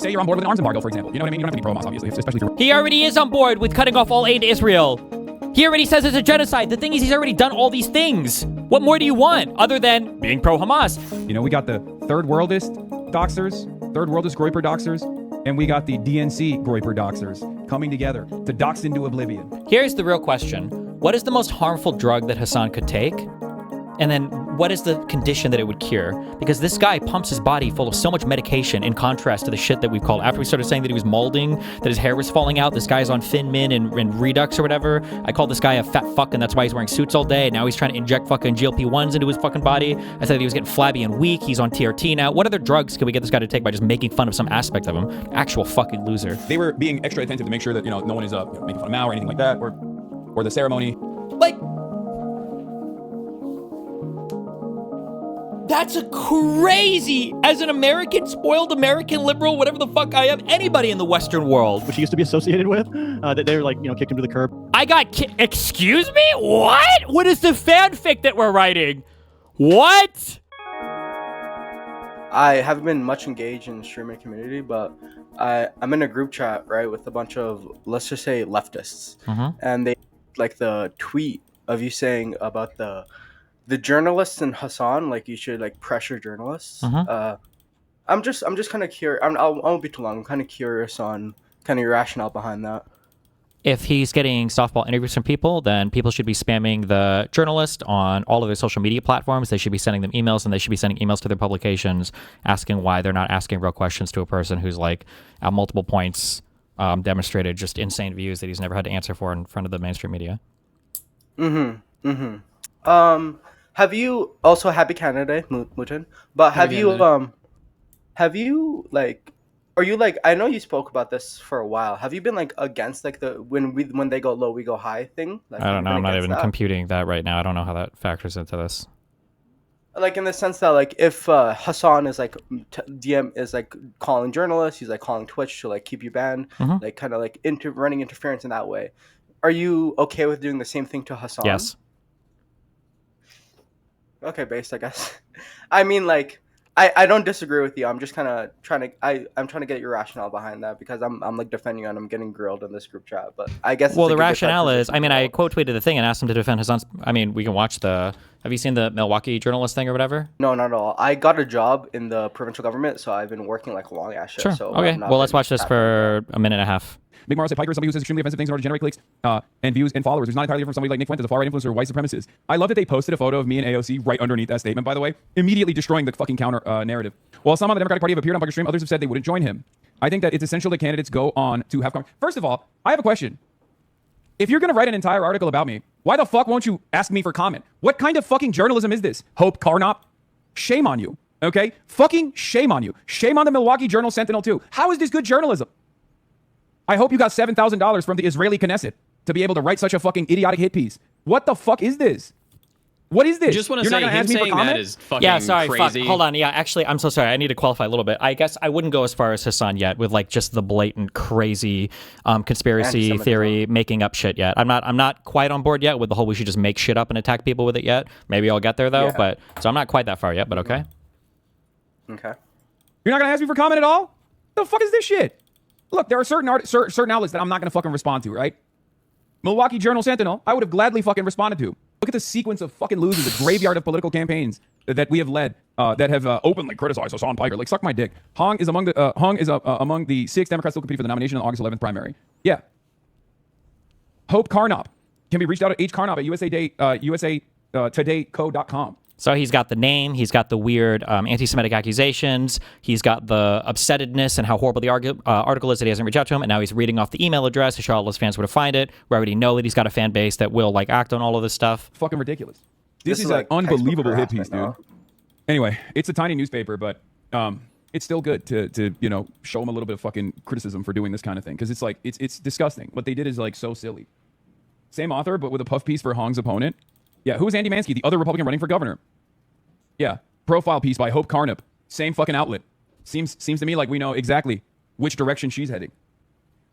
say you're on board with an arms embargo, for example. You know what I mean? You don't have to be pro-Hamas, obviously, especially if He already is on board with cutting off all aid to Israel. He already says it's a genocide. The thing is, he's already done all these things. What more do you want other than being pro-Hamas? You know, we got the third worldist doxers, third worldist Groyper doxers, and we got the DNC Groyper doxers coming together to dox into oblivion. Here's the real question. What is the most harmful drug that Hasan could take? And then what is the condition that it would cure? Because this guy pumps his body full of so much medication in contrast to the shit that we've called. After we started saying that he was molding, that his hair was falling out, this guy's on Thin Min and Redux or whatever. I called this guy a fat fuck and that's why he's wearing suits all day. Now he's trying to inject fucking GLP-1s into his fucking body. I said that he was getting flabby and weak. He's on TRT now. What other drugs can we get this guy to take by just making fun of some aspect of him? Actual fucking loser. They were being extra attentive to make sure that, no one is making fun of Mao or anything like that, or the ceremony. Like, that's a crazy, as an American, spoiled American liberal, whatever the fuck I am, anybody in the Western world. Which he used to be associated with, that they were like, kicked him to the curb. I got excuse me? What? What is the fanfic that we're writing? What? I haven't been much engaged in the streaming community, but I'm in a group chat, right, with a bunch of, let's just say, leftists. And they like the tweet of you saying about the journalists and Hasan, like you should like pressure journalists. I'm just kind of curious. I won't be too long. I'm kind of curious on kind of your rationale behind that. If he's getting softball interviews from people, then people should be spamming the journalist on all of their social media platforms. They should be sending them emails, and they should be sending emails to their publications asking why they're not asking real questions to a person who's like at multiple points demonstrated just insane views that he's never had to answer for in front of the mainstream media. Have you also happy Canada Day, Mutin? But have you like, are you like? I know you spoke about this for a while. Have you been like against like the when they go low we go high thing? Like, I don't know. I'm not even computing that right now. I don't know how that factors into this. Like in the sense that like if Hasan is like DM is like calling journalists, he's like calling Twitch to like keep you banned, like kind of like running interference in that way. Are you okay with doing the same thing to Hasan? Yes. Okay, based, I guess. I mean, like, I don't disagree with you. I'm just kind of trying to I'm trying to get your rationale behind that because I'm like defending you and I'm getting grilled in this group chat. But I guess well, the rationale is, I mean, I quote tweeted the thing and asked him to defend Hasan's. I mean, we can watch the. Have you seen the Milwaukee journalist thing or whatever? No, not at all. I got a job in the provincial government, so I've been working like long ass shit. Sure. So okay. Well, let's watch this for a minute and a half. Big Maro said Piker is somebody who says extremely offensive things in order to generate clicks and views and followers. Who's not entirely different from somebody like Nick Fuentes, a far-right influencer or white supremacist. I love that they posted a photo of me and AOC right underneath that statement, by the way, immediately destroying the fucking counter narrative. While some on the Democratic Party have appeared on Piker's stream, others have said they wouldn't join him. I think that it's essential that candidates go on to have... First of all, I have a question. If you're going to write an entire article about me, why the fuck won't you ask me for comment? What kind of fucking journalism is this? Hope Carnop? Shame on you, okay? Fucking shame on you. Shame on the Milwaukee Journal-Sentinel too. How is this good journalism? I hope you got $7,000 from the Israeli Knesset to be able to write such a fucking idiotic hit piece. What the fuck is this? What is this? Just want to say, him saying that is fucking crazy. Fuck. Hold on. Yeah, actually, I'm so sorry. I need to qualify a little bit. I guess I wouldn't go as far as Hasan yet with like just the blatant crazy conspiracy theory making up shit yet. I'm not quite on board yet with the whole we should just make shit up and attack people with it yet. Maybe I'll get there though. Yeah. But so I'm not quite that far yet. But okay. Okay. You're not gonna ask me for comment at all? The fuck is this shit? Look, there are certain outlets that I'm not going to fucking respond to, right? Milwaukee Journal-Sentinel, I would have gladly fucking responded to. Look at the sequence of fucking losers, the graveyard of political campaigns that we have led that have openly criticized Hasan Piker. Like, suck my dick. Hong is among the 6 Democrats still competing for the nomination in the August 11th primary. Yeah. Hope Carnop can be reached out at hcarnop at usatoday.com. So he's got the name, he's got the weird anti-Semitic accusations, he's got the upsettedness and how horrible the article is that he hasn't reached out to him, and now he's reading off the email address to show all his fans where to find it. We already know that he's got a fan base that will like act on all of this stuff. Fucking ridiculous. This is like an unbelievable hit piece, dude. Anyway, it's a tiny newspaper, but it's still good to show him a little bit of fucking criticism for doing this kind of thing, because it's like it's disgusting. What they did is like so silly. Same author, but with a puff piece for Hong's opponent. Yeah, who's Andy Mansky, the other Republican running for governor? Yeah, profile piece by Hope Carnop. Same fucking outlet. Seems to me like we know exactly which direction she's heading.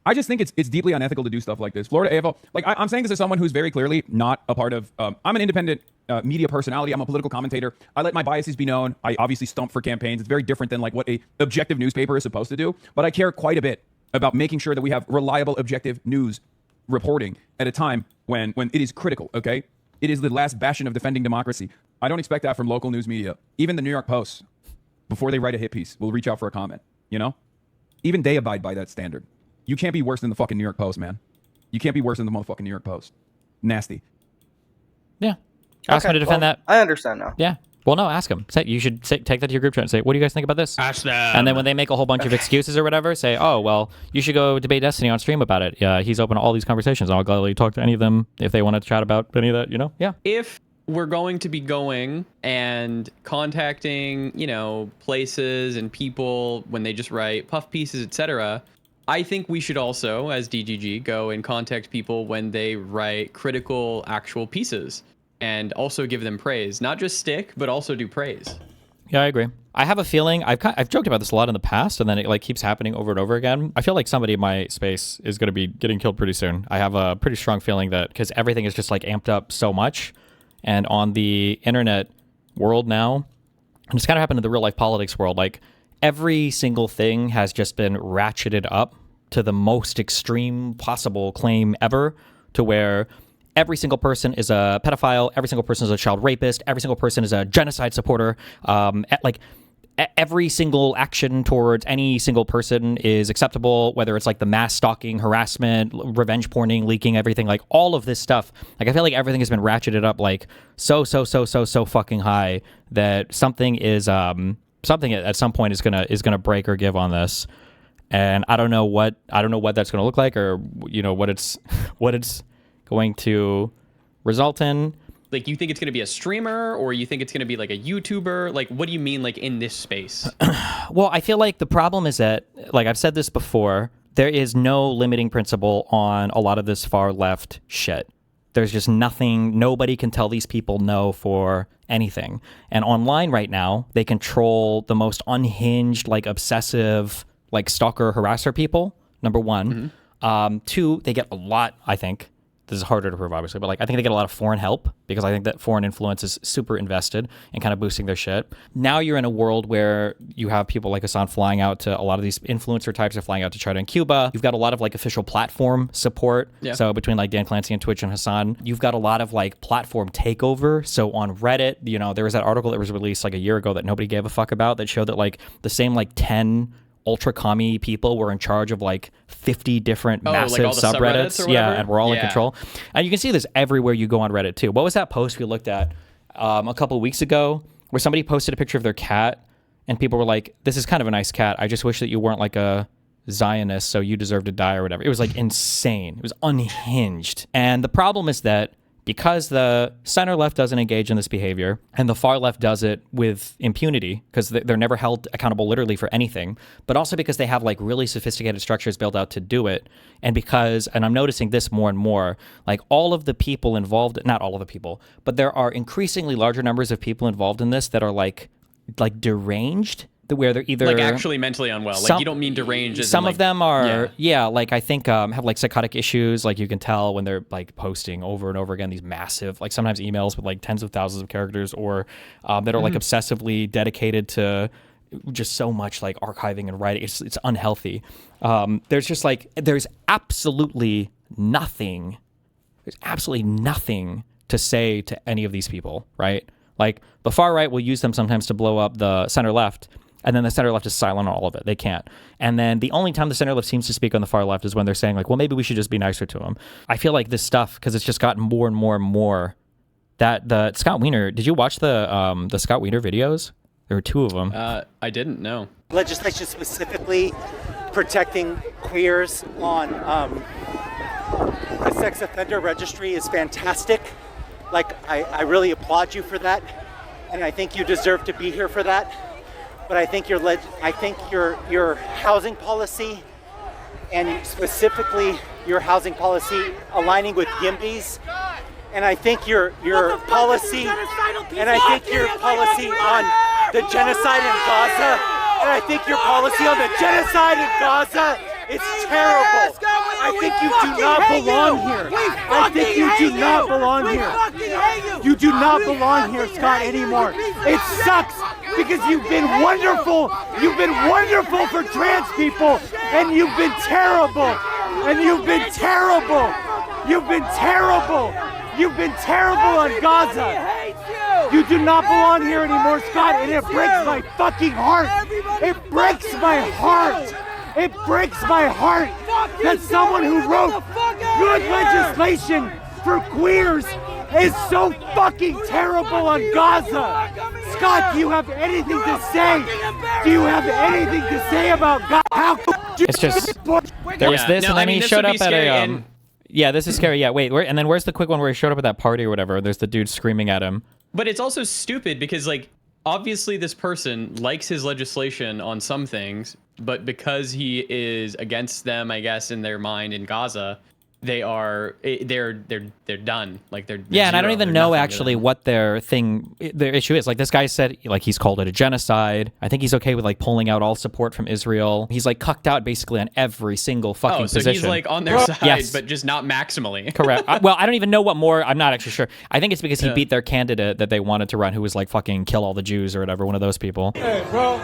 I just think it's deeply unethical to do stuff like this. Florida AFL, like I'm saying this as someone who's very clearly not a part of. I'm an independent media personality. I'm a political commentator. I let my biases be known. I obviously stump for campaigns. It's very different than like what a objective newspaper is supposed to do. But I care quite a bit about making sure that we have reliable, objective news reporting at a time when it is critical. Okay, it is the last bastion of defending democracy. I don't expect that from local news media. Even the New York Post, before they write a hit piece, will reach out for a comment. You know, even they abide by that standard. You can't be worse than the fucking New York Post, man. You can't be worse than the motherfucking New York Post. Nasty. Yeah. Ask me to defend that. I understand now. Yeah. Well, no, ask them. You should take that to your group chat and say, what do you guys think about this? Ask them. And then when they make a whole bunch of excuses or whatever, say, oh, well, you should go debate Destiny on stream about it. Yeah, he's open to all these conversations. I'll gladly talk to any of them if they want to chat about any of that, you know? Yeah. If we're going to be going and contacting, places and people when they just write puff pieces, etc., I think we should also, as DGG, go and contact people when they write critical, actual pieces and also give them praise. Not just stick, but also do praise. Yeah, I agree. I have a feeling, I've joked about this a lot in the past, and then it keeps happening over and over again. I feel like somebody in my space is going to be getting killed pretty soon. I have a pretty strong feeling that because everything is just amped up so much, and on the internet world now, and it's kind of happened in the real life politics world, every single thing has just been ratcheted up to the most extreme possible claim ever, to where every single person is a pedophile, every single person is a child rapist, every single person is a genocide supporter. Every single action towards any single person is acceptable, whether it's the mass stalking, harassment, revenge porning, leaking, everything, all of this stuff. I feel like everything has been ratcheted up so fucking high that something at some point is gonna break or give on this. And I don't know what that's gonna look like, or what it's going to result in. You think it's going to be a streamer, or you think it's going to be a YouTuber? What do you mean in this space? Well, I feel like the problem is that, I've said this before, there is no limiting principle on a lot of this far left shit. There's just nothing, nobody can tell these people no for anything. And online right now, they control the most unhinged, obsessive, stalker, harasser people, number one. Mm-hmm. Two, they get a lot, I think. This is harder to prove, obviously, but I think they get a lot of foreign help, because I think that foreign influence is super invested in kind of boosting their shit. Now you're in a world where you have people like Hasan flying out to, a lot of these influencer types are flying out to China and Cuba. You've got a lot of official platform support. Yeah. So between Dan Clancy and Twitch and Hasan, you've got a lot of platform takeover. So on Reddit, there was that article that was released a year ago that nobody gave a fuck about, that showed that the same 10 ultra commie people were in charge of 50 different massive subreddits. Yeah, and we're all in control. And you can see this everywhere you go on Reddit too. What was that post we looked at a couple of weeks ago, where somebody posted a picture of their cat, and people were like, "This is kind of a nice cat. I just wish that you weren't a Zionist, so you deserve to die," or whatever. It was insane. It was unhinged. And the problem is that because the center left doesn't engage in this behavior, and the far left does it with impunity, because they're never held accountable literally for anything, but also because they have really sophisticated structures built out to do it, and I'm noticing this more and more, all of the people involved, not all of the people, but there are increasingly larger numbers of people involved in this that are deranged, where they're either actually mentally unwell. You don't mean deranged as some of them are I think have psychotic issues. You can tell when they're posting over and over again these massive sometimes emails with tens of thousands of characters, or that are obsessively dedicated to just so much archiving and writing. It's unhealthy. There's just there's absolutely nothing to say to any of these people, right? The far right will use them sometimes to blow up the center left, and then the center left is silent on all of it. They can't. And then the only time the center left seems to speak on the far left is when they're saying well, maybe we should just be nicer to him. I feel this stuff, because it's just gotten more and more and more, that the Scott Wiener, did you watch the Scott Wiener videos? There were two of them. I didn't, no. Legislation specifically protecting queers on the sex offender registry is fantastic. I really applaud you for that, and I think you deserve to be here for that. But I think your housing policy, and specifically your housing policy aligning with YIMBYs, and I think your policy, and I think your policy on the genocide in Gaza, and I think your policy on the genocide in Gaza It's terrible. I think you do not belong here. I think you do not belong here. You do not belong here, Scott, anymore. It sucks because you've been wonderful. You've been wonderful for trans people, and you've been terrible. And you've been terrible. You've been terrible. You've been terrible on Gaza. You do not belong here anymore, Scott, and it breaks my fucking heart. It breaks my heart. It breaks my heart that someone who wrote good legislation for queers is so fucking terrible on Gaza. Scott, do you have anything to say? Do you have anything to say about Gaza? How It's just there was this, and then he showed up at a yeah, this is scary. Yeah, wait, and then where's the quick one where he showed up at that party or whatever? There's the dude screaming at him. But it's also stupid because, like, obviously this person likes his legislation on some things, but because he is against them, I guess, in their mind in Gaza, they're done. Like they're yeah, and I don't zero. even They're know nothing to actually them. what their issue is. Like this guy said, like he's called it a genocide. I think he's okay with like pulling out all support from Israel. He's like cucked out basically on every single fucking so position. he's like on their side, Yes. but just not maximally. Correct. Well, I don't even know what more. I'm not actually sure. I think it's because he beat their candidate that they wanted to run, who was like fucking kill all the Jews or whatever. One of those people. Hey, bro.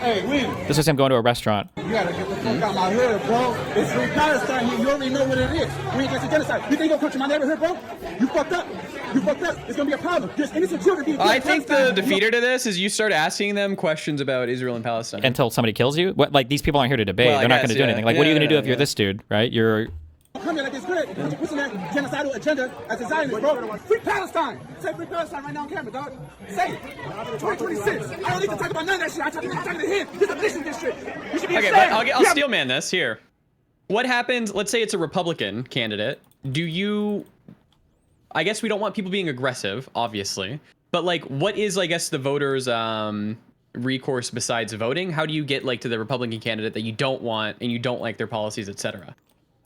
Hey, This was him going to a restaurant. you gotta get the fuck out my hood, bro. It's free Palestine here. You already know what it is. We ain't against the genocide. You think you're gonna come to my neighborhood, bro? You fucked up. You fucked up. It's gonna be a problem. There's innocent children being killed I in think the Palestine. defeater to this is you start asking them questions about Israel and Palestine. Until somebody kills you? What? Like these people aren't here to debate. Well, I They're not guess, going to do yeah. anything. Like, what are you Yeah, going to do if yeah, you're yeah. this dude, right? You're. Come here like it's good. You're pushing that genocidal agenda as a Zionist, bro. Free Palestine. Say free Palestine right now on camera, dog. Say it. 2026. I don't need to talk about none of that shit. I'm talking to him. This is a mission district. You should be Okay, ashamed. but I'll You have- steel man this here. What happens? Let's say it's a Republican candidate. Do you? I guess we don't want people being aggressive, obviously. But like, what is, I guess, the voters' recourse besides voting? How do you get like to the Republican candidate that you don't want and you don't like their policies, etc.?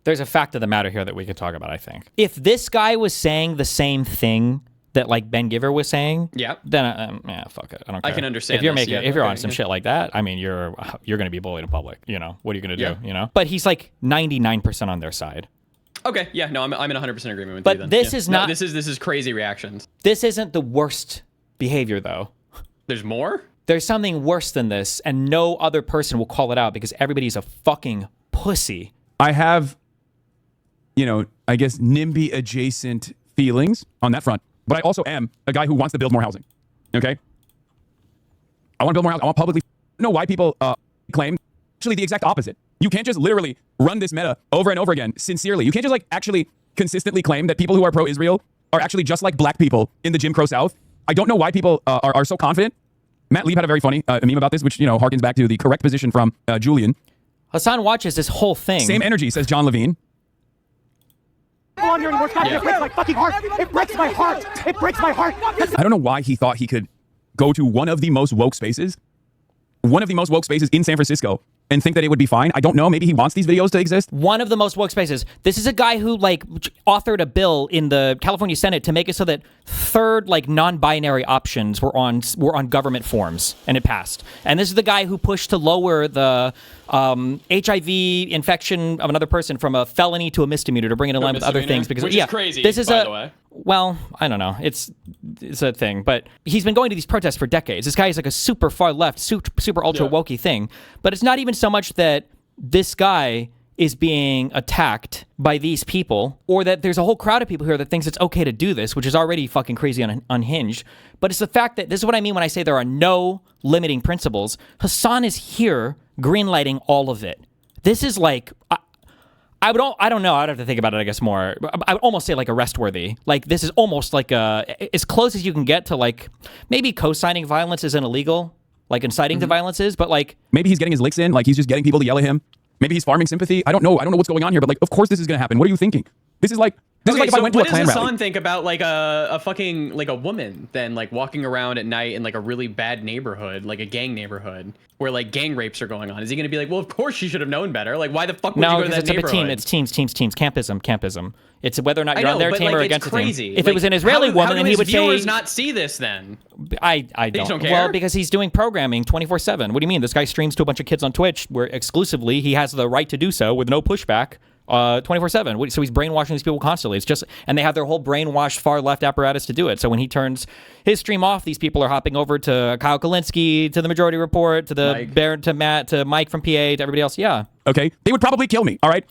There's a fact of the matter here that we could talk about, I think. If this guy was saying the same thing that like Ben Giver was saying, Yep. then yeah, fuck it. I don't care. I can understand if you're this, making, yeah, if you're okay, on some yeah. shit like that. I mean, you're going to be bullied in public. You know, what are you going to do? Yeah. You know, but he's like 99% on their side. Okay, yeah, no, I'm in 100% agreement with But you then. this Yeah. is No, not- this is crazy reactions. This isn't the worst behavior though. There's more? There's something worse than this, and no other person will call it out because everybody's a fucking pussy. I have, I guess NIMBY adjacent feelings on that front, but I also am a guy who wants to build more housing. Okay, I want to build more housing. I want publicly know why people claim actually the exact opposite. You can't just literally run this meta over and over again sincerely. You can't just like actually consistently claim that people who are pro-Israel are actually just like black people in the Jim Crow South. I don't know why people are so confident. Matt Lieb had a very funny meme about this, which harkens back to the correct position from Julian. Hasan watches this whole thing. Same energy, says John Levine. belong here anymore, Scott. It breaks my fucking heart. It breaks my heart. It breaks my heart. I don't know why he thought he could go to one of the most woke spaces in San Francisco and think that it would be fine. I don't know. Maybe he wants these videos to exist. One of the most woke spaces. This is a guy who like authored a bill in the California Senate to make it so that third like non-binary options were on government forms, and it passed. And this is the guy who pushed to lower the HIV infection of another person from a felony to a misdemeanor to bring it in line with other things. Because Which is crazy, this is by the way. Well, I don't know. It's a thing, but he's been going to these protests for decades. This guy is like a super far left, super ultra wokey thing. But it's not even so much that this guy is being attacked by these people, or that there's a whole crowd of people here that thinks it's okay to do this, which is already fucking crazy and unhinged. But it's the fact that this is what I mean when I say there are no limiting principles. Hasan is here greenlighting all of it. This is like. I don't know. I'd have to think about it, I guess, more. I would almost say like arrest worthy. Like this is almost like as close as you can get to like maybe co-signing violence isn't illegal, like inciting to violence is, but like maybe he's getting his licks in, like he's just getting people to yell at him. Maybe he's farming sympathy. I don't know. I don't know what's going on here, but like, of course this is going to happen. What are you thinking? This is like This is like if I went to a what Klan does rally. Hasan think about like a fucking like a woman then like walking around at night in like a really bad neighborhood, like a gang neighborhood where like gang rapes are going on? Is he gonna be like, well, of course she should have known better? Like, why the fuck would you go to that it's a neighborhood? team. It's teams. Campism. It's whether or not you're on their but, team like, or it's against crazy. the team. If Like, it was an Israeli how woman, do then he his would viewers say, not see this then? I just don't. don't Well, care? because he's doing programming 24/7. What do you mean? This guy streams to a bunch of kids on Twitch where exclusively he has the right to do so with no pushback. 24/7. So he's brainwashing these people constantly. It's just, and they have their whole brainwashed far left apparatus to do it. So when he turns his stream off, these people are hopping over to Kyle Kalinske, to the Majority Report, to the Mike. Baron, to Matt, to Mike from PA, to everybody else. Yeah. Okay, they would probably kill me. All right.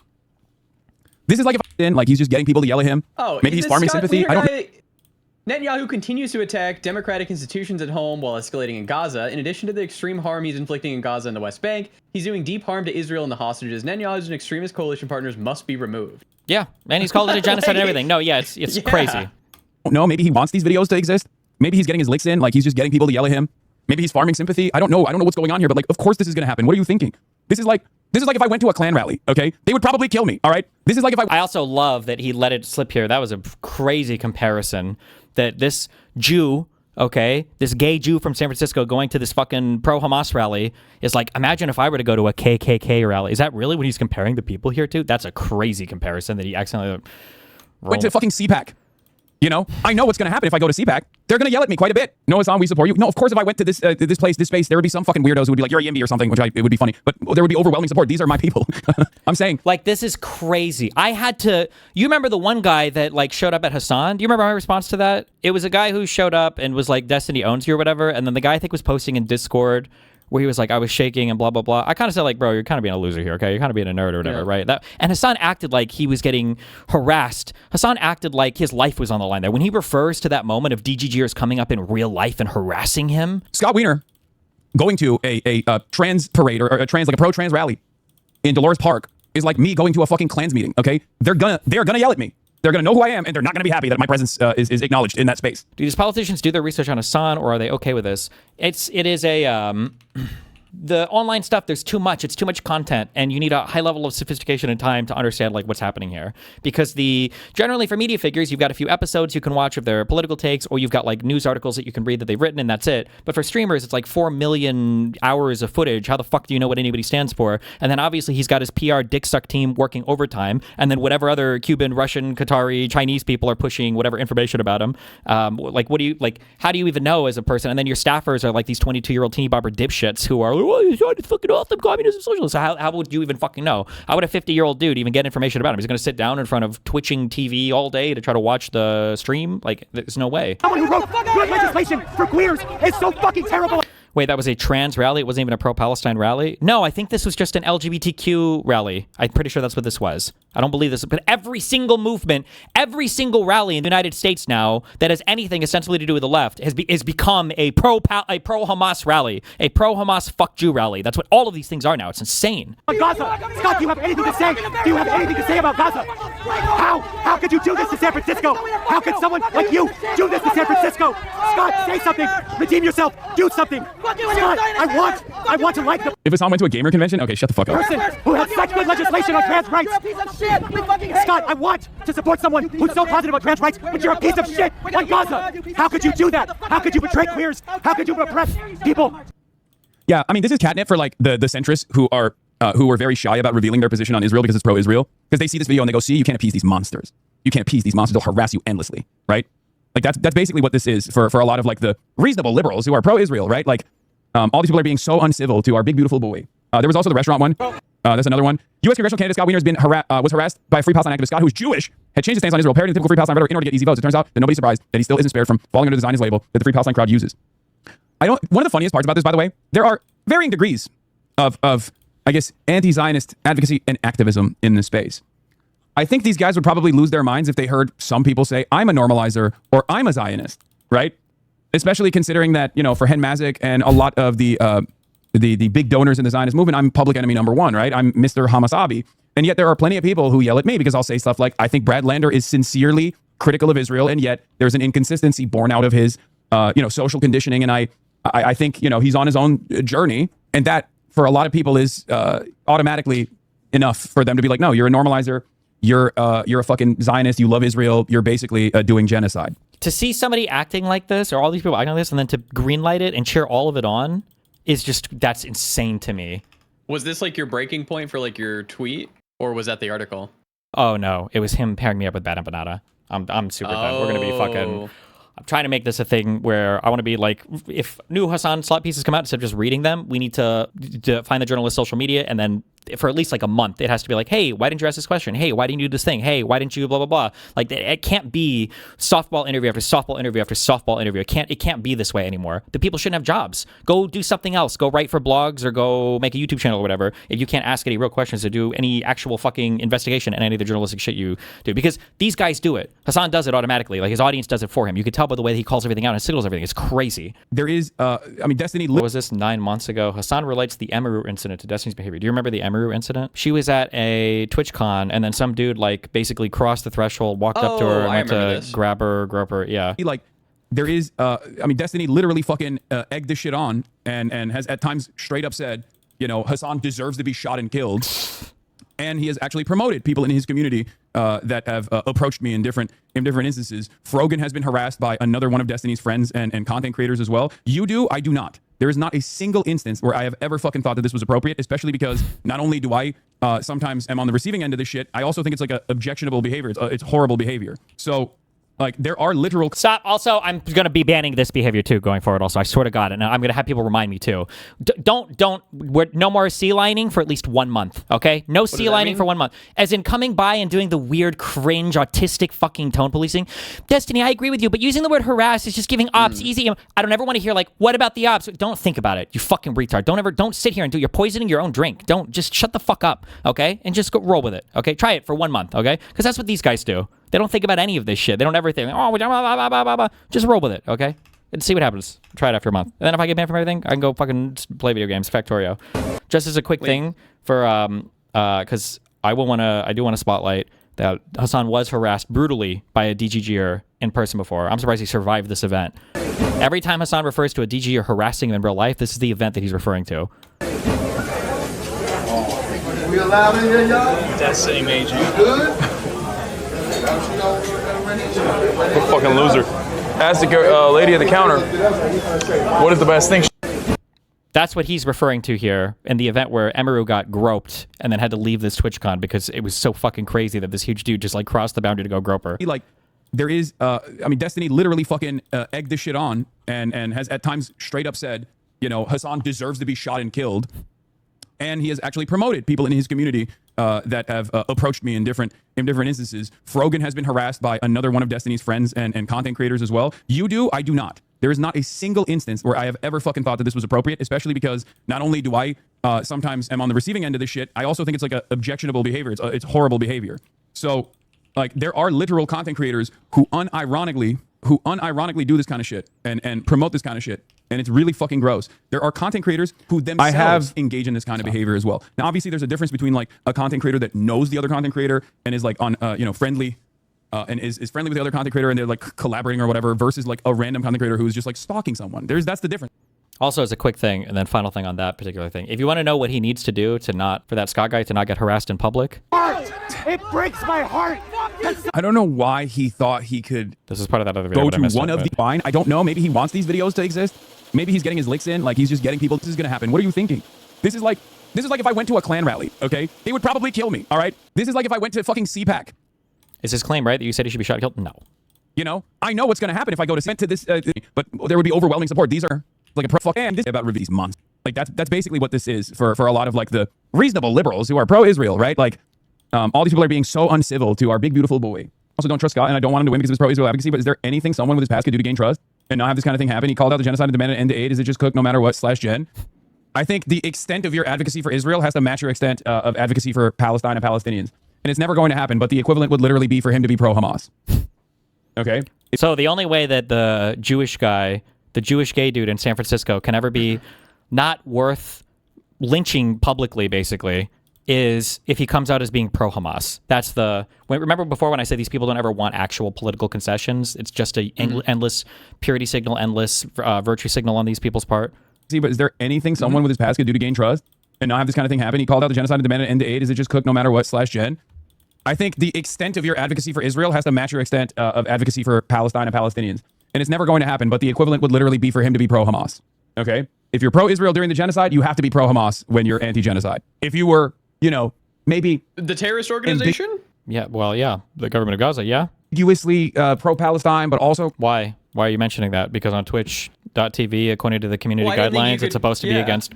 This is like if like he's just getting people to yell at him. Oh, maybe he's this farming Scott sympathy. Wiener I don't. guy- Netanyahu continues to attack democratic institutions at home while escalating in Gaza. In addition to the extreme harm he's inflicting in Gaza and the West Bank, he's doing deep harm to Israel and the hostages. Netanyahu's and extremist coalition partners must be removed. Yeah. And he's called it a genocide and everything. No, yeah, it's Yeah. crazy. No, maybe he wants these videos to exist. Maybe he's getting his licks in. Like he's just getting people to yell at him. Maybe he's farming sympathy. I don't know. I don't know what's going on here. But like, of course this is gonna happen. What are you thinking? This is like if I went to a Klan rally. Okay, they would probably kill me. All right. This is like if I also love that he let it slip here. That was a crazy comparison. That this Jew, okay, this gay Jew from San Francisco going to this fucking pro-Hamas rally is like, imagine if I were to go to a KKK rally. Is that really what he's comparing the people here to? That's a crazy comparison that he accidentally went to fucking CPAC. You know, I know what's going to happen if I go to CPAC. They're going to yell at me quite a bit. No, Hassan, we support you. No, of course, if I went to this place, this space, there would be some fucking weirdos who would be like, you're a Yimby or something, which it would be funny. But there would be overwhelming support. These are my people. I'm saying. Like, this is crazy. I had to... You remember the one guy that, like, showed up at Hasan? Do you remember my response to that? It was a guy who showed up and was like, Destiny owns you or whatever. And then the guy, I think, was posting in Discord where he was like, I was shaking and blah, blah, blah. I kind of said, like, bro, you're kind of being a loser here, okay? You're kind of being a nerd or whatever, right? And Hasan acted like he was getting harassed. Hasan acted like his life was on the line there. When he refers to that moment of DGGers coming up in real life and harassing him. Scott Wiener going to a trans parade or a pro-trans rally in Dolores Park is like me going to a fucking Klans meeting, okay? They're gonna yell at me. They're going to know who I am, and they're not going to be happy that my presence is acknowledged in that space. Do these politicians do their research on Hasan, or are they okay with this? It is a... the online stuff, there's too much. It's too much content, and you need a high level of sophistication and time to understand like what's happening here. Because generally for media figures, you've got a few episodes you can watch of their political takes, or you've got like news articles that you can read that they've written, and that's it. But for streamers, it's like 4 million hours of footage. How the fuck do you know what anybody stands for? And then obviously he's got his PR dick suck team working overtime, and then whatever other Cuban, Russian, Qatari, Chinese people are pushing whatever information about him. Like, how do you even know as a person? And then your staffers are like these 22-year-old teeny bopper dipshits who are, oh, it's fucking awesome communism, socialism. So how would you even fucking know? How would a 50-year-old dude even get information about him? He's going to sit down in front of twitching TV all day to try to watch the stream? Like, there's no way. Someone who wrote good legislation for queers is so fucking terrible. Wait, that was a trans rally? It wasn't even a pro-Palestine rally? No, I think this was just an LGBTQ rally. I'm pretty sure that's what this was. I don't believe this. But every single movement, every single rally in the United States now that has anything ostensibly to do with the left has become a pro-Hamas rally, a pro-Hamas fuck Jew rally. That's what all of these things are now. It's insane. Gaza. Scott, do you have anything to say? Do you have anything to say about Gaza? How could you do this to San Francisco? How could someone like you do this to San Francisco? Scott, say something. Redeem yourself. Do something. Scott, I want to like the If Hassan went to a gamer convention, okay, shut the fuck up. person who had such good legislation on trans rights. Scott, I want to support someone who's so positive on trans rights, but you're a piece of shit on Gaza. How could you do that? How could you betray queers? How could you oppress people? Yeah, I mean, this is catnip for like the centrists who are very shy about revealing their position on Israel because it's pro-Israel. Because they see this video and they go, see, you can't appease these monsters. You can't appease these monsters. They'll harass you endlessly, right? Like that's basically what this is for a lot of like the reasonable liberals who are pro-Israel, right? Like all these people are being so uncivil to our big, beautiful boy. There was also the restaurant one. That's another one. U.S. congressional candidate Scott Wiener has been was harassed by a Free Palestine activist, Scott, who's Jewish, had changed his stance on Israel, parroting typical Free Palestine rhetoric in order to get easy votes. It turns out that nobody's surprised that he still isn't spared from falling under the Zionist label that the Free Palestine crowd uses. One of the funniest parts about this, by the way, there are varying degrees of I guess, anti-Zionist advocacy and activism in this space. I think these guys would probably lose their minds if they heard some people say, I'm a normalizer or I'm a Zionist, right? Especially considering that, you know, for Hen Mazik and a lot of the big donors in the Zionist movement, I'm public enemy number one, right? I'm Mr. Hasanabi. And yet there are plenty of people who yell at me because I'll say stuff like, I think Brad Lander is sincerely critical of Israel, and yet there's an inconsistency born out of his, social conditioning. And I think, he's on his own journey. And that, for a lot of people, is automatically enough for them to be like, no, you're a normalizer. you're a fucking Zionist, you love Israel, you're basically doing genocide. To see somebody acting like this, or all these people acting like this, and then to greenlight it and cheer all of it on is just, that's insane to me. Was this like your breaking point for like your tweet, or was that the article? Oh no, it was him pairing me up with Bad and Banana. I'm super done. We're gonna be fucking. I'm trying to make this a thing where I want to be like, if new Hasan slot pieces come out, instead of just reading them, we need to find the journalist's social media, and then for at least like a month, it has to be like, hey, why didn't you ask this question? Hey, why didn't you do this thing? Hey, why didn't you blah blah blah? Like it can't be softball interview after softball interview after softball interview. It can't be this way anymore. The people shouldn't have jobs. Go do something else. Go write for blogs or go make a YouTube channel or whatever. If you can't ask any real questions or do any actual fucking investigation and any of the journalistic shit you do, because these guys do it. Hasan does it automatically. Like his audience does it for him. You can tell by the way that he calls everything out and signals everything. It's crazy. There is, Destiny. What was this 9 months ago? Hasan relates the Emiru incident to Destiny's behavior. Do you remember the Emiru incident? She was at a TwitchCon, and then some dude like basically crossed the threshold, walked up to her, and went to grab her, grope her. Yeah. Like, there is, Destiny literally fucking egged this shit on, and has at times straight up said, you know, Hasan deserves to be shot and killed. And he has actually promoted people in his community that have approached me in different instances. Frogan has been harassed by another one of Destiny's friends and content creators as well. You do, I do not. There is not a single instance where I have ever fucking thought that this was appropriate, especially because not only do I sometimes am on the receiving end of this shit, I also think it's like a objectionable behavior. It's horrible behavior. So, like, there are literal... Stop. Also, I'm going to be banning this behavior, too, going forward, also. I swear to God. And I'm going to have people remind me, too. No more sea lining for at least 1 month, okay? No sea lining for 1 month. As in coming by and doing the weird, cringe, autistic fucking tone policing. Destiny, I agree with you, but using the word harass is just giving ops easy. I don't ever want to hear, like, what about the ops? Don't think about it, you fucking retard. Don't sit here and you're poisoning your own drink. Just shut the fuck up, okay? And just go roll with it, okay? Try it for 1 month, okay? Because that's what these guys do. They don't think about any of this shit. They don't ever think, oh, blah, blah, blah, blah. Just roll with it, okay? And see what happens. Try it after a month. And then if I get banned from everything, I can go fucking play video games. Factorio. Just as a quick thing for, because I do want to spotlight that Hasan was harassed brutally by a DGGer in person before. I'm surprised he survived this event. Every time Hasan refers to a DGGer harassing him in real life, this is the event that he's referring to. We allowed in here, y'all? Destiny made you. Good? What a fucking loser. Ask the lady at the counter, what is the best thing? That's what he's referring to here in the event where Emiru got groped and then had to leave this TwitchCon because it was so fucking crazy that this huge dude just like crossed the boundary to go grope her. Like, there is, Destiny literally fucking egged this shit on and has at times straight up said, you know, Hasan deserves to be shot and killed. And he has actually promoted people in his community that have approached me in different instances. Frogan has been harassed by another one of Destiny's friends and content creators as well. You do, I do not. There is not a single instance where I have ever fucking thought that this was appropriate, especially because not only do I sometimes am on the receiving end of this shit, I also think it's like a objectionable behavior. It's horrible behavior. So, like, there are literal content creators who unironically do this kind of shit and promote this kind of shit. And it's really fucking gross. There are content creators who themselves engage in this kind of behavior as well. Now, obviously, there's a difference between like a content creator that knows the other content creator and is like on, friendly and is friendly with the other content creator and they're like collaborating or whatever versus like a random content creator who's just like stalking someone. That's the difference. Also, as a quick thing, and then final thing on that particular thing, if you want to know what he needs to do to not, for that Scott guy to not get harassed in public. It breaks my heart. I don't know why he thought he could. This is part of that other video. Go to one of the fine. I don't know. Maybe he wants these videos to exist. Maybe he's getting his licks in. Like he's just getting people. This is gonna happen. What are you thinking? This is like if I went to a Klan rally. Okay, they would probably kill me. All right. This is like if I went to fucking CPAC. Is his claim right that you said he should be shot and killed? No. You know, I know what's gonna happen if I go to this, but there would be overwhelming support. These are like a pro and this about these months. Like that's basically what this is for a lot of like the reasonable liberals who are pro-Israel, right? Like all these people are being so uncivil to our big beautiful boy. Also, don't trust Scott, and I don't want him to win because of his pro-Israel advocacy. But is there anything someone with his past could do to gain trust and not have this kind of thing happen? He called out the genocide and demanded an end to aid. Is it just cook no matter what /Jen? I think the extent of your advocacy for Israel has to match your extent of advocacy for Palestine and Palestinians, and it's never going to happen. But the equivalent would literally be for him to be pro-Hamas. Okay. So the only way that the Jewish guy, the Jewish gay dude in San Francisco, can ever be not worth lynching publicly, basically, is if he comes out as being pro-Hamas. That's the... Remember before when I said these people don't ever want actual political concessions? It's just a endless purity signal, endless virtue signal on these people's part. See, but is there anything someone with his past could do to gain trust and not have this kind of thing happen? He called out the genocide and demanded an end to aid. Is it just cook no matter what /Jen? I think the extent of your advocacy for Israel has to match your extent of advocacy for Palestine and Palestinians. And it's never going to happen, but the equivalent would literally be for him to be pro-Hamas. Okay? If you're pro-Israel during the genocide, you have to be pro-Hamas when you're anti-genocide. If you were, you know, maybe... The terrorist organization? Yeah, well, yeah. The government of Gaza, yeah. Ambiguously pro-Palestine, but also... Why? Why are you mentioning that? Because on Twitch.tv, according to the community Well, I didn't think you guidelines, could- it's supposed to be yeah. against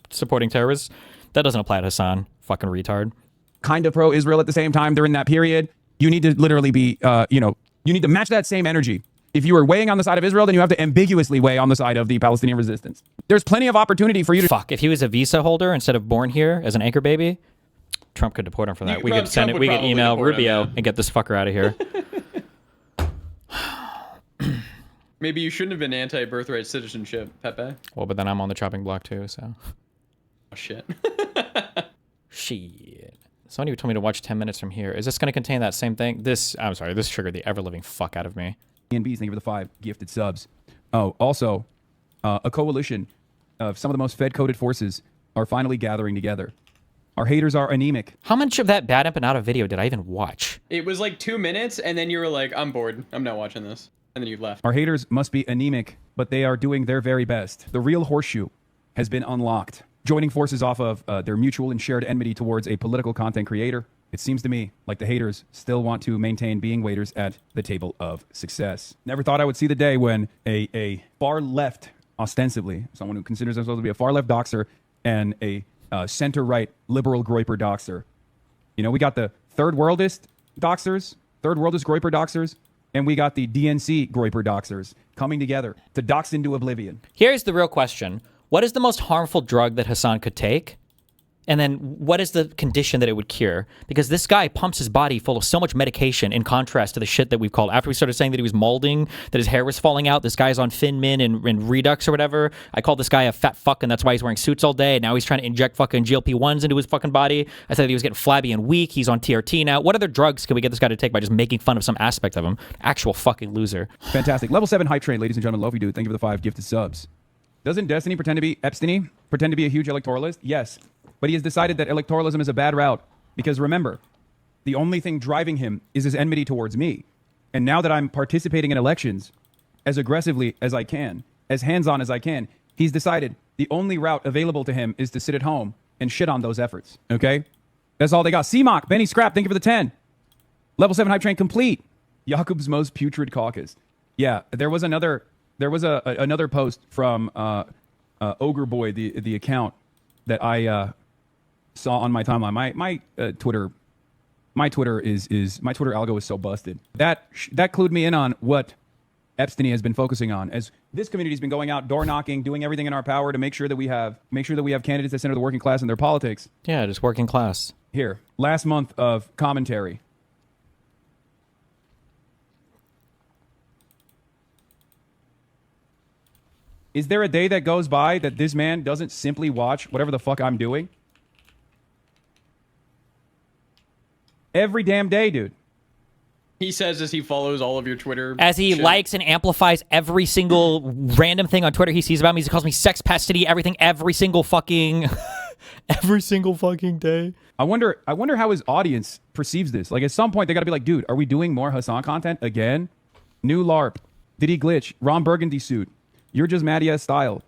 supporting terrorists. That doesn't apply to Hasan. Fucking retard. kind of pro-Israel at the same time during that period. You need to literally be, you need to match that same energy. If you are weighing on the side of Israel, then you have to ambiguously weigh on the side of the Palestinian resistance. There's plenty of opportunity for you to... Fuck, if he was a visa holder instead of born here as an anchor baby, Trump could deport him for that. We could send it. We could email Rubio and get this fucker out of here. Maybe you shouldn't have been anti-birthright citizenship, Pepe. Well, but then I'm on the chopping block too, so... Oh, shit. Shit. Somebody told me to watch 10 minutes from here. Is this going to contain that same thing? I'm sorry, this triggered the ever-living fuck out of me. B's, thank you for the 5 gifted subs. Oh, also, a coalition of some of the most Fed-coded forces are finally gathering together. Our haters are anemic. How much of that bad empanada video did I even watch? It was like 2 minutes, and then you were like, I'm bored. I'm not watching this. And then you left. Our haters must be anemic, but they are doing their very best. The real horseshoe has been unlocked. Joining forces off of their mutual and shared enmity towards a political content creator, it seems to me like the haters still want to maintain being waiters at the table of success. Never thought I would see the day when a far left, ostensibly, someone who considers themselves to be a far left doxer and a center-right liberal groiper doxer. You know, we got the third worldist doxers, third worldist groiper doxers, and we got the DNC groiper doxers coming together to dox into oblivion. Here's the real question. What is the most harmful drug that Hasan could take? And then what is the condition that it would cure? Because this guy pumps his body full of so much medication in contrast to the shit that we've called. After we started saying that he was molding, that his hair was falling out, this guy's on Finmin and Redux or whatever. I called this guy a fat fuck and that's why he's wearing suits all day. And now he's trying to inject fucking GLP-1s into his fucking body. I said that he was getting flabby and weak. He's on TRT now. What other drugs can we get this guy to take by just making fun of some aspect of him? Actual fucking loser. Fantastic. Level 7 hype train, ladies and gentlemen. Love you, dude. Thank you for the 5 gifted subs. Doesn't Destiny pretend to be Epstein? Pretend to be a huge electoralist? Yes. But he has decided that electoralism is a bad route because remember, the only thing driving him is his enmity towards me. And now that I'm participating in elections as aggressively as I can, as hands-on as I can, he's decided the only route available to him is to sit at home and shit on those efforts. Okay? That's all they got. CMOC, Benny Scrap, thank you for the 10. Level 7 hype train complete. Jakub's most putrid caucus. Yeah, there was another post from Ogre Boy, the account that I saw on my timeline. My Twitter algo is so busted. That clued me in on what Epstein has been focusing on, as this community has been going out door knocking, doing everything in our power to make sure that we have candidates that center the working class in their politics. Yeah, just working class. Here, last month of commentary. Is there a day that goes by that this man doesn't simply watch whatever the fuck I'm doing? Every damn day, dude. He says as he follows all of your Twitter. As he shit. likes and amplifies every single random thing on Twitter he sees about me. He calls me sex pastity, everything, every single fucking day. I wonder how his audience perceives this. Like at some point they gotta be like, dude, are we doing more Hasan content again? New LARP. Did he glitch? Ron Burgundy suit. You're just Matty style.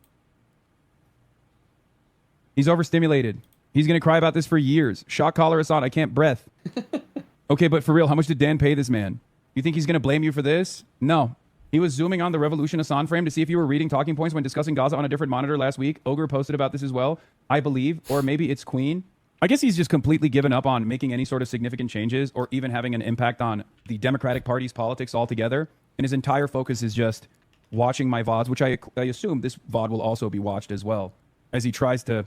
He's overstimulated. He's going to cry about this for years. Shock collar Hasan, I can't breath. Okay, but for real, how much did Dan pay this man? You think he's going to blame you for this? No. He was zooming on the Revolution Hasan frame to see if you were reading talking points when discussing Gaza on a different monitor last week. Ogre posted about this as well, I believe. Or maybe it's Queen. I guess he's just completely given up on making any sort of significant changes or even having an impact on the Democratic Party's politics altogether. And his entire focus is just watching my VODs, which I assume this VOD will also be watched as well, as he tries to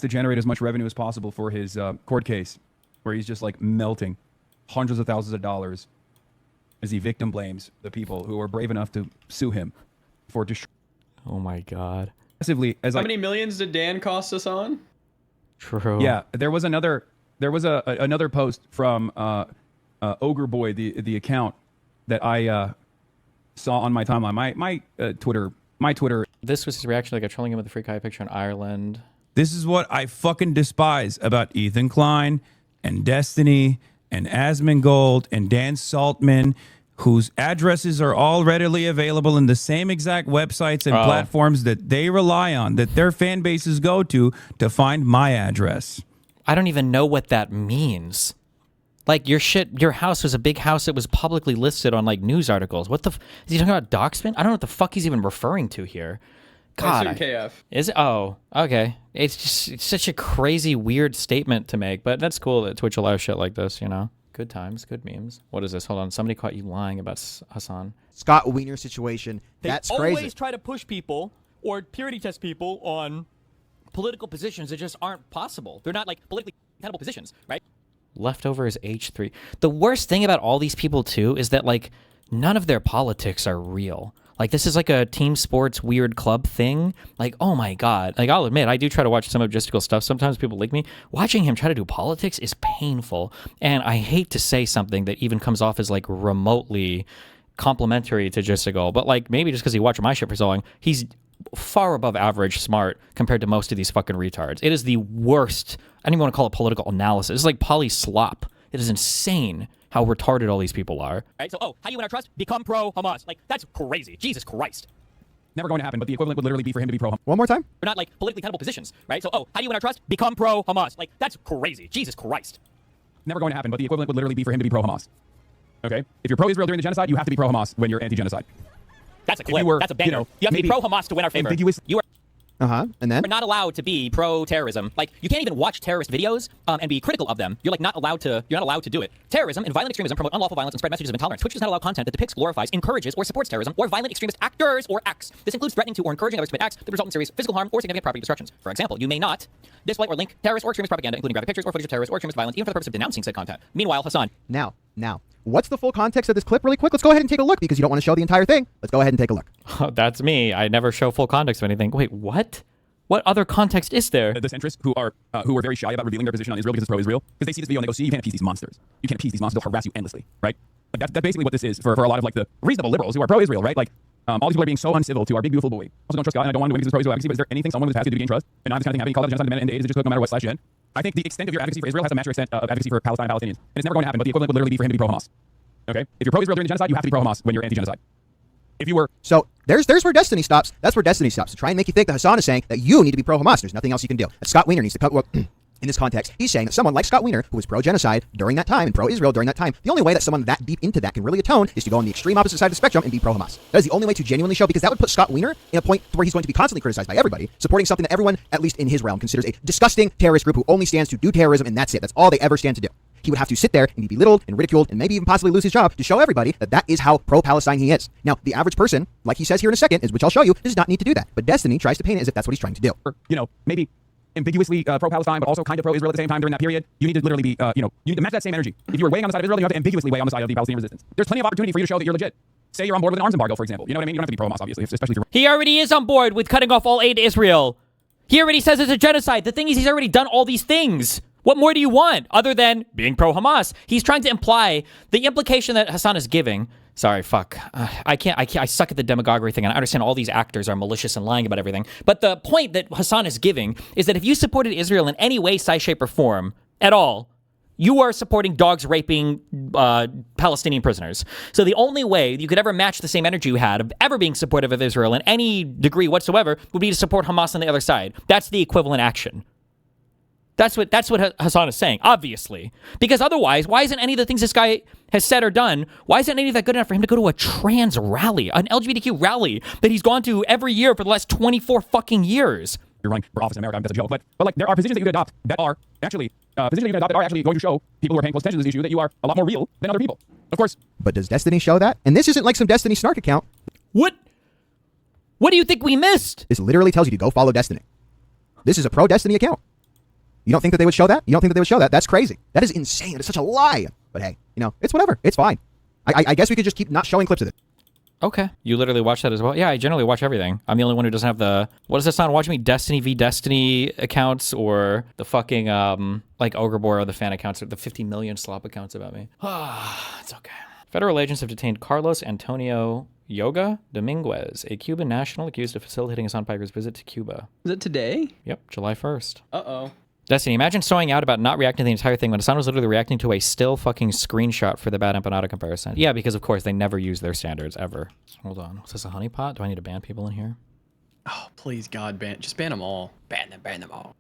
generate as much revenue as possible for his court case, where he's just like melting hundreds of thousands of dollars as he victim blames the people who are brave enough to sue him for destroying. Oh my god. How many millions did Dan cost us on? True. Yeah, there was another post from Ogre Boy, the account that I saw on my timeline. My Twitter. This was his reaction, like trolling him with the free Kai picture in Ireland. This is what I fucking despise about Ethan Klein and Destiny and Asmongold and Dan Saltman, whose addresses are all readily available in the same exact websites and platforms that they rely on, that their fan bases go to find my address. I don't even know what that means. Like, your house was a big house that was publicly listed on, like, news articles. What the is he talking about doxman? I don't know what the fuck he's even referring to here. God. KF. Is it? Oh, okay. It's such a crazy, weird statement to make, but that's cool that Twitch allows shit like this, you know? Good times, good memes. What is this? Hold on. Somebody caught you lying about Hasan. Scott Wiener situation. That's crazy. They always try to push people or purity test people on political positions that just aren't possible. They're not, like, politically tenable positions, right? Leftover is H3. The worst thing about all these people, too, is that, like, none of their politics are real. Like, this is like a team sports weird club thing. Like, oh my God. Like, I'll admit, I do try to watch some logistical stuff. Sometimes people like me. Watching him try to do politics is painful. And I hate to say something that even comes off as, like, remotely complimentary to Justical. But, like, maybe just because he watched my shit for so long, he's far above average smart compared to most of these fucking retards. It is the worst. I don't even want to call it political analysis. It's like poly slop. It is insane how retarded all these people are. Right? So, how do you win our trust? Become pro-Hamas. Like, that's crazy. Jesus Christ. Never going to happen, but the equivalent would literally be for him to be pro-Hamas. One more time? They're not, like, politically tenable positions, right? So, how do you win our trust? Become pro-Hamas. Like, that's crazy. Jesus Christ. Never going to happen, but the equivalent would literally be for him to be pro-Hamas. Okay? If you're pro-Israel during the genocide, you have to be pro-Hamas when you're anti-genocide. That's a clip. That's a banger. You have to be pro-Hamas to win our favor. You are And then? You're not allowed to be pro-terrorism. Like, you can't even watch terrorist videos and be critical of them. You're, like, not allowed to do it. Terrorism and violent extremism promote unlawful violence and spread messages of intolerance. Twitch does not allow content that depicts, glorifies, encourages, or supports terrorism or violent extremist actors or acts. This includes threatening to or encouraging others to commit acts that result in serious physical harm or significant property destructions. For example, you may not display or link terrorist or extremist propaganda, including graphic pictures or footage of terrorist or extremist violence, even for the purpose of denouncing said content. Meanwhile, Hasan. Now, what's the full context of this clip really quick? Let's go ahead and take a look because you don't want to show the entire thing. Let's go ahead and take a look. Oh, that's me. I never show full context of anything. Wait, what? What other context is there? The centrists who are very shy about revealing their position on Israel because it's pro-Israel, because they see this video and they go, see, you can't appease these monsters. You can't appease these monsters. They'll harass you endlessly, right? Like that's basically what this is for a lot of, like, the reasonable liberals who are pro-Israel, right? Like, all these people are being so uncivil to our big, beautiful boy. Also don't trust God, and I don't want to win because it's pro-Israel advocacy, but is there anything someone with capacity to gain trust? And now this kind of thing happening, call it genocide and AIDS is just no matter what /gen. I think the extent of your advocacy for Israel has a match your extent of advocacy for Palestine and Palestinians. And it's never going to happen, but the equivalent would literally be for him to be pro-Hamas. Okay? If you're pro-Israel during the genocide, you have to be pro-Hamas when you're anti-genocide. If you were... So there's where destiny stops. That's where destiny stops. To try and make you think that Hasan is saying that you need to be pro-Hamas. There's nothing else you can do. That Scott Wiener needs to cut... Well, in this context, he's saying that someone like Scott Wiener, who was pro-genocide during that time and pro-Israel during that time, the only way that someone that deep into that can really atone is to go on the extreme opposite side of the spectrum and be pro-Hamas. That is the only way to genuinely show, because that would put Scott Wiener in a point where he's going to be constantly criticized by everybody, supporting something that everyone, at least in his realm, considers a disgusting terrorist group who only stands to do terrorism, and that's it. That's all they ever stand to do. He would have to sit there and be belittled and ridiculed and maybe even possibly lose his job to show everybody that that is how pro-Palestine he is. Now, the average person, like he says here in a second, which I'll show you, does not need to do that. But Destiny tries to paint it as if that's what he's trying to do. You know, maybe ambiguously pro-Palestine, but also kind of pro-Israel at the same time during that period. You need to literally be, you need to match that same energy. If you were weighing on the side of Israel, then you have to ambiguously weigh on the side of the Palestinian resistance. There's plenty of opportunity for you to show that you're legit. Say you're on board with an arms embargo, for example. You know what I mean? You don't have to be pro-Hamas, obviously, especially if you're... He already is on board with cutting off all aid to Israel. He already says it's a genocide. The thing is, he's already done all these things. What more do you want other than being pro-Hamas? He's trying to imply the implication that Hasan is giving. Sorry, fuck. I suck at the demagoguery thing, and I understand all these actors are malicious and lying about everything. But the point that Hasan is giving is that if you supported Israel in any way, size, shape, or form at all, you are supporting dogs raping Palestinian prisoners. So the only way you could ever match the same energy you had of ever being supportive of Israel in any degree whatsoever would be to support Hamas on the other side. That's the equivalent action. That's what Hasan is saying, obviously. Because otherwise, why isn't any of the things this guy has said or done, why isn't any of that good enough for him to go to a trans rally, an LGBTQ rally that he's gone to every year for the last 24 fucking years? You're running for office in America, that's a joke. But like, there are positions that you could adopt that are actually, going to show people who are paying close attention to this issue that you are a lot more real than other people. Of course. But does Destiny show that? And this isn't like some Destiny snark account. What do you think we missed? This literally tells you to go follow Destiny. This is a pro-Destiny account. You don't think that they would show that? You don't think that they would show that? That's crazy. That is insane. That is such a lie. But hey, it's whatever. It's fine. I guess we could just keep not showing clips of it. Okay. You literally watch that as well? Yeah, I generally watch everything. I'm the only one who doesn't have the... What does this sound? Watching me Destiny v Destiny accounts or the fucking, like Ogreboy or the fan accounts or the 50 million slop accounts about me. It's okay. Federal agents have detained Carlos Antonio Yoga Dominguez, a Cuban national accused of facilitating Hasan Piker's visit to Cuba. Is it today? Yep, July 1st. Uh-oh. Destiny, imagine showing out about not reacting to the entire thing when Hasan was literally reacting to a still fucking screenshot for the bad empanada comparison. Yeah, because of course they never use their standards ever. Hold on. Was this a honeypot? Do I need to ban people in here? Oh, please, God, just ban them all. Ban them all.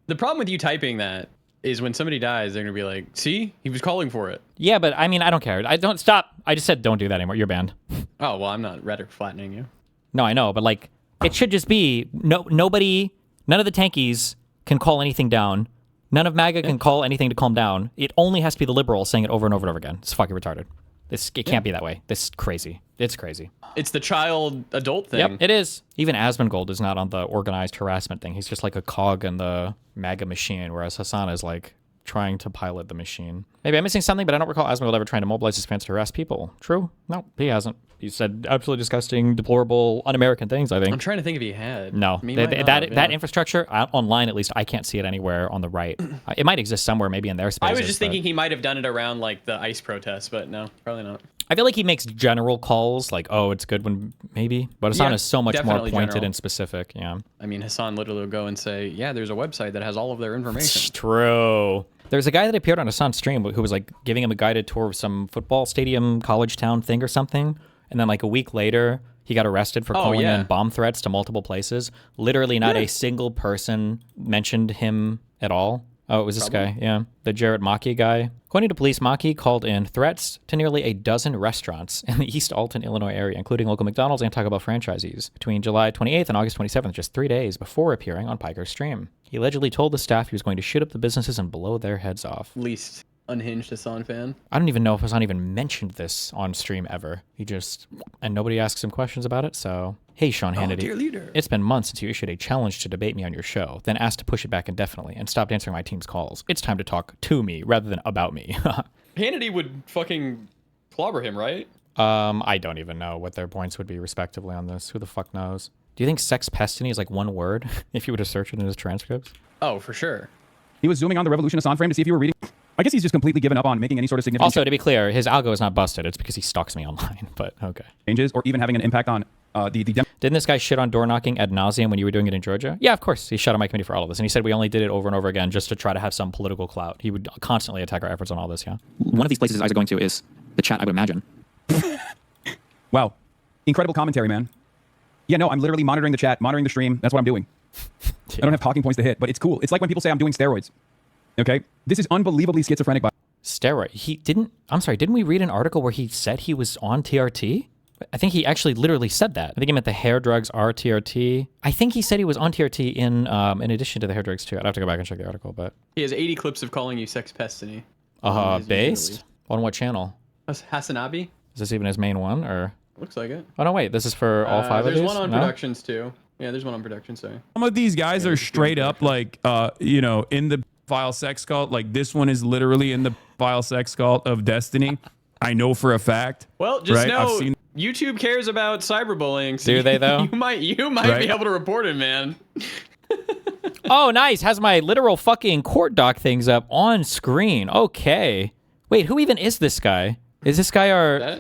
The problem with you typing that is when somebody dies, they're going to be like, see, he was calling for it. Yeah, but I mean, I don't care. I don't stop. I just said don't do that anymore. You're banned. Oh, well, I'm not rhetoric flattening you. No, I know, but like, it should just be nobody, none of the tankies can call anything down. None of MAGA can call anything to calm down. It only has to be the liberals saying it over and over and over again. It's fucking retarded. It can't be that way. This is crazy. It's crazy. It's the child adult thing. Yep, it is. Even Asmongold is not on the organized harassment thing. He's just like a cog in the MAGA machine, whereas Hasan is like trying to pilot the machine. Maybe I'm missing something, but I don't recall Asmongold ever trying to mobilize his fans to harass people. True? No, he hasn't. He said absolutely disgusting, deplorable, un-American things, I think. I'm trying to think if he had. No. That infrastructure, online at least, I can't see it anywhere on the right. It might exist somewhere, maybe in their spaces. I was just thinking he might have done it around like the ICE protests, but no, probably not. I feel like he makes general calls, like, oh, it's good when maybe. But Hasan is so much more pointed general. and specific, yeah. I mean, Hasan literally will go and say, yeah, there's a website that has all of their information. True. There's a guy that appeared on Hasan's stream who was like giving him a guided tour of some football stadium, college town thing or something. And then like a week later, he got arrested for calling in bomb threats to multiple places. Literally not a single person mentioned him at all. Oh, it was this guy, yeah. The Jared Maki guy. According to police, Maki called in threats to nearly a dozen restaurants in the East Alton, Illinois area, including local McDonald's and Taco Bell franchisees, between July 28th and August 27th, just 3 days before appearing on Piker's stream. He allegedly told the staff he was going to shoot up the businesses and blow their heads off. Least unhinged Hasan fan. I don't even know if Hasan even mentioned this on stream ever. He just, and nobody asks him questions about it, so... Hey, Sean Hannity. Dear leader. It's been months since you issued a challenge to debate me on your show, then asked to push it back indefinitely, and stopped answering my team's calls. It's time to talk to me rather than about me. Hannity would fucking clobber him, right? I don't even know what their points would be respectively on this. Who the fuck knows? Do you think sex pestiny is like one word if you were to search it in his transcripts? Oh, for sure. He was zooming on the Revolution Hasan frame to see if you were reading. I guess he's just completely given up on making any sort of significant Also, to be clear, his algo is not busted. It's because he stalks me online, but okay. changes or even having an impact on Didn't this guy shit on door knocking ad nauseum when you were doing it in Georgia? Yeah, of course. He shut on my committee for all of this. And he said we only did it over and over again just to try to have some political clout. He would constantly attack our efforts on all this, yeah. One of these places his eyes are going to is the chat, I would imagine. Wow. Incredible commentary, man. Yeah, no, I'm literally monitoring the chat, monitoring the stream. That's what I'm doing. I don't have talking points to hit, but it's cool. It's like when people say I'm doing steroids. Okay? This is unbelievably schizophrenic. Steroid. Didn't we read an article where he said he was on TRT? I think he actually literally said that. I think he meant the hair drugs are TRT. I think he said he was on TRT in addition to the hair drugs too. I'd have to go back and check the article, but... He has 80 clips of calling you sex pestiny. Based? On what channel? Hasanabi? Is this even his main one, or...? Looks like it. Oh, no, wait. This is for all five of these? There's one on productions, too. Yeah, there's one on production, sorry. Some of these guys are straight up like, in the file sex cult. Like this one is literally in the file sex cult of Destiny. I know for a fact. Well, just know YouTube cares about cyberbullying. So Do they, though? You might be able to report it, man. Oh, nice. Has my literal fucking court doc things up on screen. Okay. Wait, who even is this guy? Is this guy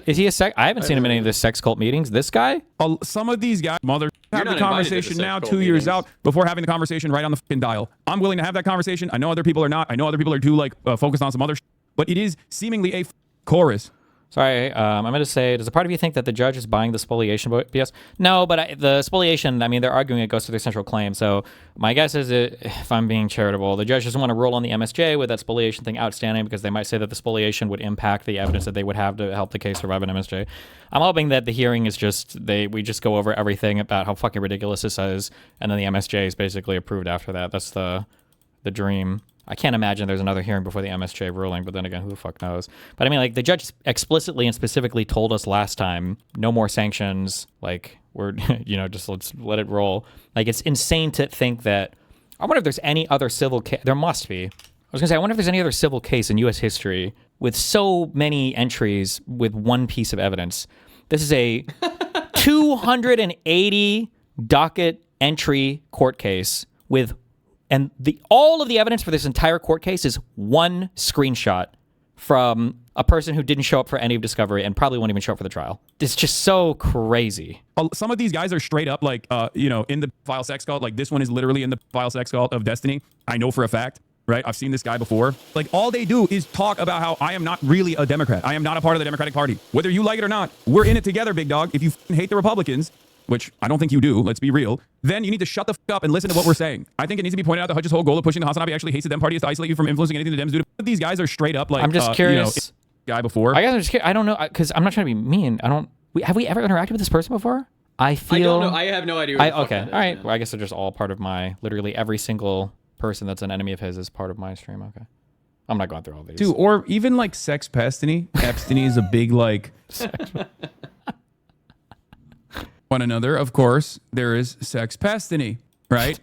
is he a sex? I haven't seen him in any of the sex cult meetings. This guy? Some of these guys, have the conversation now 2 years out before having the conversation right on the fucking dial. I'm willing to have that conversation. I know other people are not. I know other people are too focused on some other but it is seemingly a chorus. Sorry, I'm going to say, does a part of you think that the judge is buying the spoliation BS? No, but the spoliation, I mean, they're arguing it goes to their central claim. So my guess is, if I'm being charitable, the judge doesn't want to roll on the MSJ with that spoliation thing outstanding because they might say that the spoliation would impact the evidence that they would have to help the case survive an MSJ. I'm hoping that the hearing is just, we just go over everything about how fucking ridiculous this is, and then the MSJ is basically approved after that. That's the dream. I can't imagine there's another hearing before the MSJ ruling, but then again, who the fuck knows? But I mean, like, the judge explicitly and specifically told us last time, no more sanctions, like, we're, just let's let it roll. Like, it's insane to think that, I wonder if there's any other civil case, there must be. I was gonna say, I wonder if there's any other civil case in U.S. history with so many entries with one piece of evidence. This is a 280 docket entry court case with and all of the evidence for this entire court case is one screenshot from a person who didn't show up for any of discovery and probably won't even show up for the trial. It's just so crazy. Some of these guys are straight up like, in the file sex cult. Like this one is literally in the file sex cult of Destiny. I know for a fact. right? I've seen this guy before. Like, all they do is talk about how I am not really a Democrat. I am not a part of the Democratic Party. Whether you like it or not, we're in it together, big dog. If you hate the Republicans, which I don't think you do, let's be real, then you need to shut the up and listen to what we're saying. I think it needs to be pointed out that Hutch's whole goal of pushing the Hasanabi actually hates the Dem Party is to isolate you from influencing anything the Dems do. These guys are straight up like, I'm just curious. Guy before. I guess I'm just curious. I don't know, because I'm not trying to be mean. Have we ever interacted with this person before? I feel. I don't know. I have no idea. What okay. All right. Yeah. Well, I guess they're just all part of my. Literally every single person that's an enemy of his is part of my stream. Okay. I'm not going through all these. Dude, or even like Sex Pestiny. Epstiny is a big like. One another, of course. There is Sex Pestiny, right?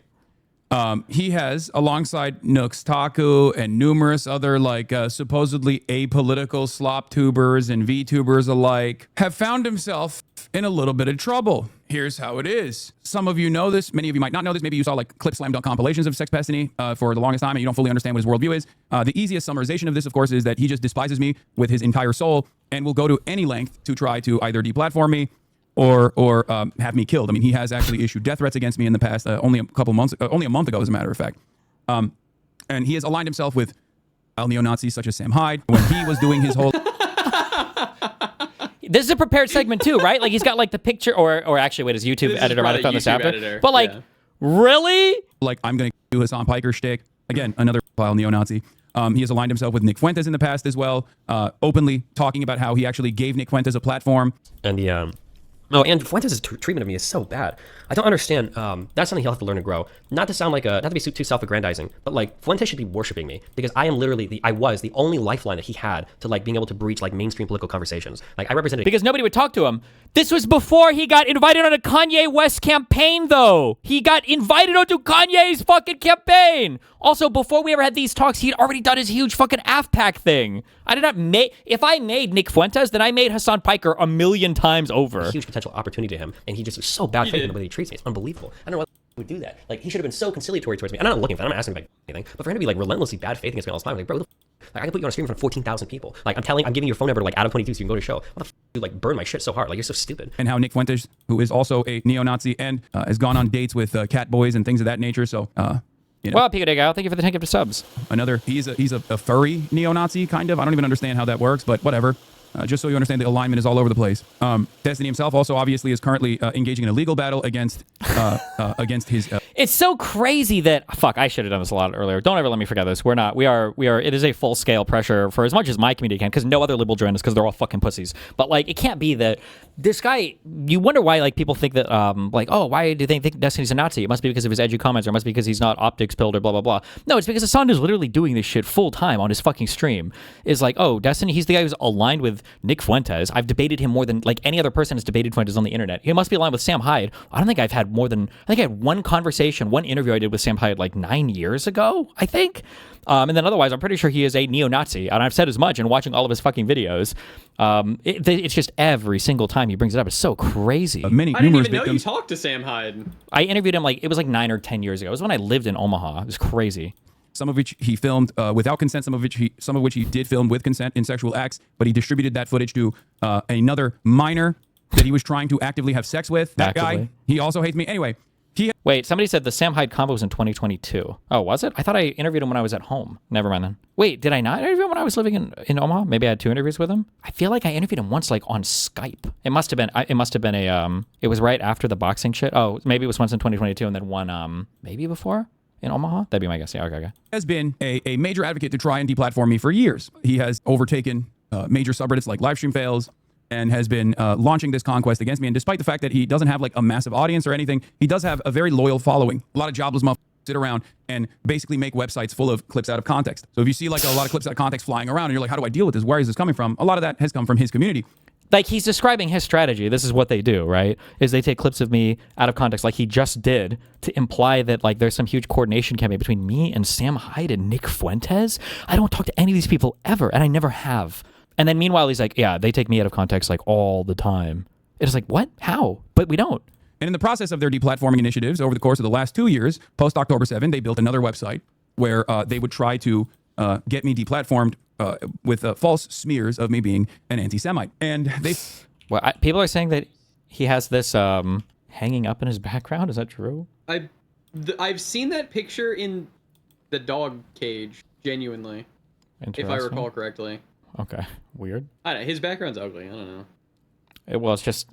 He has, alongside Nooks Taku and numerous other like supposedly apolitical slop tubers and VTubers alike, have found himself in a little bit of trouble. Here's how it is. Some of you know this. Many of you might not know this. Maybe you saw like clip slam dunk compilations of Sex Pestiny for the longest time and you don't fully understand what his worldview is. The easiest summarization of this, of course, is that he just despises me with his entire soul and will go to any length to try to either deplatform me or have me killed. I mean, he has actually issued death threats against me in the past, only a month ago, as a matter of fact. And he has aligned himself with neo-Nazis such as Sam Hyde when he was doing his whole... This is a prepared segment too, right? Like he's got like the picture, or actually, wait, his YouTube editor might have found this after. But like, really? Like, I'm going to do Hassan Piker shtick. Again, another neo-Nazi. He has aligned himself with Nick Fuentes in the past as well, openly talking about how he actually gave Nick Fuentes a platform. And and Fuentes' treatment of me is so bad. I don't understand. That's something he'll have to learn to grow. Not to sound like not to be too self-aggrandizing, but like Fuentes should be worshiping me because I am literally I was the only lifeline that he had to like being able to breach like mainstream political conversations. Like I represented because nobody would talk to him. This was before he got invited on a Kanye West campaign, though. He got invited onto Kanye's fucking campaign. Also, before we ever had these talks, he'd already done his huge fucking AFPAC thing. I did not make. If I made Nick Fuentes, then I made Hassan Piker a million times over. A huge potential opportunity to him, and he just was so bad faith in the way he treats me. It's unbelievable. I don't know why he would do that. Like he should have been so conciliatory towards me. I'm not looking for that. I'm not asking about anything. But for him to be like relentlessly bad faith against me all the time, like bro, like I can put you on a screen in front of 14,000 people. Like I'm giving your phone number like out of 22 so you can go to a show. What the f you like burn my shit so hard? Like you're so stupid. And how Nick Fuentes, who is also a neo-Nazi and has gone on dates with cat boys and things of that nature. So. You know, well, Pico de Gal, thank you for the 10 gift of subs. He's a furry neo-Nazi, kind of. I don't even understand how that works, but whatever. Just so you understand, the alignment is all over the place. Destiny himself also obviously is currently engaging in a legal battle against his... It's so crazy that... Fuck, I should have done this a lot earlier. Don't ever let me forget this. We are. It is a full-scale pressure for as much as my community can, because no other liberal join us, because they're all fucking pussies. But, like, it can't be that this guy... You wonder why, like, people think that, like, oh, why do they think Destiny's a Nazi? It must be because of his edgy comments, or it must be because he's not optics pilled, or blah, blah, blah. No, it's because Hasan is literally doing this shit full-time on his fucking stream. Is like, oh, Destiny, he's the guy who's aligned with Nick Fuentes. I've debated him more than like any other person has debated Fuentes on the internet. He must be aligned with Sam Hyde. I don't think I've had more than, I think I had one conversation, one interview I did with Sam Hyde like 9 years ago, I think. And then otherwise, I'm pretty sure he is a neo-Nazi. And I've said as much in watching all of his fucking videos. It's just every single time he brings it up. It's so crazy. I didn't even know you talked to Sam Hyde. I interviewed him like, it was like 9 or 10 years ago. It was when I lived in Omaha. It was crazy. Some of which he filmed without consent, some of which he did film with consent in sexual acts, but he distributed that footage to another minor that he was trying to actively have sex with. That guy, he also hates me. Anyway, Wait, somebody said the Sam Hyde combo was in 2022. Oh, was it? I thought I interviewed him when I was at home. Never mind then. Wait, did I not interview him when I was living in Omaha? Maybe I had 2 interviews with him. I feel like I interviewed him once, like on Skype. It must have been it was right after the boxing shit. Oh, maybe it was once in 2022 and then one maybe before. In Omaha? That'd be my guess. Yeah, okay. Has been a major advocate to try and deplatform me for years. He has overtaken major subreddits like Livestream Fails and has been launching this conquest against me. And despite the fact that he doesn't have like a massive audience or anything, he does have a very loyal following. A lot of jobless motherfuckers sit around and basically make websites full of clips out of context. So if you see like a lot of clips out of context flying around and you're like, how do I deal with this? Where is this coming from? A lot of that has come from his community. Like, he's describing his strategy. This is what they do, right? Is they take clips of me out of context, like he just did, to imply that, like, there's some huge coordination campaign between me and Sam Hyde and Nick Fuentes. I don't talk to any of these people ever, and I never have. And then meanwhile, he's like, yeah, they take me out of context, like, all the time. It's like, what? How? But we don't. And in the process of their deplatforming initiatives over the course of the last 2 years, post-October 7, they built another website where they would try to get me deplatformed with false smears of me being an anti-Semite. And they... Well, people are saying that he has this hanging up in his background. Is that true? I've seen that picture the dog cage, genuinely, if I recall correctly. Okay, weird. I don't know, his background's ugly. I don't know. Well, it's just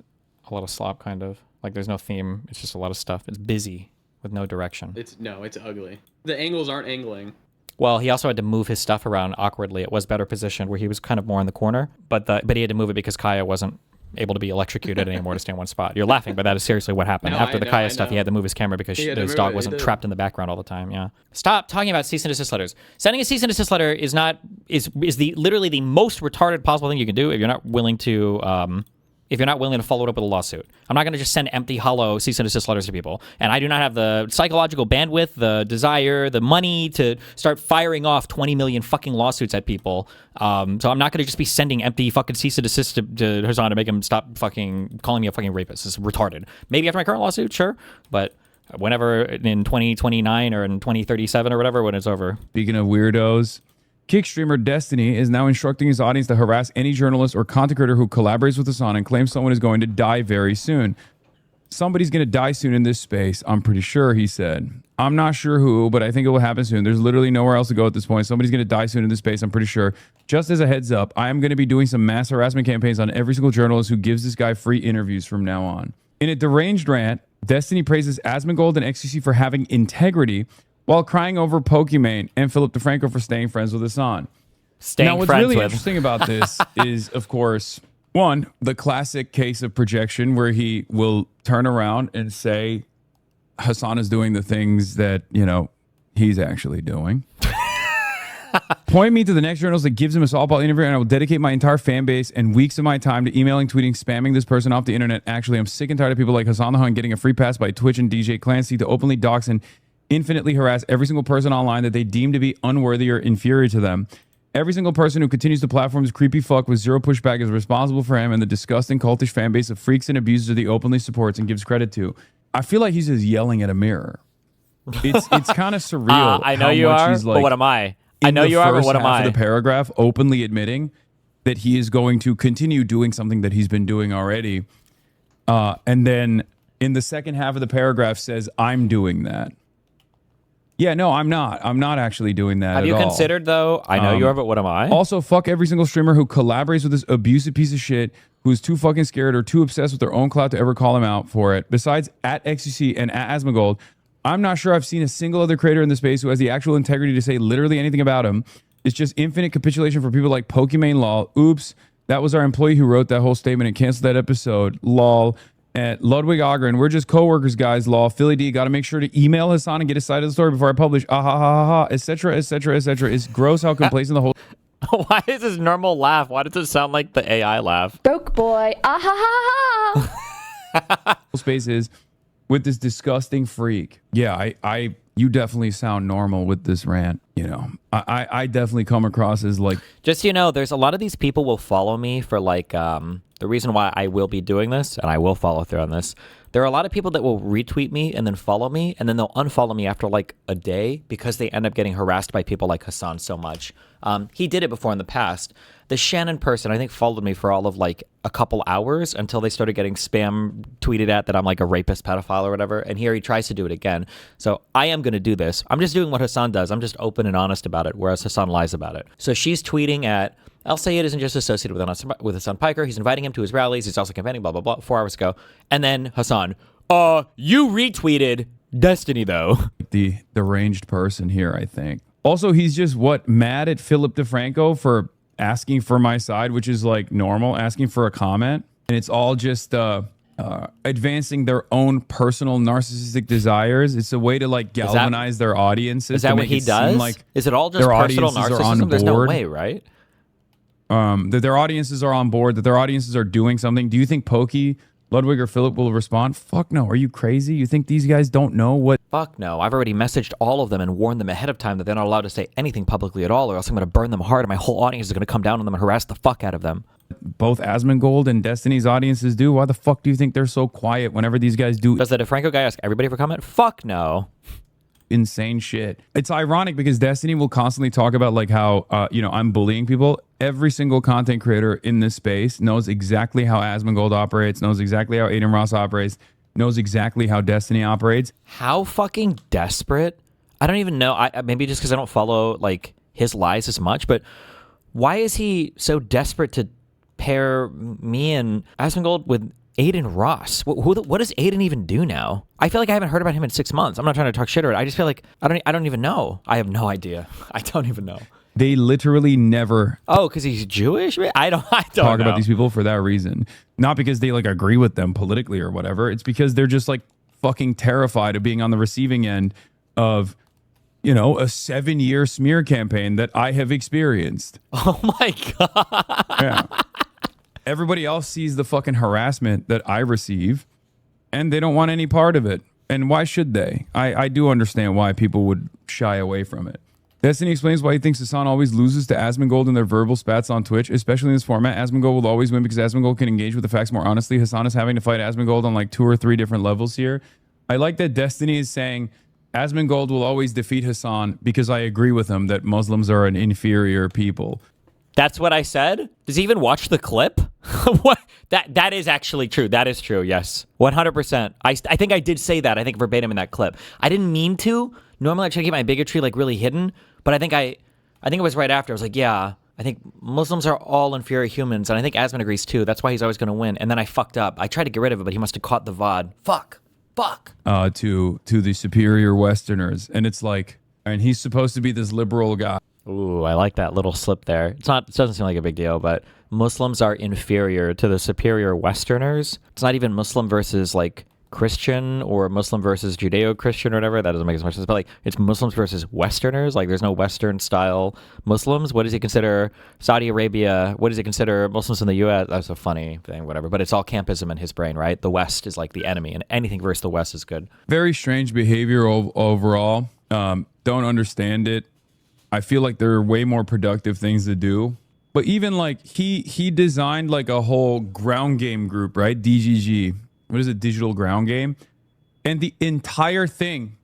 a lot of slop, kind of. Like, there's no theme. It's just a lot of stuff. It's busy with no direction. It's ugly. The angles aren't angling. Well, he also had to move his stuff around awkwardly. It was better positioned where he was kind of more in the corner, but he had to move it because Kaya wasn't able to be electrocuted anymore to stay in one spot. You're laughing, but that is seriously what happened. No, After I the know, Kaya I stuff, he know. had to move his camera because He had to his move dog it, wasn't he did. trapped in the background all the time. Yeah. Stop talking about cease and desist letters. Sending a cease and desist letter is literally the most retarded possible thing you can do if you're not willing to follow it up with a lawsuit. I'm not going to just send empty, hollow cease and desist letters to people. And I do not have the psychological bandwidth, the desire, the money to start firing off 20 million fucking lawsuits at people. So I'm not going to just be sending empty fucking cease and desist to Hasan to make him stop fucking calling me a fucking rapist. It's retarded. Maybe after my current lawsuit, sure. But whenever in 2029 or in 2037 or whatever, when it's over. Speaking of weirdos, Kick streamer Destiny is now instructing his audience to harass any journalist or content creator who collaborates with Hasan and claims someone is going to die very soon. Somebody's going to die soon in this space, I'm pretty sure, he said. I'm not sure who, but I think it will happen soon. There's literally nowhere else to go at this point. Somebody's going to die soon in this space, I'm pretty sure. Just as a heads up, I am going to be doing some mass harassment campaigns on every single journalist who gives this guy free interviews from now on. In a deranged rant, Destiny praises Asmongold and XQC for having integrity, while crying over Pokimane and Philip DeFranco for staying friends with Hasan. Now, what's really interesting about this is, of course, one, the classic case of projection where he will turn around and say Hasan is doing the things that, he's actually doing. Point me to the next journalist that gives him a softball interview, and I will dedicate my entire fan base and weeks of my time to emailing, tweeting, spamming this person off the internet. Actually, I'm sick and tired of people like Hasan the Hun getting a free pass by Twitch and DJ Clancy to openly dox and infinitely harass every single person online that they deem to be unworthy or inferior to them. Every single person who continues to platform this creepy fuck with zero pushback is responsible for him and the disgusting cultish fan base of freaks and abusers that he openly supports and gives credit to. I feel like he's just yelling at a mirror. It's kind of surreal. I know how you much are, he's but what am I? I know you are, but what am I? In the paragraph, openly admitting that he is going to continue doing something that he's been doing already. And then in the second half of the paragraph says, I'm doing that. Yeah, no, I'm not. I'm not actually doing that. Have you considered, though? I know you are, but what am I? Also, fuck every single streamer who collaborates with this abusive piece of shit who's too fucking scared or too obsessed with their own clout to ever call him out for it. Besides at XUC and at Asmongold, I'm not sure I've seen a single other creator in the space who has the actual integrity to say literally anything about him. It's just infinite capitulation for people like Pokimane lol. Oops, that was our employee who wrote that whole statement and canceled that episode. Lol. At Ludwig Ogren, we're just coworkers, guys. Law. Philly D, got to make sure to email Hasan and get his side of the story before I publish. Ah ha ha ha ha, etc. etc. etc. It's gross how complacent the whole Why is this normal laugh? Why does it sound like the AI laugh? Broke boy. Ah ha ha ha. space is with this disgusting freak. Yeah, you definitely sound normal with this rant. I definitely come across as like. Just there's a lot of these people will follow me for like the reason why I will be doing this, and I will follow through on this. There are a lot of people that will retweet me and then follow me, and then they'll unfollow me after like a day because they end up getting harassed by people like Hasan so much. He did it before in the past. The Shannon person, I think, followed me for all of like a couple hours until they started getting spam tweeted at that I'm like a rapist, pedophile, or whatever. And here he tries to do it again. So I am going to do this. I'm just doing what Hasan does. I'm just open and honest about it, whereas Hasan lies about it. So she's tweeting at Al Sayed isn't just associated with Hasan Piker. He's inviting him to his rallies. He's also campaigning, blah, blah, blah, 4 hours ago. And then Hasan, you retweeted Destiny, though. The deranged person here, I think. Also, he's just, mad at Philip DeFranco for asking for my side, which is like normal, asking for a comment. And it's all just advancing their own personal narcissistic desires. It's a way to like galvanize their audiences. Is that what he does? Like is it all just personal narcissism? There's no way, right? That their audiences are on board, that their audiences are doing something. Do you think Pokey, Ludwig, or Philip will respond? Fuck no. Are you crazy? You think these guys don't know what? Fuck no. I've already messaged all of them and warned them ahead of time that they're not allowed to say anything publicly at all, or else I'm going to burn them hard and my whole audience is going to come down on them and harass the fuck out of them. Both Asmongold and Destiny's audiences do. Why the fuck do you think they're so quiet whenever these guys do? Does the DeFranco guy ask everybody for comment? Fuck no. Insane shit. It's ironic because Destiny will constantly talk about like how I'm bullying people. Every single content creator in this space knows exactly how Asmongold operates, knows exactly how Aiden Ross operates, knows exactly how Destiny operates. How fucking desperate I don't even know. Maybe just because I don't follow like his lies as much, but why is he so desperate to pair me and Asmongold with Aiden Ross? What does Aiden even do now? I feel like I haven't heard about him in 6 months. I'm not trying to talk shit or it. I just feel like I don't even know. I have no idea. I don't even know. They literally never. Oh, because he's Jewish? I don't talk know. About these people for that reason. Not because they like agree with them politically or whatever. It's because they're just like fucking terrified of being on the receiving end of, you know, a 7-year smear campaign that I have experienced. Oh my God. Yeah. Everybody else sees the fucking harassment that I receive and they don't want any part of it. And why should they? I do understand why people would shy away from it. Destiny explains why he thinks Hasan always loses to Asmongold in their verbal spats on Twitch, especially in this format. Asmongold will always win because Asmongold can engage with the facts more honestly. Hasan is having to fight Asmongold on like 2 or 3 different levels here. I like that Destiny is saying Asmongold will always defeat Hasan because I agree with him that Muslims are an inferior people. That's what I said? Does he even watch the clip? What? That is actually true. That is true, yes. 100%. I think I did say that, I think verbatim in that clip. I didn't mean to. Normally I try to keep my bigotry like really hidden, but I think it was right after. I was like, yeah, I think Muslims are all inferior humans, and I think Asmon agrees too. That's why he's always going to win. And then I fucked up. I tried to get rid of it, but he must have caught the VOD. Fuck. To the superior Westerners. And it's like, and he's supposed to be this liberal guy. Ooh, I like that little slip there. It doesn't seem like a big deal, but Muslims are inferior to the superior Westerners. It's not even Muslim versus like Christian or Muslim versus Judeo-Christian or whatever. That doesn't make as much sense. But like, it's Muslims versus Westerners. Like, there's no Western style Muslims. What does he consider Saudi Arabia? What does he consider Muslims in the U.S.? That's a funny thing, whatever. But it's all campism in his brain, right? The West is like the enemy, and anything versus the West is good. Very strange behavior overall. Don't understand it. I feel like there are way more productive things to do. But even like he designed like a whole ground game group, right? DGG. What is it? Digital ground game. And the entire thing,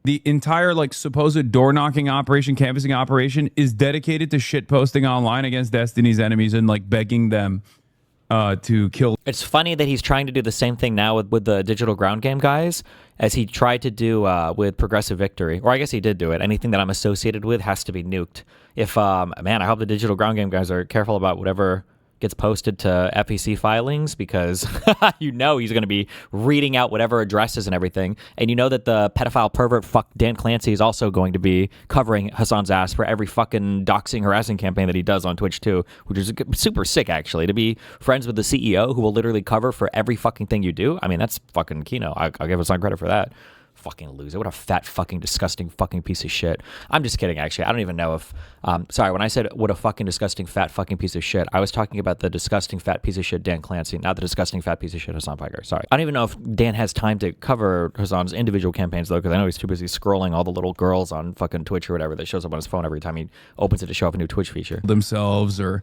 the entire like supposed door knocking operation, canvassing operation is dedicated to shit posting online against Destiny's enemies and like begging them to kill. It's funny that he's trying to do the same thing now with the digital ground game guys as he tried to do with Progressive Victory. Or I guess he did do it. Anything that I'm associated with has to be nuked. If, man, I hope the digital ground game guys are careful about whatever gets posted to FEC filings, because you know he's going to be reading out whatever addresses and everything. And you know that the pedophile pervert fuck Dan Clancy is also going to be covering Hasan's ass for every fucking doxing, harassing campaign that he does on Twitch too, which is super sick actually, to be friends with the CEO who will literally cover for every fucking thing you do. I mean, that's fucking Kino. I'll give Hasan credit for that. Fucking loser. What a fat fucking disgusting fucking piece of shit. I'm just kidding, actually. I don't even know if sorry, when I said what a fucking disgusting fat fucking piece of shit, I was talking about the disgusting fat piece of shit Dan Clancy, not the disgusting fat piece of shit Hasan Piker. Sorry. I don't even know if Dan has time to cover Hasan's individual campaigns though, because I know he's too busy scrolling all the little girls on fucking Twitch or whatever that shows up on his phone every time he opens it to show off a new Twitch feature. Themselves or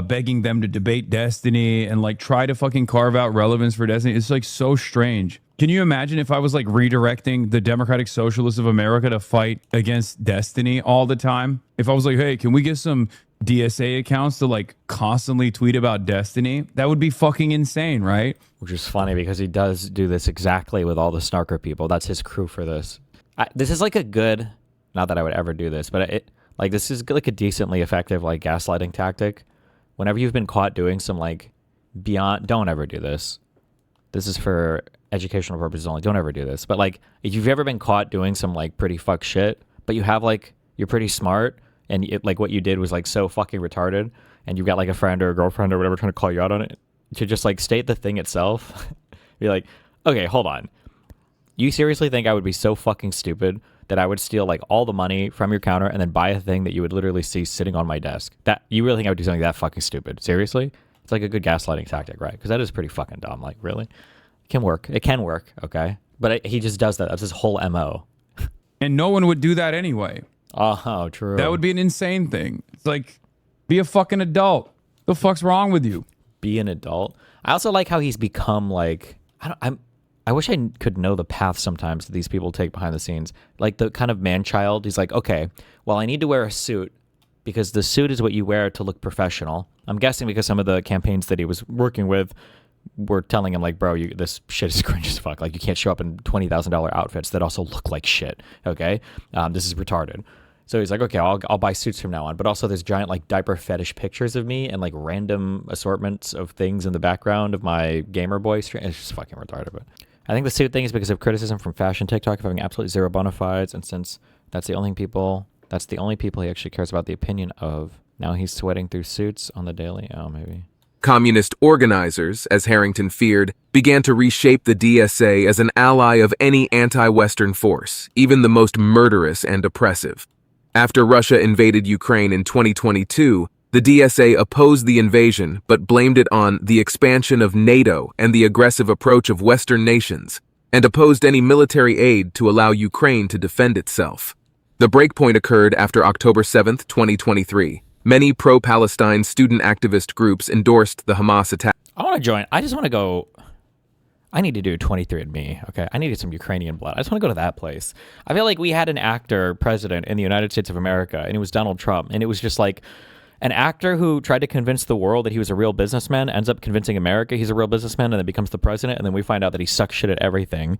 begging them to debate Destiny and like try to fucking carve out relevance for Destiny. It's like so strange. Can you imagine if I was like redirecting the Democratic Socialists of America to fight against Destiny all the time? If I was like, hey, can we get some DSA accounts to like constantly tweet about Destiny? That would be fucking insane, right? Which is funny because he does do this exactly with all the snarker people. That's his crew for this. This is like a good, not that I would ever do this, but this is like a decently effective like gaslighting tactic. Whenever you've been caught doing some like don't ever do this. This is for educational purposes only. Don't ever do this. But like, if you've ever been caught doing some like pretty fuck shit, but you have like, you're pretty smart and like what you did was like so fucking retarded and you've got like a friend or a girlfriend or whatever trying to call you out on it, to just like state the thing itself. Be like, okay, hold on. You seriously think I would be so fucking stupid that I would steal like all the money from your counter and then buy a thing that you would literally see sitting on my desk? That you really think I would do something that fucking stupid? Seriously? It's like a good gaslighting tactic, right? Because that is pretty fucking dumb. Like, really? It can work. It can work, okay? But he just does that. That's his whole MO. And no one would do that anyway. Oh, true. That would be an insane thing. It's like, be a fucking adult. The fuck's wrong with you? Be an adult. I also like how he's become like, I wish I could know the path sometimes that these people take behind the scenes. Like the kind of man-child. He's like, okay, well, I need to wear a suit because the suit is what you wear to look professional. I'm guessing because some of the campaigns that he was working with we're telling him like, bro, this shit is cringe as fuck. Like, you can't show up in $20,000 outfits that also look like shit. Okay, this is retarded. So he's like, okay, I'll buy suits from now on. But also, there's giant like diaper fetish pictures of me and like random assortments of things in the background of my Gamer Boy stream. It's just fucking retarded. But I think the suit thing is because of criticism from fashion TikTok of having absolutely zero bona fides, and since that's the only people he actually cares about the opinion of. Now he's sweating through suits on the daily. Oh, maybe. Communist organizers, as Harrington feared, began to reshape the DSA as an ally of any anti-Western force, even the most murderous and oppressive. After Russia invaded Ukraine in 2022, the DSA opposed the invasion but blamed it on the expansion of NATO and the aggressive approach of Western nations, and opposed any military aid to allow Ukraine to defend itself. The breakpoint occurred after October 7, 2023. Many pro-Palestine student activist groups endorsed the Hamas attack. I want to join. I just want to go. I need to do 23andMe, okay? I needed some Ukrainian blood. I just want to go to that place. I feel like we had an actor president in the United States of America, and it was Donald Trump. And it was just like an actor who tried to convince the world that he was a real businessman, ends up convincing America he's a real businessman, and then becomes the president, and then we find out that he sucks shit at everything.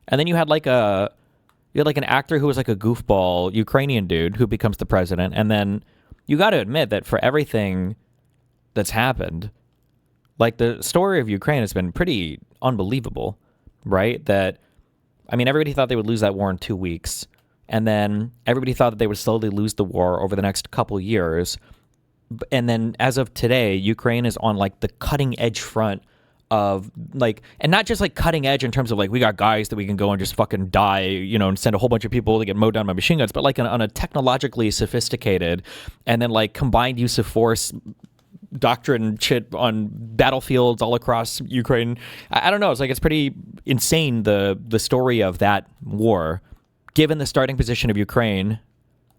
And then you had like an actor who was like a goofball Ukrainian dude who becomes the president, and then you got to admit that for everything that's happened, like the story of Ukraine has been pretty unbelievable, right? That, I mean, everybody thought they would lose that war in 2 weeks. And then everybody thought that they would slowly lose the war over the next couple years. And then as of today, Ukraine is on like the cutting edge front of like, and not just like cutting edge in terms of like, we got guys that we can go and just fucking die, you know, and send a whole bunch of people to get mowed down by machine guns, but like on a technologically sophisticated and then like combined use of force doctrine shit on battlefields all across Ukraine. I don't know. It's like, it's pretty insane, the story of that war, given the starting position of Ukraine,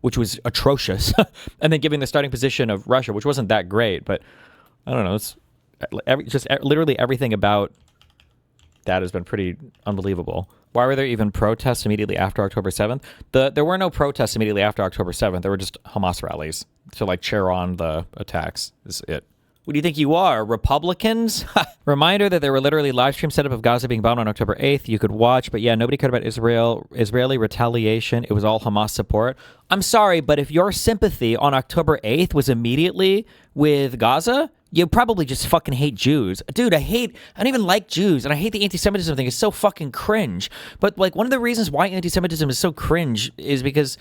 which was atrocious, and then given the starting position of Russia, which wasn't that great, but I don't know. It's literally everything about that has been pretty unbelievable. Why were there even protests immediately after October 7th? There were no protests immediately after October 7th. There were just Hamas rallies to like cheer on the attacks. Is it. What do you think you are, Republicans? Reminder that there were literally live stream setup of Gaza being bombed on October 8th. You could watch, but yeah, nobody cared about Israeli retaliation. It was all Hamas support. I'm sorry, but if your sympathy on October 8th was immediately with Gaza, you probably just fucking hate Jews. Dude, I don't even like Jews, and I hate the anti-Semitism thing. It's so fucking cringe. But like, one of the reasons why anti-Semitism is so cringe is because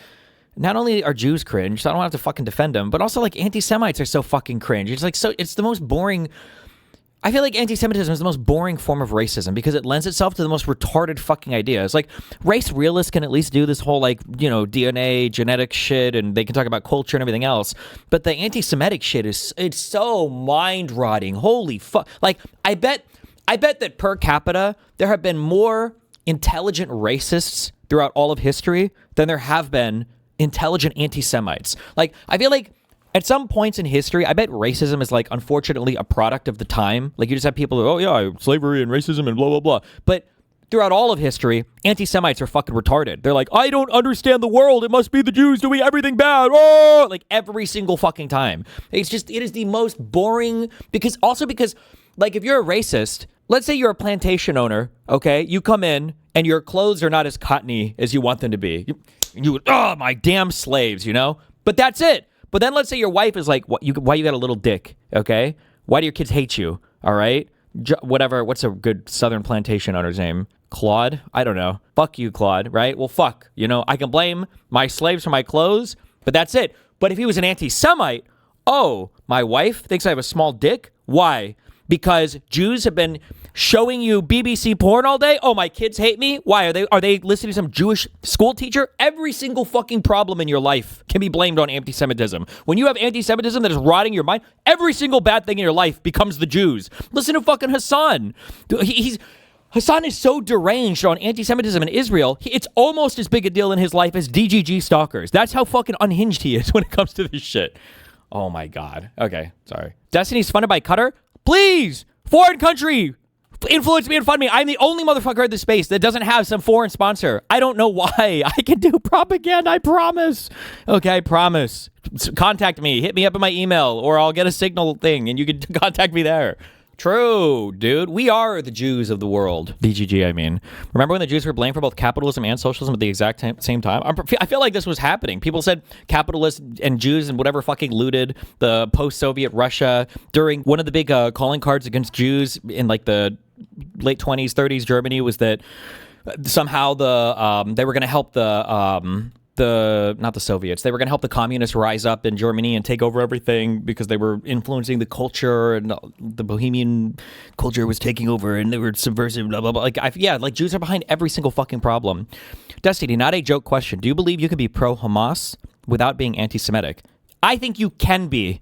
not only are Jews cringe, so I don't have to fucking defend them, but also like anti-Semites are so fucking cringe. It's like, so it's the most boring. I feel like anti-Semitism is the most boring form of racism because it lends itself to the most retarded fucking ideas. Like, race realists can at least do this whole like, you know, DNA, genetic shit, and they can talk about culture and everything else. But the anti-Semitic shit it's so mind-rotting. Holy fuck. Like, I bet that per capita, there have been more intelligent racists throughout all of history than there have been intelligent anti-Semites. Like, I feel like at some points in history, I bet racism is like, unfortunately, a product of the time. Like, you just have people who, oh yeah, slavery and racism and blah, blah, blah. But throughout all of history, anti-Semites are fucking retarded. They're like, I don't understand the world. It must be the Jews doing everything bad. Oh, like every single fucking time. It is the most boring because like, if you're a racist, let's say you're a plantation owner, okay? You come in and your clothes are not as cottony as you want them to be. You oh, my damn slaves, you know? But that's it. But then let's say your wife is like, why you got a little dick, okay? Why do your kids hate you, all right? Whatever, what's a good Southern plantation owner's name? Claude? I don't know. Fuck you, Claude, right? Well, fuck. You know, I can blame my slaves for my clothes, but that's it. But if he was an anti-Semite, oh, my wife thinks I have a small dick? Why? Because Jews have been showing you BBC porn all day? Oh, my kids hate me? Why? Are they listening to some Jewish school teacher? Every single fucking problem in your life can be blamed on anti-Semitism. When you have anti-Semitism that is rotting your mind, every single bad thing in your life becomes the Jews. Listen to fucking Hasan. Hasan is so deranged on anti-Semitism in Israel, it's almost as big a deal in his life as DGG stalkers. That's how fucking unhinged he is when it comes to this shit. Oh my God. Okay, sorry. Destiny's funded by Qatar? Please! Foreign country! Influence me and fund me. I'm the only motherfucker in this space that doesn't have some foreign sponsor. I don't know why. I can do propaganda, I promise. Okay, I promise. Contact me. Hit me up in my email, or I'll get a Signal thing, and you can contact me there. True, dude. We are the Jews of the world. DGG, I mean. Remember when the Jews were blamed for both capitalism and socialism at the exact same time? I feel like this was happening. People said capitalists and Jews and whatever fucking looted the post-Soviet Russia during one of the big calling cards against Jews in like the late 20s, 30s Germany was that somehow they were going to help not the Soviets. They were going to help the communists rise up in Germany and take over everything because they were influencing the culture and the Bohemian culture was taking over and they were subversive, blah, blah, blah. Like Jews are behind every single fucking problem. Destiny, not a joke question. Do you believe you can be pro-Hamas without being anti-Semitic? I think you can be.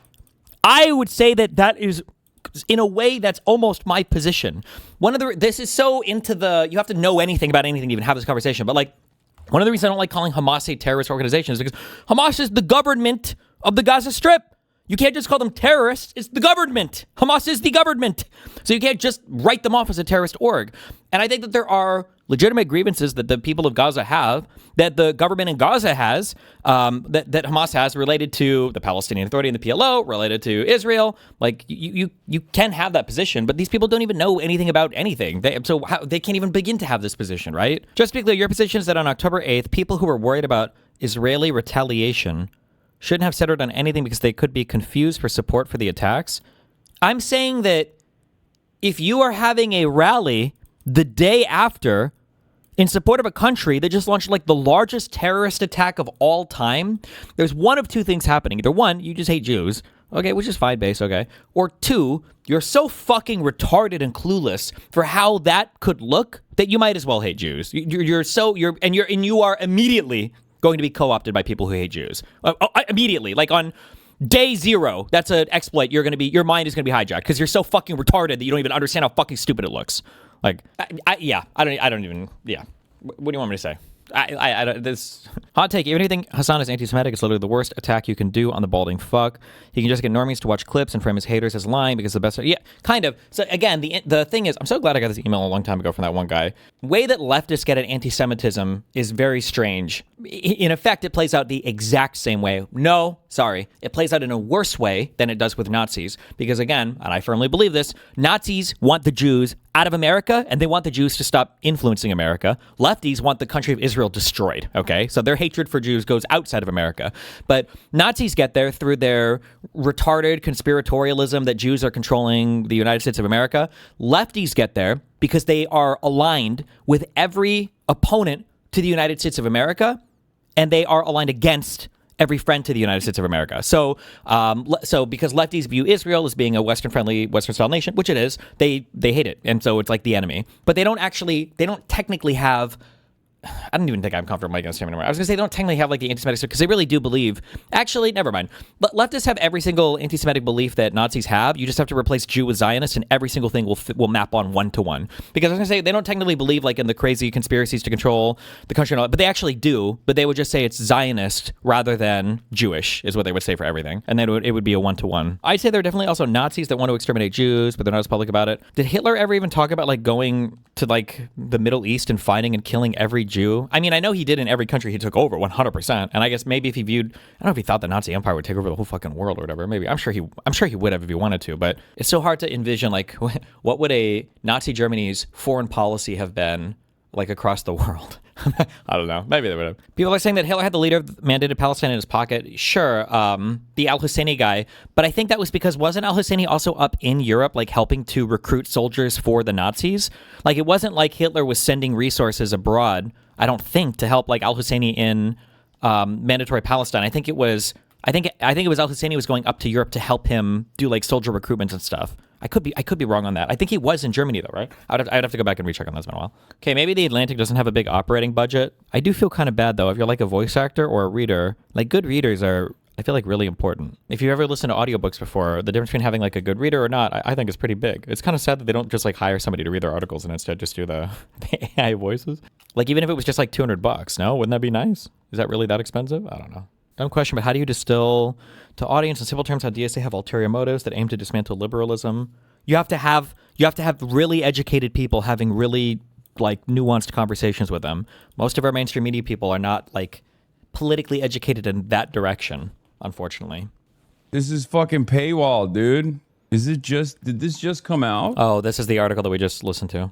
I would say that is, in a way, that's almost my position. This is so into you have to know anything about anything to even have this conversation, but like, one of the reasons I don't like calling Hamas a terrorist organization is because Hamas is the government of the Gaza Strip. You can't just call them terrorists. It's the government. Hamas is the government. So you can't just write them off as a terrorist org. And I think that there are legitimate grievances that the people of Gaza have, that the government in Gaza has, that Hamas has related to the Palestinian Authority and the PLO, related to Israel. Like, you can have that position, but these people don't even know anything about anything. They can't even begin to have this position, right? Just to be clear, your position is that on October 8th, people who are worried about Israeli retaliation shouldn't have settled on anything because they could be confused for support for the attacks. I'm saying that if you are having a rally the day after in support of a country that just launched like the largest terrorist attack of all time, there's one of two things happening. Either one, you just hate Jews, okay, which is fine base, okay. Or two, you're so fucking retarded and clueless for how that could look that you might as well hate Jews. You are immediately going to be co-opted by people who hate Jews. Immediately, like on day zero, that's an exploit. Your mind is going to be hijacked because you're so fucking retarded that you don't even understand how fucking stupid it looks. Like, I don't even. What do you want me to say? This hot take. Even if you think Hasan is anti-Semitic, it's literally the worst attack you can do on the balding fuck. He can just get normies to watch clips and frame his haters as lying because the best. Yeah, kind of. So again, the thing is, I'm so glad I got this email a long time ago from that one guy. Way that leftists get at anti-Semitism is very strange. In effect, it plays out the exact same way. No, sorry, it plays out in a worse way than it does with Nazis. Because again, and I firmly believe this, Nazis want the Jews out of America, and they want the Jews to stop influencing America. Lefties want the country of Israel destroyed, okay? So their hatred for Jews goes outside of America. But Nazis get there through their retarded conspiratorialism that Jews are controlling the United States of America. Lefties get there because they are aligned with every opponent to the United States of America, and they are aligned against every friend to the United States of America. So because lefties view Israel as being a Western-friendly, Western-style nation, which it is, they hate it. And so it's like the enemy. But they don't technically have... I don't even think I'm comfortable against him anymore. I was going to say they don't technically have like the anti-Semitic stuff because they really do believe. Actually, never mind. But leftists have every single anti-Semitic belief that Nazis have. You just have to replace Jew with Zionist, and every single thing will map on one-to-one. Because I was going to say they don't technically believe like in the crazy conspiracies to control the country and all that, but they actually do. But they would just say it's Zionist rather than Jewish is what they would say for everything, and then it would be a one-to-one. I'd say there are definitely also Nazis that want to exterminate Jews, but they're not as public about it. Did Hitler ever even talk about like going to like the Middle East and finding and killing every Jew? I mean, I know he did in every country he took over, 100%. And I guess maybe if he viewed, I don't know if he thought the Nazi Empire would take over the whole fucking world or whatever. Maybe I'm sure he would have if he wanted to. But it's so hard to envision like what would a Nazi Germany's foreign policy have been like across the world. I don't know. Maybe they would have. People are saying that Hitler had the leader of mandated Palestine in his pocket. Sure, the al-Husseini guy. But I think that was because wasn't al-Husseini also up in Europe, like helping to recruit soldiers for the Nazis? Like it wasn't like Hitler was sending resources abroad, I don't think, to help like al-Husseini in mandatory Palestine. I think it was al-Husseini was going up to Europe to help him do like soldier recruitment and stuff. I could be wrong on that. I think he was in Germany though, right? I'd have to go back and recheck on that. It's been a while. Okay, maybe the Atlantic doesn't have a big operating budget. I do feel kind of bad though if you're like a voice actor or a reader. Like good readers are, I feel like, really important. If you've ever listened to audiobooks before, the difference between having like a good reader or not, I think is pretty big. It's kind of sad that they don't just like hire somebody to read their articles and instead just do the AI voices. Like even if it was just like $200, no? Wouldn't that be nice? Is that really that expensive? I don't know. Dumb question, but how do you distill to audience in simple terms how DSA have ulterior motives that aim to dismantle liberalism? You have to have really educated people having really like nuanced conversations with them. Most of our mainstream media people are not like politically educated in that direction, unfortunately. This is fucking paywall, dude. Did this just come out? Oh, this is the article that we just listened to.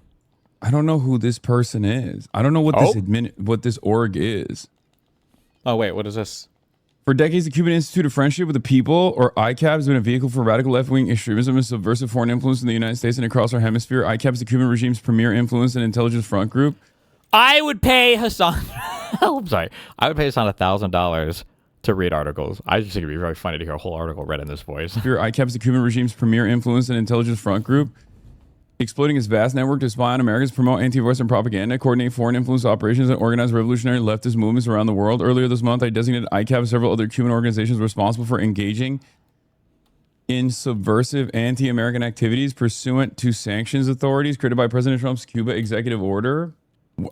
I don't know who this person is. I don't know what what this org is. Oh, wait, what is this? For decades, the Cuban Institute of Friendship with the People, or ICAP, has been a vehicle for radical left-wing extremism and subversive foreign influence in the United States and across our hemisphere. ICAP is the Cuban regime's premier influence and intelligence front group. I would pay Hasan. I'm sorry. I would pay Hasan $1,000 to read articles. I just think it'd be very funny to hear a whole article read in this voice. ICAP is the Cuban regime's premier influence and intelligence front group, exploiting its vast network to spy on Americans, promote anti-Western propaganda, coordinate foreign influence operations, and organize revolutionary leftist movements around the world. Earlier this month, I designated ICAP and several other Cuban organizations responsible for engaging in subversive anti-American activities pursuant to sanctions authorities created by President Trump's Cuba executive order.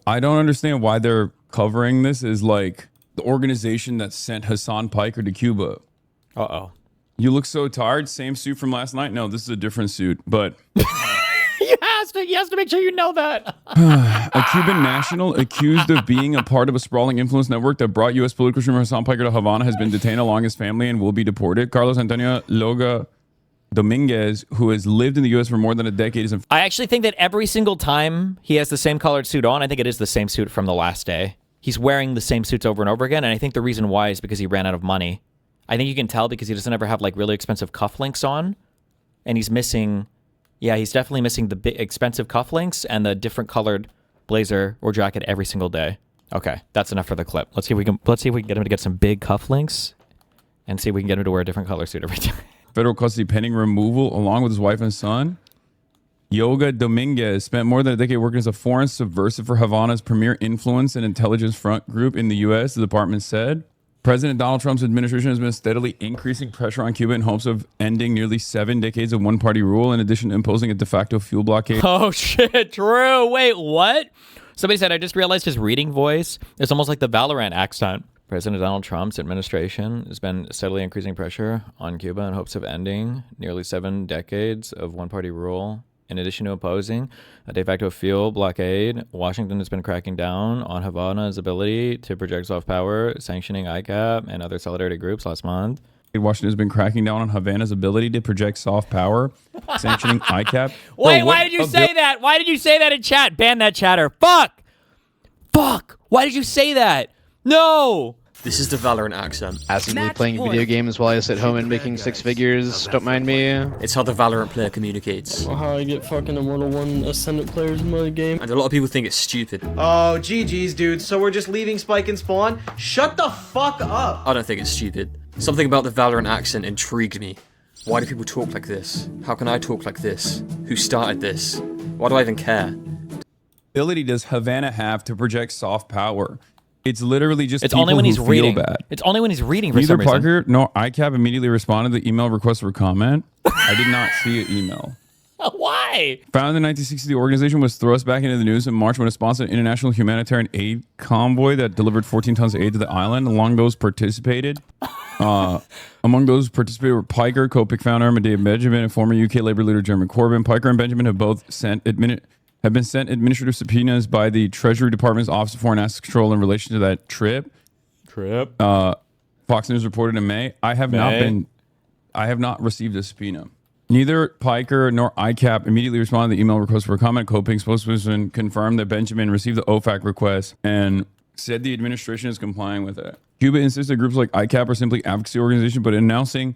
I don't understand why they're covering this as like the organization that sent Hasan Piker to Cuba. Uh-oh. You look so tired. Same suit from last night? No, this is a different suit, but... He has to make sure you know that. A Cuban national accused of being a part of a sprawling influence network that brought U.S. political streamer Hasan Piker to Havana has been detained along his family and will be deported. Carlos Antonio Loga Dominguez, who has lived in the U.S. for more than a decade, is... I actually think that every single time he has the same colored suit on, I think it is the same suit from the last day. He's wearing the same suits over and over again, and I think the reason why is because he ran out of money. I think you can tell because he doesn't ever have like really expensive cufflinks on, and he's missing... Yeah, he's definitely missing the big expensive cufflinks and the different colored blazer or jacket every single day. Okay, that's enough for the clip. Let's see if we can get him to get some big cufflinks and see if we can get him to wear a different color suit every time. Federal custody pending removal along with his wife and son. Yoga Dominguez spent more than a decade working as a foreign subversive for Havana's premier influence and intelligence front group in the U.S., the department said. President Donald Trump's administration has been steadily increasing pressure on Cuba in hopes of ending nearly 7 decades of one-party rule, in addition to imposing a de facto fuel blockade. Oh, shit, true. Wait, what? Somebody said, I just realized his reading voice is almost like the Valorant accent. President Donald Trump's administration has been steadily increasing pressure on Cuba in hopes of ending nearly 7 decades of one-party rule. In addition to opposing a de facto fuel blockade, Washington has been cracking down on Havana's ability to project soft power, sanctioning ICAP and other solidarity groups last month. Washington has been cracking down on Havana's ability to project soft power, sanctioning ICAP. Wait, why did you say that? Why did you say that in chat? Ban that chatter. Fuck! Fuck! Why did you say that? No! This is the Valorant accent. Passively playing video games while I sit home and making 6 figures. Don't mind me. It's how the Valorant player communicates. Or how I get fucking Immortal 1 Ascendant players in my game. And a lot of people think it's stupid. Oh, GG's, dude. So we're just leaving Spike and Spawn? Shut the fuck up! I don't think it's stupid. Something about the Valorant accent intrigued me. Why do people talk like this? How can I talk like this? Who started this? Why do I even care? Ability does Havana have to project soft power? It's literally just it's only when he's reading. Bad. It's only when he's reading for Neither some reason. Parker nor ICAP immediately responded to the email request for comment. I did not see an email. Why? Founded in 1960, the organization was thrust back into the news in March when it sponsored an international humanitarian aid convoy that delivered 14 tons of aid to the island. Among those were participated were Piker, co-pick founder Medea Benjamin, and former UK Labour leader Jeremy Corbyn. Piker and Benjamin have both have been sent administrative subpoenas by the Treasury Department's Office of Foreign Assets Control in relation to that trip. Fox News reported in May. I have not received a subpoena. Neither Piker nor ICAP immediately responded to the email request for comment. Coping spokesperson confirmed that Benjamin received the OFAC request and said the administration is complying with it. Cuba insists that groups like ICAP are simply advocacy organizations, but announcing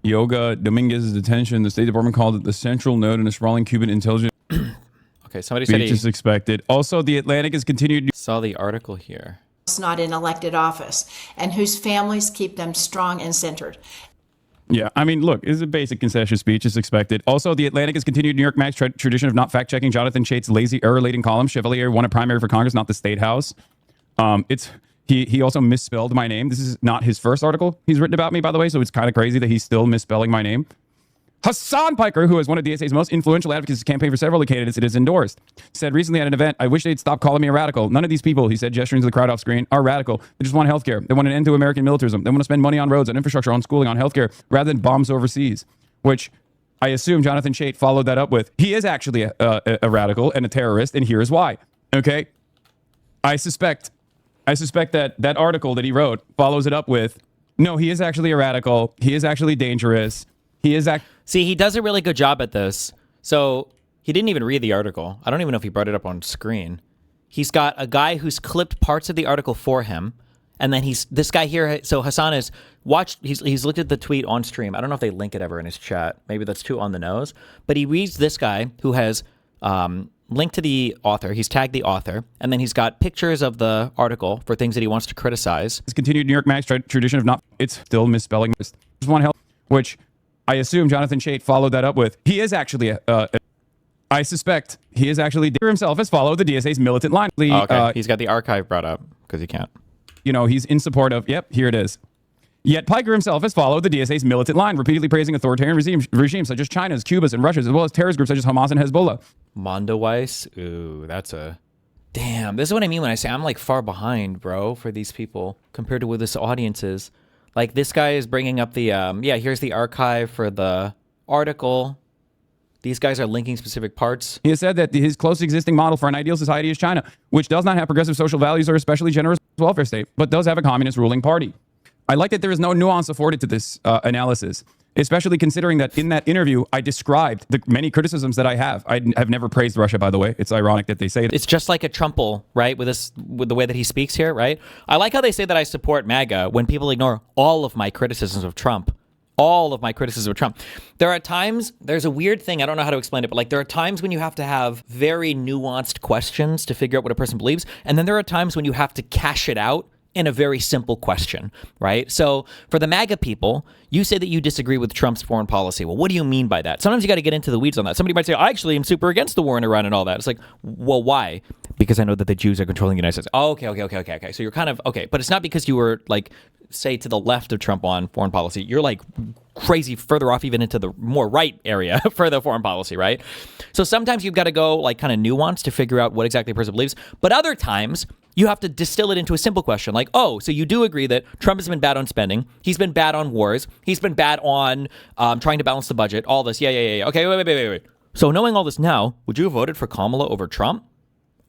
Yoga Dominguez's detention, the State Department called it the central node in a sprawling Cuban intelligence. Okay, somebody said is expected. Also, the Atlantic has continued. Saw the article here. It's not in elected office, and whose families keep them strong and centered. Yeah, I mean, look, it's a basic concession speech. It's expected. Also, the Atlantic has continued New York Mag's tradition of not fact-checking Jonathan Chait's lazy, error-laden column. Chevalier won a primary for Congress, not the State House. He also misspelled my name. This is not his first article he's written about me, by the way, so it's kind of crazy that he's still misspelling my name. Hasan Piker, who is one of DSA's most influential advocates of campaign for several of the candidates it has endorsed, said recently at an event, I wish they'd stop calling me a radical. None of these people, he said, gesturing to the crowd off screen, are radical. They just want healthcare. They want an end to American militarism. They want to spend money on roads, on infrastructure, on schooling, on healthcare, rather than bombs overseas, which I assume Jonathan Chait followed that up with. He is actually a radical and a terrorist, and here's why. Okay? I suspect that article that he wrote follows it up with, no, he is actually a radical. He is actually dangerous. He is See, he does a really good job at this. So he didn't even read the article. I don't even know if he brought it up on screen. He's got a guy who's clipped parts of the article for him. And then this guy here, so Hasan has watched, he's looked at the tweet on stream. I don't know if they link it ever in his chat. Maybe that's too on the nose. But he reads this guy who has linked to the author. He's tagged the author. And then he's got pictures of the article for things that he wants to criticize. This continued New York Mag's tradition of not, it's still misspelling. There's one help, which I assume Jonathan Chait followed that up with. He is actually, I suspect he is actually, himself has followed the DSA's militant line. Okay, he's got the archive brought up because he can't. You know, he's in support of, yep, here it is. Yet Piker himself has followed the DSA's militant line, repeatedly praising authoritarian regimes such as China's, Cuba's, and Russia's, as well as terrorist groups such as Hamas and Hezbollah. Mondoweiss? Ooh, that's a... Damn, this is what I mean when I say I'm like far behind, bro, for these people compared to what this audience is. Like, this guy is bringing up the, yeah, here's the archive for the article. These guys are linking specific parts. He has said that his close existing model for an ideal society is China, which does not have progressive social values or especially generous welfare state, but does have a communist ruling party. I like that there is no nuance afforded to this analysis, especially considering that in that interview, I described the many criticisms that I have. I have never praised Russia, by the way. It's ironic that they say it. It's just like a Trumpel, right? With the way that he speaks here, right? I like how they say that I support MAGA when people ignore all of my criticisms of Trump. All of my criticism of Trump. There are times, there's a weird thing, I don't know how to explain it, but like there are times when you have to have very nuanced questions to figure out what a person believes, and then there are times when you have to cash it out in a very simple question, right? So for the MAGA people, you say that you disagree with Trump's foreign policy. Well, what do you mean by that? Sometimes you got to get into the weeds on that. Somebody might say, I actually am super against the war in Iran and all that. It's like, well, why? Because I know that the Jews are controlling the United States. Oh, okay. So you're kind of, okay. But it's not because you were like, say, to the left of Trump on foreign policy. You're like crazy further off even into the more right area for the foreign policy, right? So sometimes you've got to go like kind of nuanced to figure out what exactly a person believes. But other times you have to distill it into a simple question like, oh, so you do agree that Trump has been bad on spending. He's been bad on wars. He's been bad on trying to balance the budget. All this. Yeah. Okay, wait. So knowing all this now, would you have voted for Kamala over Trump?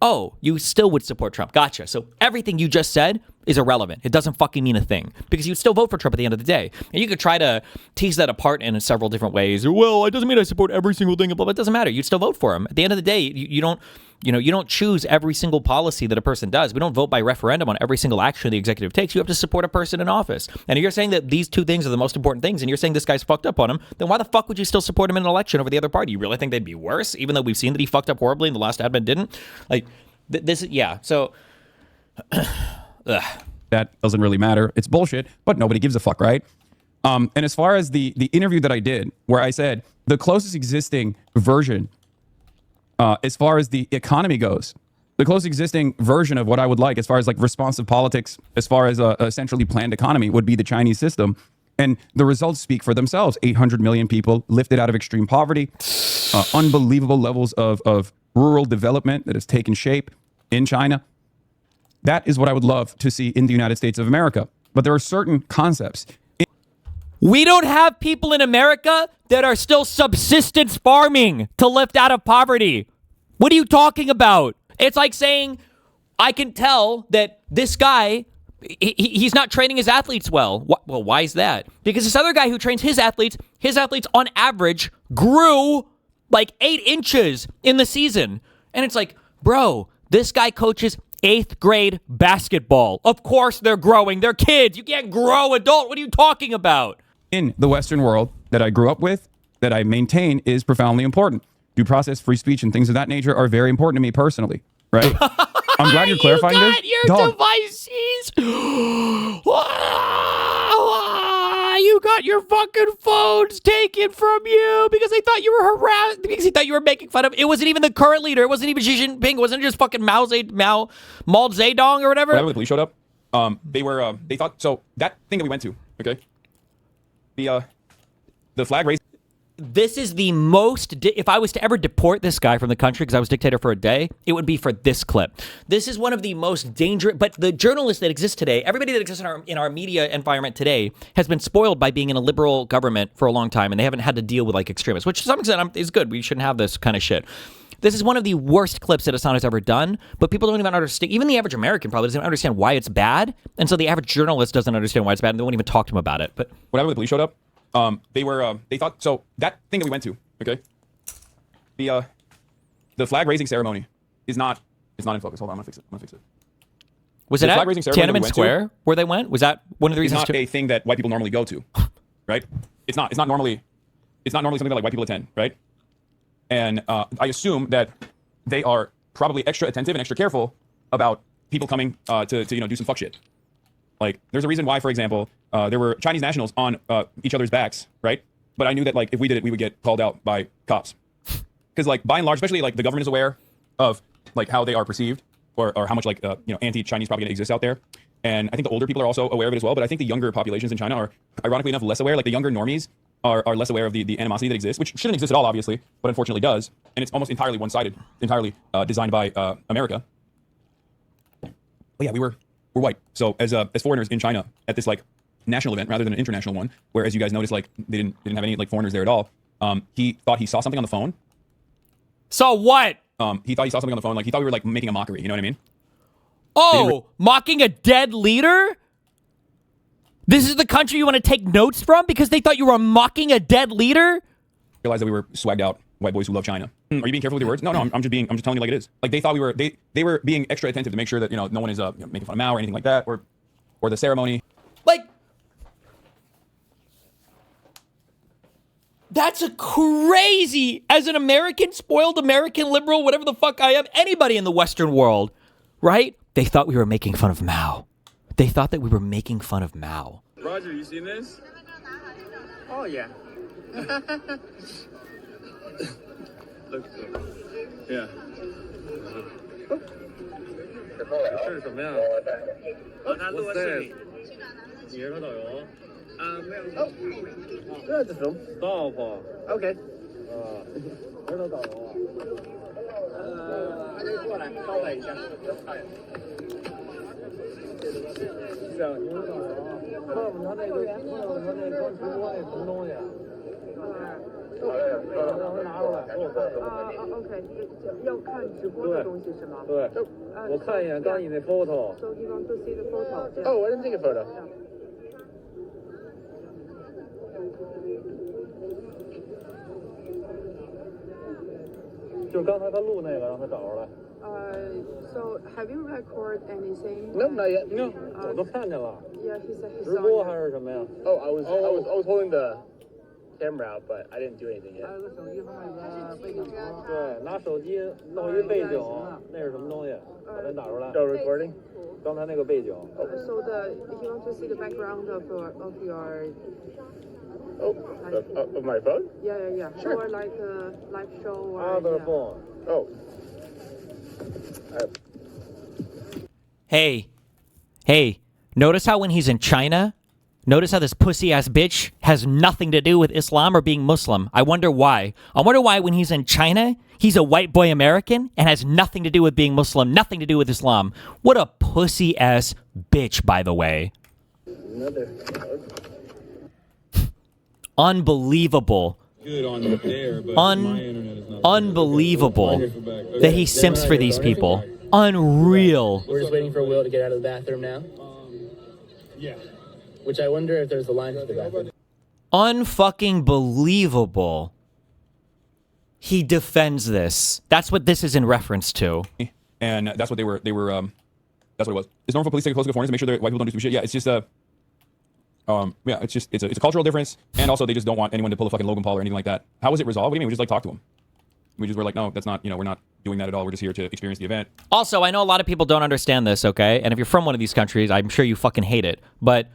Oh, you still would support Trump. Gotcha. So everything you just said is irrelevant. It doesn't fucking mean a thing because you'd still vote for Trump at the end of the day. And you could try to tease that apart in several different ways. Well, it doesn't mean I support every single thing, but it doesn't matter. You'd still vote for him. At the end of the day, you don't choose every single policy that a person does. We don't vote by referendum on every single action the executive takes. You have to support a person in office. And if you're saying that these two things are the most important things and you're saying this guy's fucked up on him, then why the fuck would you still support him in an election over the other party? You really think they'd be worse, even though we've seen that he fucked up horribly and the last admin didn't? Like, so... That doesn't really matter. It's bullshit, but nobody gives a fuck, right? And as far as the interview that I did, where I said the closest existing version, as far as the economy goes, the closest existing version of what I would like, as far as like responsive politics, as far as a centrally planned economy, would be the Chinese system. And the results speak for themselves. 800 million people lifted out of extreme poverty, unbelievable levels of rural development that has taken shape in China. That is what I would love to see in the United States of America. But there are certain concepts. We don't have people in America that are still subsistence farming to lift out of poverty. What are you talking about? It's like saying, I can tell that this guy, he's not training his athletes well. Well, why is that? Because this other guy who trains his athletes on average grew like 8 inches in the season. And it's like, bro, this guy coaches 8th grade basketball. Of course they're growing. They're kids. You can't grow adult. What are you talking about? In the Western world that I grew up with, that I maintain, is profoundly important. Due process, free speech, and things of that nature are very important to me personally, right? I'm glad you're clarifying this. You got your devices. You got your fucking phones taken from you because they thought you were harassed, because they thought you were making fun of. It wasn't even the current leader. It wasn't even Xi Jinping. It wasn't just fucking Mao Zedong or whatever. When the police showed up, they thought, so that thing that we went to, okay? The flag raising. This is the most, if I was to ever deport this guy from the country because I was dictator for a day, it would be for this clip. This is one of the most dangerous, but the journalists that exist today, everybody that exists in our media environment today has been spoiled by being in a liberal government for a long time, and they haven't had to deal with like extremists, which to some extent is good. We shouldn't have this kind of shit. This is one of the worst clips that Hasan has ever done, but people don't even understand. Even the average American probably doesn't understand why it's bad, and so the average journalist doesn't understand why it's bad, and they won't even talk to him about it. But whenever the police showed up, They thought, so that thing that we went to, okay? The flag raising ceremony is not, it's not in focus. Hold on, I'm gonna fix it. Was The it at flag raising ceremony that we Tiananmen went Square where they went? Was that one of the It's reasons? not a thing that white people normally go to, right? It's not normally something that like white people attend, right? And I assume that they are probably extra attentive and extra careful about people coming to do some fuck shit. Like, there's a reason why, for example, there were Chinese nationals on each other's backs, right? But I knew that like if we did it, we would get called out by cops. Because like by and large, especially like the government is aware of like how they are perceived or how much like anti-Chinese propaganda exists out there. And I think the older people are also aware of it as well. But I think the younger populations in China are ironically enough less aware. Like the younger normies are less aware of the animosity that exists, which shouldn't exist at all, obviously, but unfortunately does. And it's almost entirely one-sided, entirely designed by America. But yeah, we're white. So as foreigners in China at this like national event rather than an international one, where as you guys noticed, like they didn't have any like foreigners there at all. He thought he saw something on the phone. Saw what? He thought he saw something on the phone. Like he thought we were like making a mockery. You know what I mean? Oh, mocking a dead leader? This is the country you want to take notes from because they thought you were mocking a dead leader? Realized that we were swagged out white boys who love China. Are you being careful with your words? No, I'm just telling you like it is. Like they thought we were, they were being extra attentive to make sure that no one is making fun of Mao or anything like that, or the ceremony. Like, that's a crazy, as an American, spoiled American liberal, whatever the fuck I am, anybody in the Western world, right? They thought we were making fun of Mao. They thought that we were making fun of Mao. Roger, you seen this? Oh, yeah. Looks good. Yeah. 这是什么呀？他录的视频。你是他导游？没有。这是什么 ？Stop。OK。我是他导游啊。过来，稍等一下。是啊，你是导游啊？问问他那个，问问他那刚直播那什么东西啊？让他拿出来给我看。OK， 要看直播的东西是吗？对。我看一眼刚你那 photo。So you want to see the photo? Oh, I didn't take a photo. 就刚才他录那个，让他找出来。So have you recorded anything? No, not yet. No, 我都看见了。Yeah, he said he 直播还是什么呀？ Oh, I was holding the camera out, but I didn't do anything yet. 有个手机和那个背景图。对，拿手机弄一背景，那是什么东西？把它打出来。Still recording? 刚才那个背景。So you want to see the background of your. Of my phone? Yeah. Sure. Or like a live show or. Other phone. Oh. Hey, notice how when he's in China, notice how this pussy-ass bitch has nothing to do with Islam or being Muslim. I wonder why. I wonder why when he's in China, he's a white boy American and has nothing to do with being Muslim, nothing to do with Islam. What a pussy-ass bitch, by the way. Unbelievable. Good on you there, but unbelievable that he simps for these people. Unreal. We're just waiting for Will to get out of the bathroom now. Yeah. Which I wonder if there's a line to the bathroom. Unfucking believable. He defends this. That's what this is in reference to. And that's what they were. That's what it was. It's normal for police to take close to foreigners to make sure that white people don't do stupid shit. Yeah, it's just it's a cultural difference, and also they just don't want anyone to pull a fucking Logan Paul or anything like that. How was it resolved? What do you mean? We just like talk to him. We just were like, no, that's not. We're not doing that at all. We're just here to experience the event. Also, I know a lot of people don't understand this, okay? And if you're from one of these countries, I'm sure you fucking hate it. But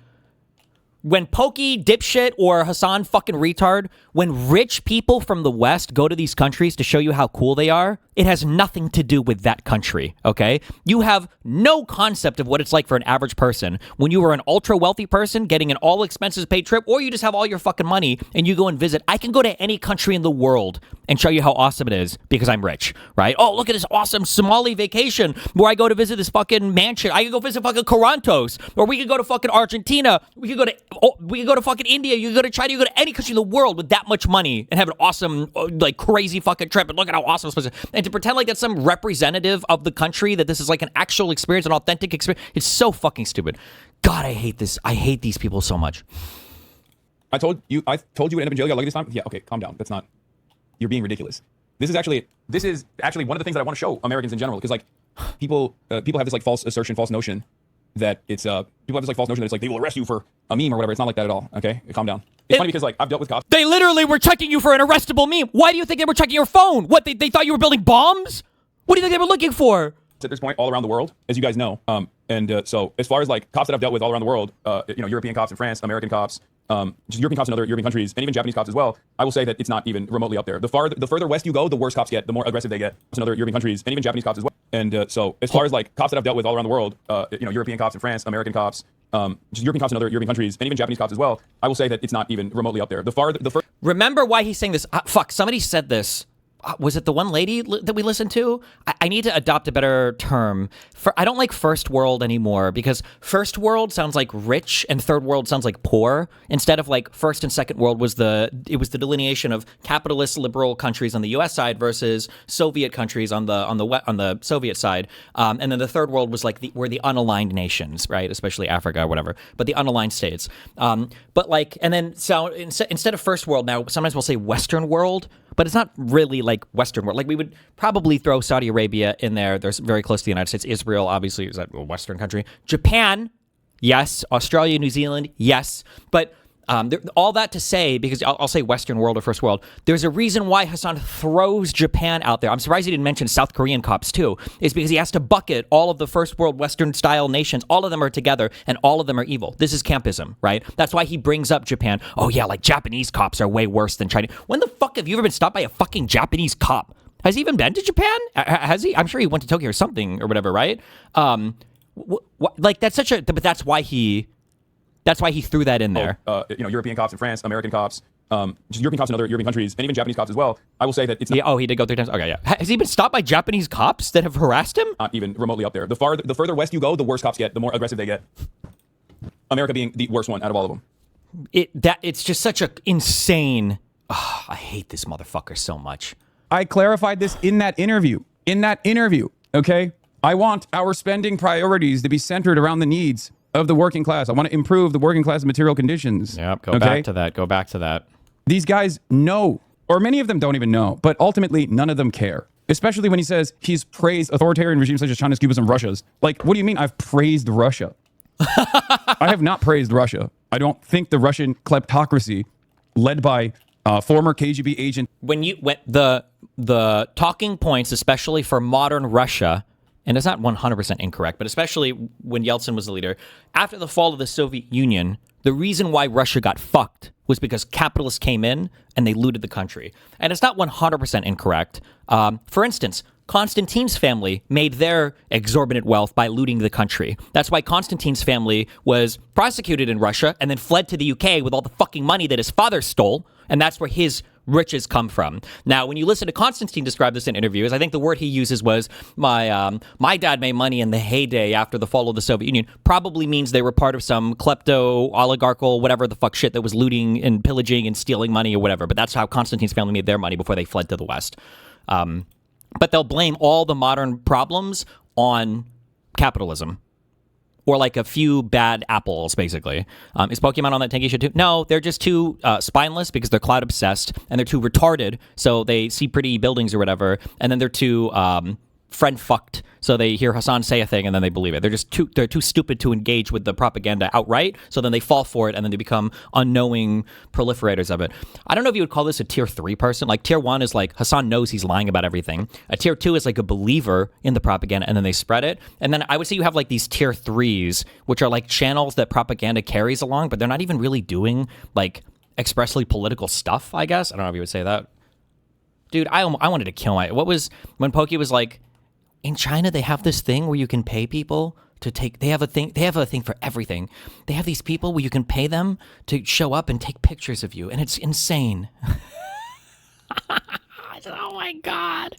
when Pokey, dipshit, or Hasan fucking retard, when rich people from the West go to these countries to show you how cool they are, it has nothing to do with that country, okay? You have no concept of what it's like for an average person when you are an ultra-wealthy person getting an all-expenses-paid trip, or you just have all your fucking money and you go and visit. I can go to any country in the world and show you how awesome it is because I'm rich, right? Oh, look at this awesome Somali vacation where I go to visit this fucking mansion. I can go visit fucking Corantos, or we could go to fucking Argentina. We could go to fucking India. You could go to China. You could go to any country in the world with that much money and have an awesome, like, crazy fucking trip. And look at how awesome it's supposed to. And to pretend like that's some representative of the country, that this is like an actual experience, an authentic experience, it's so fucking stupid. God, I hate this. I hate these people so much. I told you at Evangelica like this time. Yeah, okay, calm down. That's not. You're being ridiculous. This is actually one of the things that I want to show Americans in general, because like people have this like false assertion, false notion that it's people have this like false notion that it's like they will arrest you for a meme or whatever. It's not like that at all. Okay, calm down. It's funny because like I've dealt with cops. They literally were checking you for an arrestable meme. Why do you think they were checking your phone? What, they thought you were building bombs? What do you think they were looking for? At this point, all around the world, as you guys know. So as far as like cops that I've dealt with all around the world, European cops in France, American cops, just European cops in other European countries, and even Japanese cops as well, I will say that it's not even remotely up there. The further west you go, the worse cops get, the more aggressive they get. In other European countries, and even Japanese cops as well. So as far as like cops that I've dealt with all around the world, European cops in France, American cops, just European cops in other European countries, and even Japanese cops as well, I will say that it's not even remotely up there. Remember why he's saying this? Fuck, somebody said this. Was it the one lady that we listened to? I need to adopt a better term. I don't like first world anymore, because first world sounds like rich and third world sounds like poor. Instead of like first and second world was the delineation of capitalist liberal countries on the U.S. side versus Soviet countries on the Soviet side, and then the third world was like were the unaligned nations, right? Especially Africa or whatever, but the unaligned states. But like, and then so instead of first world, now sometimes we'll say Western world. But it's not really like Western world. Like we would probably throw Saudi Arabia in there. They're very close to the United States. Israel, obviously, is that a Western country. Japan, yes. Australia, New Zealand, yes. But all that to say, because I'll say Western world or first world, there's a reason why Hasan throws Japan out there. I'm surprised he didn't mention South Korean cops too. Is because he has to bucket all of the first world Western style nations. All of them are together and all of them are evil. This is campism, right? That's why he brings up Japan. Oh yeah, like Japanese cops are way worse than Chinese. When the fuck have you ever been stopped by a fucking Japanese cop? Has he even been to Japan? Has he? I'm sure he went to Tokyo or something or whatever, right? Like that's such a. But that's why he threw that in there. European cops in France, American cops, just European cops in other European countries, and even Japanese cops as well. I will say that it's not. Yeah, he did go 3 times. Okay, yeah. Has he been stopped by Japanese cops that have harassed him? Not even remotely up there. The further west you go, the worse cops get, the more aggressive they get. America being the worst one out of all of them. It's just such a insane. Oh, I hate this motherfucker so much. I clarified this in that interview. Okay? I want our spending priorities to be centered around the needs of the working class. I want to improve the working class material conditions. Yep, go back to that. These guys know, or many of them don't even know, but ultimately none of them care. Especially when he says he's praised authoritarian regimes such as China's, Cuba's, and Russia's. Like, what do you mean I've praised Russia? I have not praised Russia. I don't think the Russian kleptocracy led by former KGB agent. When the talking points, especially for modern Russia, and it's not 100% incorrect, but especially when Yeltsin was the leader, after the fall of the Soviet Union, the reason why Russia got fucked was because capitalists came in and they looted the country. And it's not 100% incorrect. For instance, Constantine's family made their exorbitant wealth by looting the country. That's why Constantine's family was prosecuted in Russia and then fled to the UK with all the fucking money that his father stole. And that's where his riches come from. Now, when you listen to Constantine describe this in interviews, I think the word he uses was, my dad made money in the heyday after the fall of the Soviet Union. Probably means they were part of some klepto, oligarchical, whatever the fuck shit that was looting and pillaging and stealing money or whatever. But that's how Constantine's family made their money before they fled to the West. But they'll blame all the modern problems on capitalism. Or like a few bad apples, basically. Is Pokemon on that tanky shit too? No, they're just too spineless because they're cloud obsessed, and they're too retarded, so they see pretty buildings or whatever, and then they're too friend fucked, so they hear Hasan say a thing and then they believe it. They're too stupid to engage with the propaganda outright, so then they fall for it and then they become unknowing proliferators of it. I don't know if you would call this a tier 3 person. Like tier 1 is like Hasan knows he's lying about everything. A tier 2 is like a believer in the propaganda and then they spread it. And then I would say you have like these tier 3s, which are like channels that propaganda carries along, but they're not even really doing like expressly political stuff, I guess. I don't know if you would say that. Dude, I wanted to kill what was when Pokey was like, in China, they have this thing where you can pay people to take. They have a thing for everything. They have these people where you can pay them to show up and take pictures of you, and it's insane. Oh my god!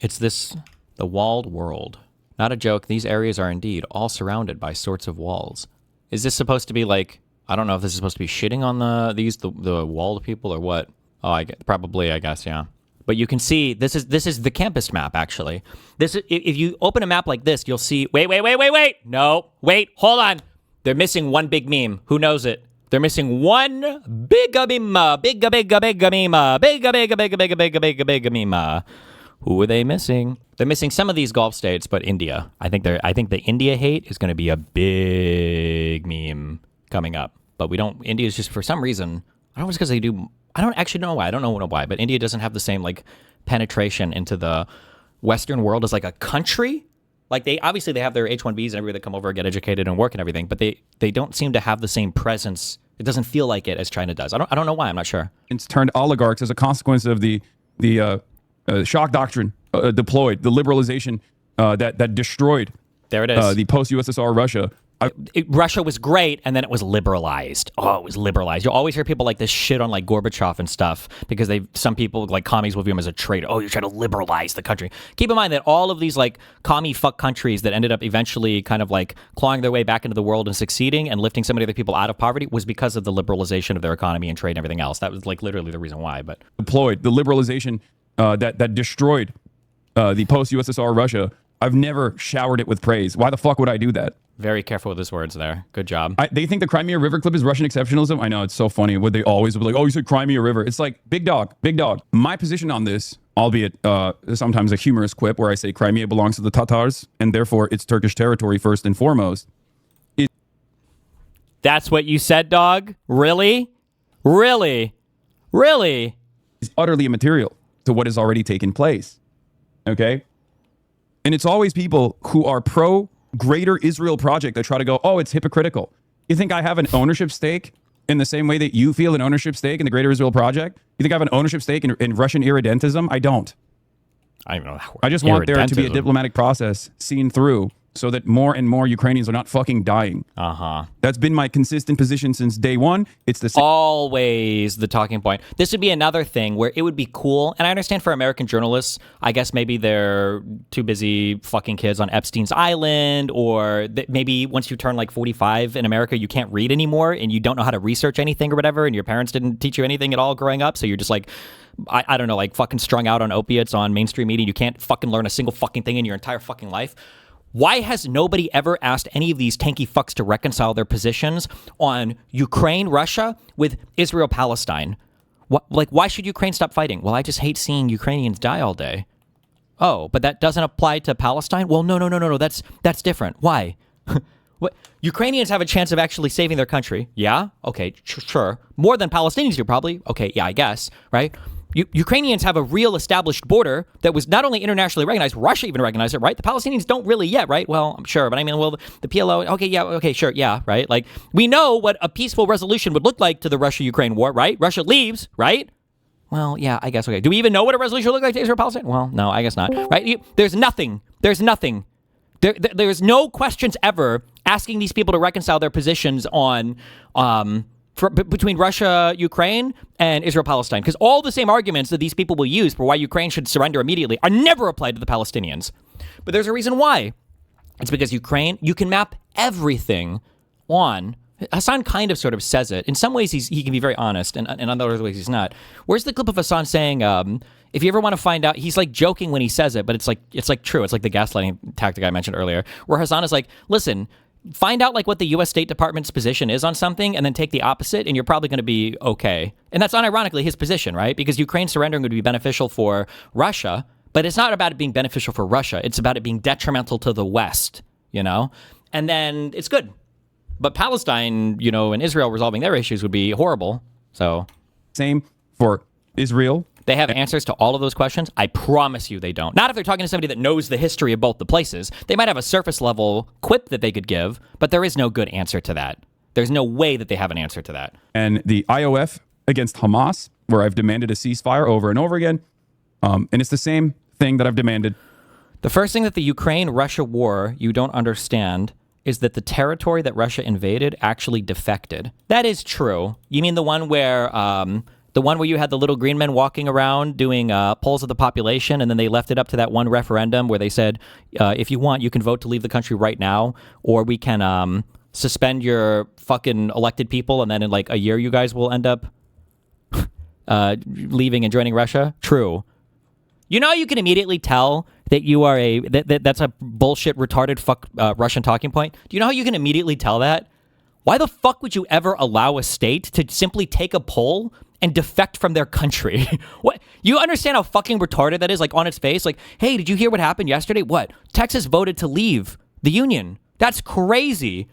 It's the walled world. Not a joke. These areas are indeed all surrounded by sorts of walls. Is this supposed to be like? I don't know if this is supposed to be shitting on the walled people or what. Oh, I guess, yeah. But you can see this is the campus map, actually. If you open a map like this, you'll see. Wait. No, wait. Hold on. They're missing one big meme. Who knows it? They're missing one big meme. Big meme. Who are they missing? They're missing some of these Gulf states, but India. I think the India hate is going to be a big meme coming up. But we don't. India's just for some reason. I don't know if it's because they do. I don't actually know why. I don't know why. But India doesn't have the same like penetration into the Western world as like a country. Like they have their H-1Bs and everybody that come over and get educated and work and everything, but they don't seem to have the same presence. It doesn't feel like it as China does. I don't know why. I'm not sure. It's turned oligarchs as a consequence of the shock doctrine deployed, the liberalization that destroyed. There it is. The post-USSR Russia. Russia was great, and then it was liberalized. Oh, it was liberalized. You'll always hear people like this shit on like Gorbachev and stuff because some people like commies will view him as a traitor. Oh, you're trying to liberalize the country. Keep in mind that all of these like commie fuck countries that ended up eventually kind of like clawing their way back into the world and succeeding and lifting so many other people out of poverty was because of the liberalization of their economy and trade and everything else. That was like literally the reason why. But deployed the liberalization that destroyed the post-USSR Russia. I've never showered it with praise. Why the fuck would I do that? Very careful with his words there. Good job. They think the Crimea River clip is Russian exceptionalism. I know, it's so funny. Would they always be like, oh, you said Crimea River. It's like, big dog. My position on this, albeit sometimes a humorous quip where I say Crimea belongs to the Tatars, and therefore it's Turkish territory first and foremost. That's what you said, dog? Really? Is utterly immaterial to what has already taken place. Okay? And it's always people who are pro greater Israel project that try to go, oh, it's hypocritical. You think I have an ownership stake in the same way that you feel an ownership stake in the greater Israel project? You think I have an ownership stake in Russian irredentism? I don't. I don't even know that word. I just want there to be a diplomatic process seen through so that more and more Ukrainians are not fucking dying. That's been my consistent position since day one. It's the same. Always the talking point. This would be another thing where it would be cool, and I understand for American journalists, I guess maybe they're too busy fucking kids on Epstein's Island, or maybe once you turn like 45 in America, you can't read anymore, and you don't know how to research anything or whatever, and your parents didn't teach you anything at all growing up, so you're just like, I don't know, like fucking strung out on opiates on mainstream media. You can't fucking learn a single fucking thing in your entire fucking life. Why has nobody ever asked any of these tanky fucks to reconcile their positions on Ukraine, Russia with Israel, Palestine? Why should Ukraine stop fighting? Well, I just hate seeing Ukrainians die all day. Oh, but that doesn't apply to Palestine? Well, no. That's different. Why? What? Ukrainians have a chance of actually saving their country. Yeah? Okay, sure. More than Palestinians do, probably. Okay, yeah, I guess, right? Ukrainians have a real established border that was not only internationally recognized, Russia even recognized it, right? The Palestinians don't really yet, right? Well, I'm sure, but I mean, well, the PLO, okay, sure, yeah, right? Like, we know what a peaceful resolution would look like to the Russia-Ukraine war, right? Russia leaves, right? Well, yeah, I guess, okay. Do we even know what a resolution would look like to Israel-Palestine? Well, no, I guess not, right? There's nothing. There's no questions ever asking these people to reconcile their positions on, between Russia, Ukraine, and Israel, Palestine. Because all the same arguments that these people will use for why Ukraine should surrender immediately are never applied to the Palestinians. But there's a reason why. It's because Ukraine, you can map everything on. Hasan kind of sort of says it. In some ways, he can be very honest, and in other ways, he's not. Where's the clip of Hasan saying, if you ever want to find out, he's like joking when he says it, but it's like true. It's like the gaslighting tactic I mentioned earlier, where Hasan is like, listen, find out like what the U.S. State Department's position is on something and then take the opposite and you're probably going to be okay. And that's unironically his position, right? Because Ukraine surrendering would be beneficial for Russia, but it's not about it being beneficial for Russia. It's about it being detrimental to the West, you know? And then it's good. But Palestine, you know, and Israel resolving their issues would be horrible. So same for Israel. They have answers to all of those questions. I promise you they don't. Not if they're talking to somebody that knows the history of both the places. They might have a surface level quip that they could give, but there is no good answer to that. There's no way that they have an answer to that. And the IOF against Hamas, where I've demanded a ceasefire over and over again. And it's the same thing that I've demanded. The first thing that the Ukraine-Russia war you don't understand is that the territory that Russia invaded actually defected. That is true. You mean the one where you had the little green men walking around doing polls of the population, and then they left it up to that one referendum where they said, if you want, you can vote to leave the country right now, or we can suspend your fucking elected people, and then in like a year you guys will end up leaving and joining Russia? True. You know, you can immediately tell that you are that's a bullshit, retarded fuck Russian talking point. Do you know how you can immediately tell that? Why the fuck would you ever allow a state to simply take a poll and defect from their country? What? You understand how fucking retarded that is? Like, on its face, like, hey, did you hear what happened yesterday? What? Texas voted to leave the union. That's crazy.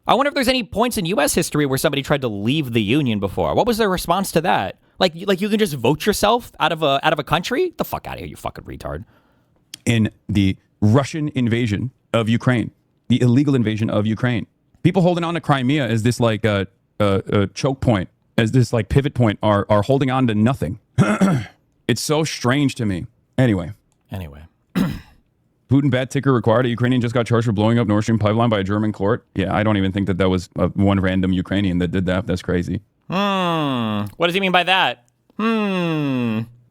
I wonder if there's any points in U.S. history where somebody tried to leave the union before. What was their response to that? Like you can just vote yourself out of a country? Get the fuck out of here, you fucking retard. In the Russian invasion of Ukraine, the illegal invasion of Ukraine, people holding on to Crimea as this like a choke point, as this like pivot point, are holding on to nothing. It's so strange to me. Anyway. Putin bad ticker required. A Ukrainian just got charged for blowing up Nord Stream pipeline by a German court. Yeah, I don't even think that was one random Ukrainian that did that. That's crazy. What does he mean by that?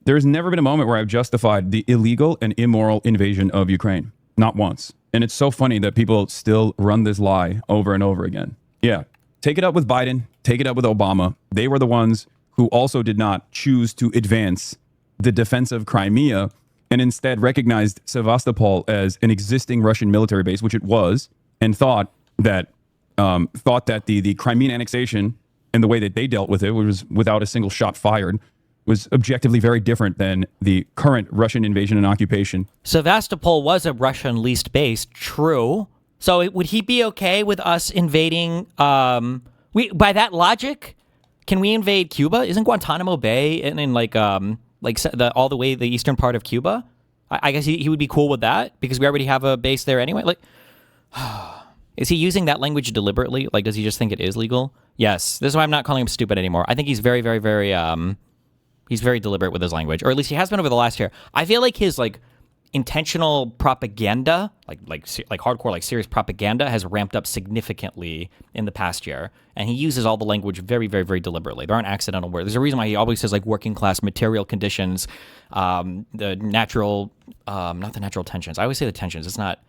There's never been a moment where I've justified the illegal and immoral invasion of Ukraine. Not once. And it's so funny that people still run this lie over and over again. Yeah. Take it up with Biden. Take it up with Obama. They were the ones who also did not choose to advance the defense of Crimea and instead recognized Sevastopol as an existing Russian military base, which it was, and thought that the Crimean annexation and the way that they dealt with it, which was without a single shot fired, was objectively very different than the current Russian invasion and occupation. Sevastopol was a Russian leased base, true. So would he be okay with us invading? By that logic, can we invade Cuba? Isn't Guantanamo Bay in all the way the eastern part of Cuba? I guess he would be cool with that because we already have a base there anyway. Like, is he using that language deliberately? Like, does he just think it is legal? Yes. This is why I'm not calling him stupid anymore. I think he's very, very, very he's very deliberate with his language, or at least he has been over the last year. I feel like his like intentional propaganda, like hardcore, like serious propaganda, has ramped up significantly in the past year, and he uses all the language very, very, very deliberately. There aren't accidental words. There's a reason why he always says like working class material conditions, the natural, not the natural tensions. I always say the tensions. It's not.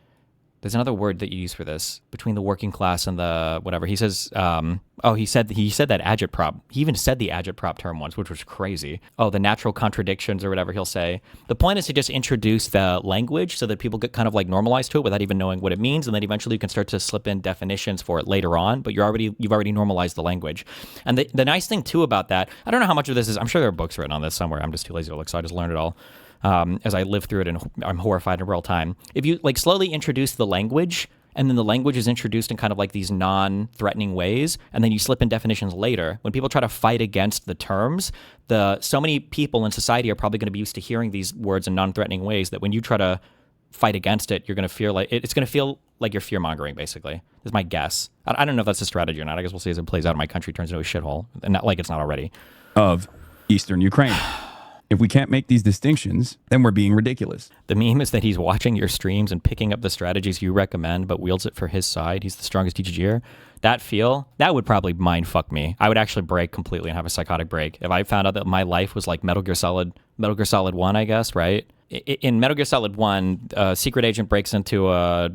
There's another word that you use for this between the working class and the whatever. He says, he said that agitprop. He even said the agitprop term once, which was crazy. Oh, the natural contradictions or whatever he'll say. The point is to just introduce the language so that people get kind of like normalized to it without even knowing what it means, and then eventually you can start to slip in definitions for it later on. But you've already normalized the language. And the nice thing too about that, I don't know how much of this is. I'm sure there are books written on this somewhere. I'm just too lazy to look, so I just learned it all. As I live through it, and I'm horrified in real time. If you like slowly introduce the language, and then the language is introduced in kind of like these non-threatening ways, and then you slip in definitions later, when people try to fight against the terms, so many people in society are probably going to be used to hearing these words in non-threatening ways that when you try to fight against it, you're going to feel like it's going to feel like you're fear-mongering, basically. Is my guess. I don't know if that's a strategy or not. I guess we'll see as it plays out. My country turns into a shithole, and not like it's not already. Of Eastern Ukraine. If we can't make these distinctions, then we're being ridiculous. The meme is that he's watching your streams and picking up the strategies you recommend, but wields it for his side. He's the strongest DGGer. That would probably mind fuck me. I would actually break completely and have a psychotic break. If I found out that my life was like Metal Gear Solid 1, I guess, right? In Metal Gear Solid 1, a secret agent breaks into a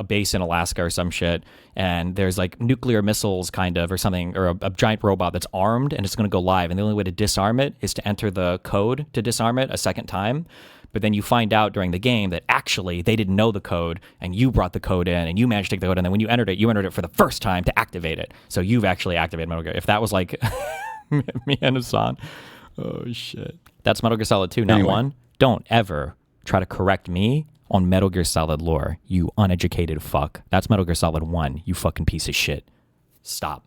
base in Alaska or some shit, and there's like nuclear missiles kind of or something, or a giant robot that's armed and it's going to go live, and the only way to disarm it is to enter the code to disarm it a second time. But then you find out during the game that actually they didn't know the code, and you brought the code in and you managed to take the code, and then when you entered it for the first time to activate it. So you've actually activated Metal Gear. If that was like me and Hasan, oh shit, that's Metal Gear Solid 2, not 1. Don't ever try to correct me on Metal Gear Solid lore, you uneducated fuck. That's Metal Gear Solid 1, you fucking piece of shit. Stop.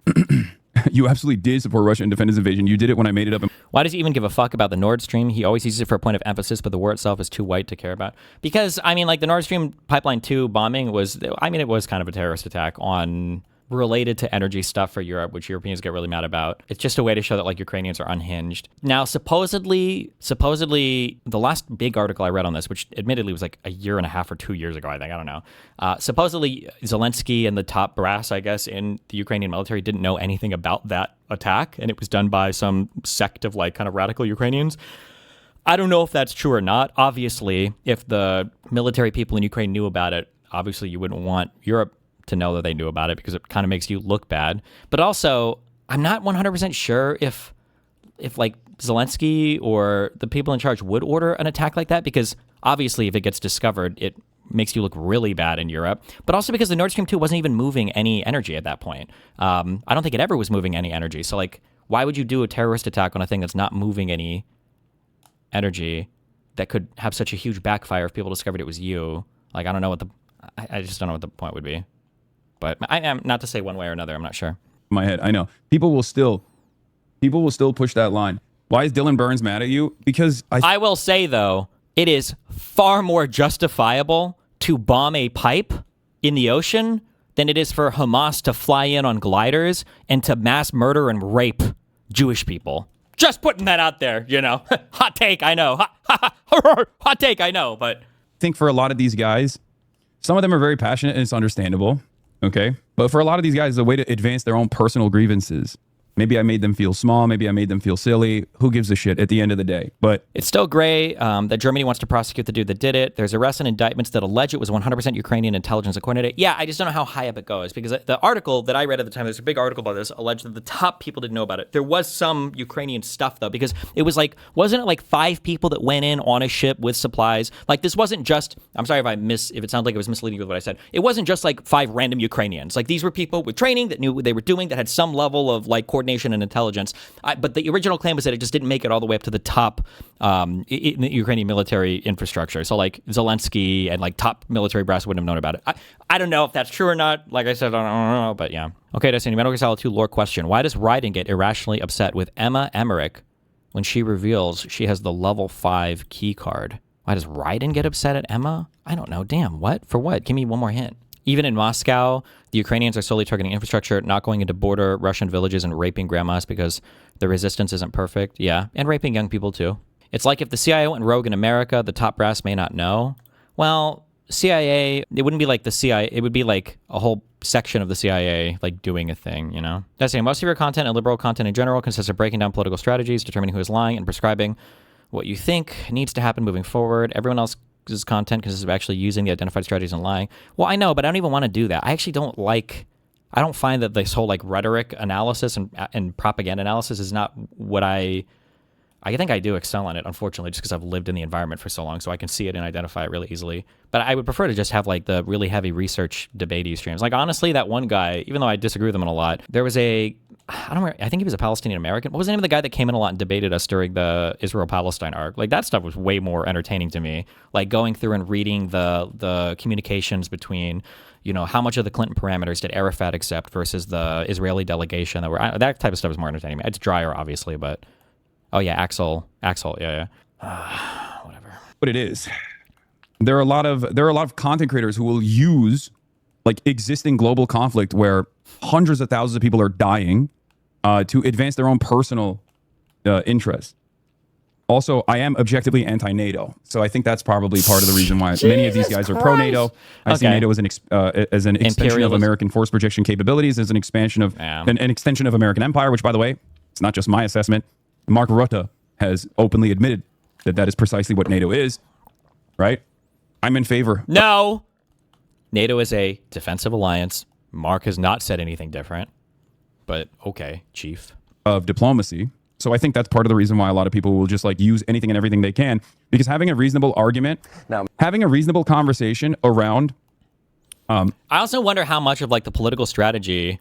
You absolutely did support Russia and defend its invasion. You did it when I made it up. Why does he even give a fuck about the Nord Stream? He always uses it for a point of emphasis, but the war itself is too white to care about. Because, I mean, like the Nord Stream Pipeline 2 bombing was, I mean, it was kind of a terrorist attack on related to energy stuff for Europe, which Europeans get really mad about. It's just a way to show that like Ukrainians are unhinged. Now, supposedly, the last big article I read on this, which admittedly was like a year and a half or 2 years ago, I think, I don't know. Supposedly, Zelensky and the top brass, I guess, in the Ukrainian military didn't know anything about that attack, and it was done by some sect of like kind of radical Ukrainians. I don't know if that's true or not. Obviously, if the military people in Ukraine knew about it, obviously you wouldn't want Europe to know that they knew about it because it kind of makes you look bad. But also, I'm not 100% sure if like Zelensky or the people in charge would order an attack like that, because obviously if it gets discovered, it makes you look really bad in Europe, but also because the Nord Stream 2 wasn't even moving any energy at that point. I don't think it ever was moving any energy. So like, why would you do a terrorist attack on a thing that's not moving any energy that could have such a huge backfire if people discovered it was you? Like, I don't know what I just don't know what the point would be. But I am, not to say one way or another, I'm not sure. In my head, I know. People will still push that line. Why is Dylan Burns mad at you? Because I will say, though, it is far more justifiable to bomb a pipe in the ocean than it is for Hamas to fly in on gliders and to mass murder and rape Jewish people. Just putting that out there, you know. Hot take, I know. Hot take, I know, but... I think for a lot of these guys, some of them are very passionate and it's understandable, okay? But for a lot of these guys, the way to advance their own personal grievances. Maybe I made them feel small. Maybe I made them feel silly. Who gives a shit at the end of the day? But it's still gray that Germany wants to prosecute the dude that did it. There's arrests and indictments that allege it was 100% Ukrainian intelligence that coordinated it. Yeah, I just don't know how high up it goes, because the article that I read at the time, there's a big article about this, alleged that the top people didn't know about it. There was some Ukrainian stuff, though, because it was like, wasn't it like 5 people that went in on a ship with supplies? Like, this wasn't just, I'm sorry if it sounds like it was misleading with what I said. It wasn't just like 5 random Ukrainians. Like, these were people with training that knew what they were doing, that had some level of like coordination and intelligence. But the original claim was that it just didn't make it all the way up to the top in the Ukrainian military infrastructure. So like Zelensky and like top military brass wouldn't have known about it. I don't know if that's true or not. Like I said, I don't know, but yeah. Okay, Destiny, Metal Gear Solid 2 lore question. Why does Raiden get irrationally upset with Emma Emmerich when she reveals she has the level 5 key card? Why does Raiden get upset at Emma? I don't know. Damn, what? For what? Give me one more hint. Even in Moscow, the Ukrainians are solely targeting infrastructure, not going into border Russian villages and raping grandmas because the resistance isn't perfect. Yeah, and raping young people too. It's like if the CIA went rogue in America, the top brass may not know. Well, CIA, it wouldn't be like the CIA. It would be like a whole section of the CIA like doing a thing, you know? That's saying most of your content and liberal content in general consists of breaking down political strategies, determining who is lying, and prescribing what you think needs to happen moving forward. Everyone else content consists of actually using the identified strategies and lying. Well, I know, but I don't even want to do that. I actually don't find that this whole like rhetoric analysis and propaganda analysis is not what I think I do excel in it, unfortunately, just because I've lived in the environment for so long, so I can see it and identify it really easily. But I would prefer to just have like the really heavy research debate streams. Like honestly, that one guy, even though I disagree with him on a lot, there was I think he was a Palestinian American. What was the name of the guy that came in a lot and debated us during the Israel-Palestine arc? Like that stuff was way more entertaining to me. Like going through and reading the communications between, you know, how much of the Clinton parameters did Arafat accept versus the Israeli delegation that type of stuff is more entertaining. It's drier, obviously, but oh yeah, Axel, yeah. Whatever. But it is. There are a lot of content creators who will use like existing global conflict where hundreds of thousands of people are dying to advance their own personal interests. Also, I am objectively anti-NATO, so I think that's probably part of the reason why many of these guys are pro-NATO. I see NATO as an extension of American force projection capabilities, as an expansion of an extension of American empire. Which, by the way, it's not just my assessment. Mark Rutte has openly admitted that is precisely what NATO is. Right? I'm in favor. No, NATO is a defensive alliance. Mark has not said anything different, but okay, Chief. Of diplomacy. So I think that's part of the reason why a lot of people will just like use anything and everything they can, because having a reasonable argument, having a reasonable conversation around. I also wonder how much of like the political strategy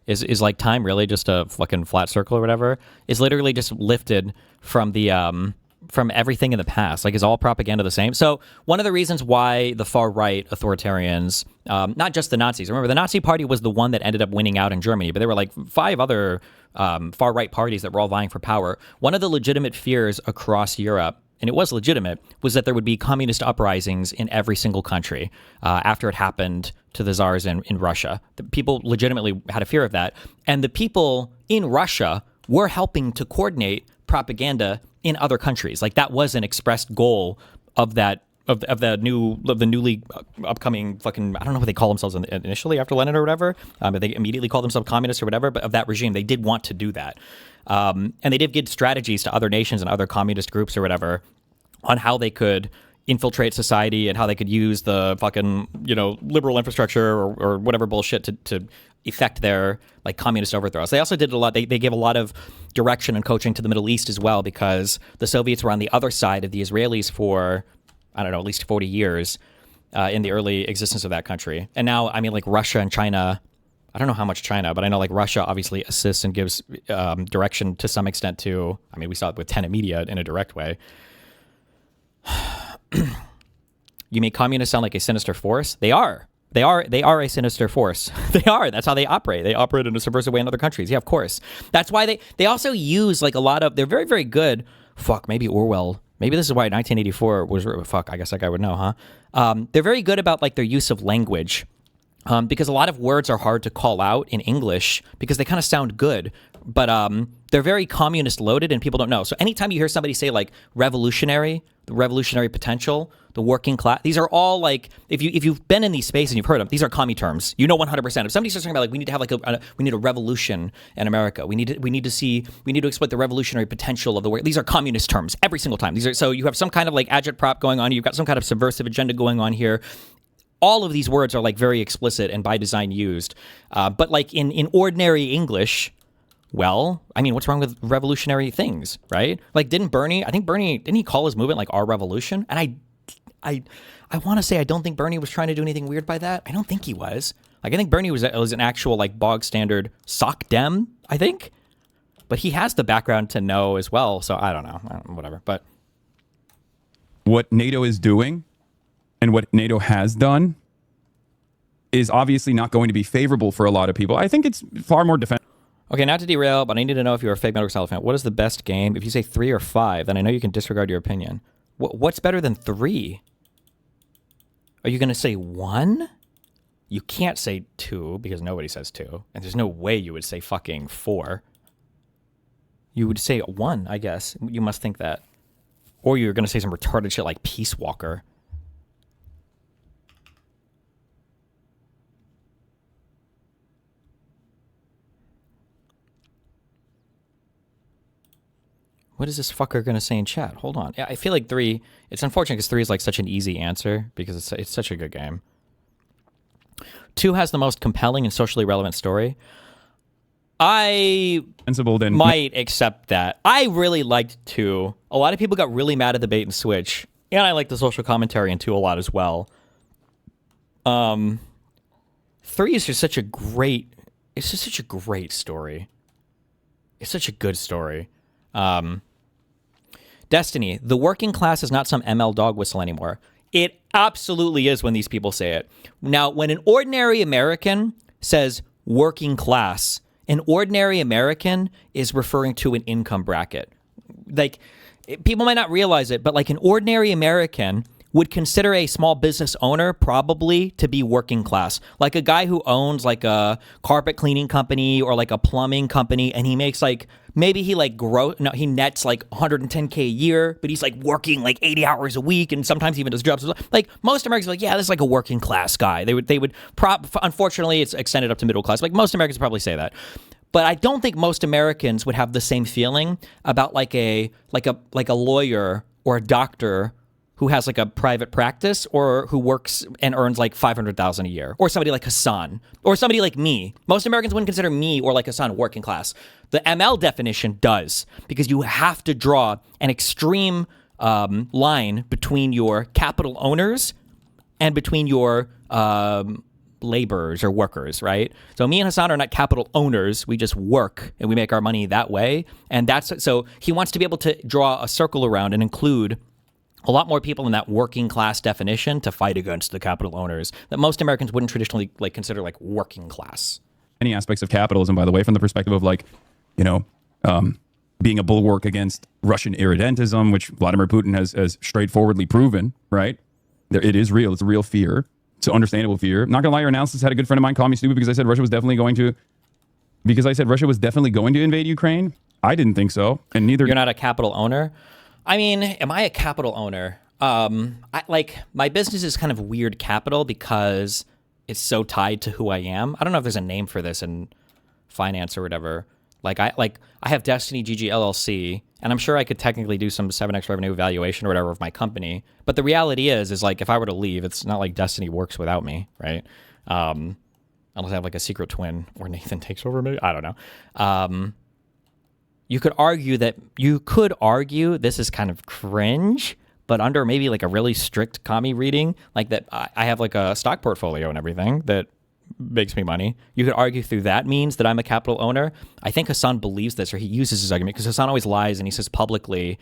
is like time really just a fucking flat circle or whatever, is literally just lifted from the from everything in the past. Like, is all propaganda the same? So one of the reasons why the far right authoritarians, not just the Nazis, remember the Nazi party was the one that ended up winning out in Germany, but there were like 5 other far right parties that were all vying for power. One of the legitimate fears across Europe, and it was legitimate, was that there would be communist uprisings in every single country after it happened to the czars in Russia. The people legitimately had a fear of that. And the people in Russia were helping to coordinate propaganda in other countries. Like that was an expressed goal of that of the newly upcoming fucking, I don't know what they call themselves initially after Lenin or whatever. They immediately called themselves communists or whatever, but of that regime, they did want to do that. And they did give strategies to other nations and other communist groups or whatever on how they could infiltrate society and how they could use the fucking, you know, liberal infrastructure or whatever bullshit to effect their like communist overthrows. They also did a lot. They gave a lot of direction and coaching to the Middle East as well, because the Soviets were on the other side of the Israelis for, I don't know, at least 40 years in the early existence of that country. And now, I mean, like Russia and China, I don't know how much China, but I know like Russia obviously assists and gives direction to some extent to, I mean, we saw it with Tenet Media in a direct way. You make communists sound like a sinister force? They are. They are a sinister force. They are. That's how they operate. They operate in a subversive way in other countries. Yeah, of course. That's why they also use like a lot of, they're very, very good. Fuck, maybe Orwell. Maybe this is why 1984 was, fuck, I guess that guy would know, huh? They're very good about like their use of language. Because a lot of words are hard to call out in English because they kind of sound good, but they're very communist loaded and people don't know. So anytime you hear somebody say like revolutionary, the revolutionary potential, the working class, these are all like, if you've been in these spaces and you've heard them, these are commie terms. You know 100%. If somebody starts talking about like we need to have like we need a revolution in America, we need to exploit the revolutionary potential of the work. These are communist terms every single time. So you have some kind of like agitprop going on. You've got some kind of subversive agenda going on here. All of these words are like very explicit and by design used. But like in ordinary English, well, I mean, what's wrong with revolutionary things, right? Like didn't he call his movement like Our Revolution? And I want to say I don't think Bernie was trying to do anything weird by that. I don't think he was. Like I think Bernie was an actual like bog standard sock dem, I think. But he has the background to know as well, so I don't know, whatever. But what NATO is doing and what NATO has done is obviously not going to be favorable for a lot of people. I think it's far more defensive. Okay, not to derail, but I need to know if you're a fake Metal Gear Solid fan. What is the best game? If you say 3 or 5, then I know you can disregard your opinion. What's better than 3? Are you going to say 1? You can't say 2 because nobody says 2. And there's no way you would say fucking 4. You would say 1, I guess. You must think that. Or you're going to say some retarded shit like Peace Walker. What is this fucker going to say in chat? Hold on. Yeah, I feel like 3, it's unfortunate because 3 is like such an easy answer because it's such a good game. 2 has the most compelling and socially relevant story. I might accept that. I really liked 2. A lot of people got really mad at the bait and switch. And I like the social commentary in 2 a lot as well. 3 is just such a great, it's just such a great story. It's such a good story. Destiny, the working class is not some ML dog whistle anymore. It absolutely is when these people say it. Now, when an ordinary American says working class, an ordinary American is referring to an income bracket. Like, people might not realize it, but like an ordinary American would consider a small business owner probably to be working class. Like a guy who owns like a carpet cleaning company or like a plumbing company, and he makes like, maybe he like he nets like 110K a year, but he's like working like 80 hours a week and sometimes even does jobs. Like most Americans are like, yeah, this is like a working class guy. They would unfortunately it's extended up to middle class. Like most Americans probably say that. But I don't think most Americans would have the same feeling about like a lawyer or a doctor who has like a private practice or who works and earns like $500,000 a year, or somebody like Hasan, or somebody like me. Most Americans wouldn't consider me or like Hasan working class. The ML definition does, because you have to draw an extreme line between your capital owners and between your laborers or workers, right? So me and Hasan are not capital owners. We just work and we make our money that way. And so he wants to be able to draw a circle around and include a lot more people in that working class definition to fight against the capital owners that most Americans wouldn't traditionally like consider like working class. Any aspects of capitalism, by the way, from the perspective of like, you know, being a bulwark against Russian irredentism, which Vladimir Putin has straightforwardly proven, right? It is real. It's a real fear. It's an understandable fear. I'm not gonna lie, your analysis had a good friend of mine call me stupid because I said Russia was definitely going to invade Ukraine. I didn't think so, and neither. You're not a capital owner. I mean, am I a capital owner? My business is kind of weird capital because it's so tied to who I am. I don't know if there's a name for this in finance or whatever. I have Destiny GG LLC, and I'm sure I could technically do some 7x revenue evaluation or whatever of my company. But the reality is like if I were to leave, it's not like Destiny works without me, right? unless I have like a secret twin or Nathan takes over me. I don't know. You could argue this is kind of cringe, but under maybe like a really strict commie reading, like that I have like a stock portfolio and everything that makes me money. You could argue through that means that I'm a capital owner. I think Hasan believes this, or he uses his argument, because Hasan always lies and he says publicly,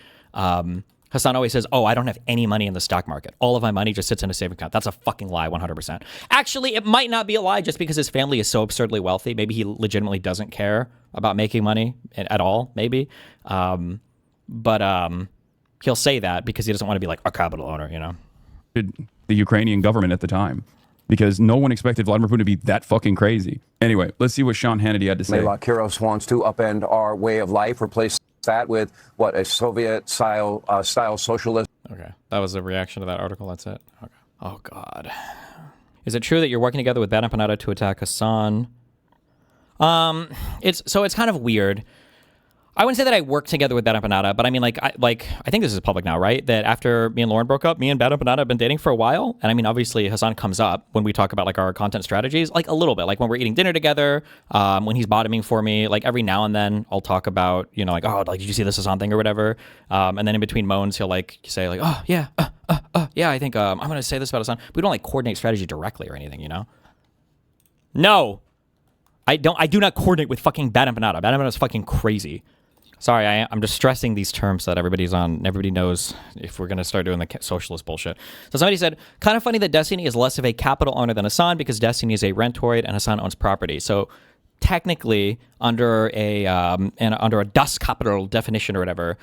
Hasan always says, oh, I don't have any money in the stock market. All of my money just sits in a savings account. That's a fucking lie, 100%. Actually, it might not be a lie just because his family is so absurdly wealthy. Maybe he legitimately doesn't care about making money at all, maybe. But he'll say that because he doesn't want to be like a capital owner, you know? The Ukrainian government at the time, because no one expected Vladimir Putin to be that fucking crazy. Anyway, let's see what Sean Hannity had to say. Kiros wants to upend our way of life, replace that with what, a Soviet-style socialism. Okay, that was a reaction to that article. That's it. Okay. Oh God, is it true that you're working together with Bad Empanada to attack Hasan? It's kind of weird. I wouldn't say that I work together with Bad Empanada, but I mean, I think this is public now, right? That after me and Lauren broke up, me and Bad Empanada have been dating for a while. And I mean, obviously, Hasan comes up when we talk about like our content strategies, like a little bit, like when we're eating dinner together, when he's bottoming for me, like every now and then I'll talk about, you know, like, oh, like, did you see this Hasan thing or whatever? And then in between moans, he'll like say like, oh, yeah, yeah, I think I'm going to say this about Hasan. We don't like coordinate strategy directly or anything, you know? No, I do not coordinate with fucking Bad Empanada. Bad Empanada is fucking crazy. Sorry, I'm just stressing these terms so that everybody knows if we're going to start doing the socialist bullshit. So somebody said, kind of funny that Destiny is less of a capital owner than Hasan because Destiny is a rentoid and Hasan owns property. So technically, under a Das Kapital definition or whatever,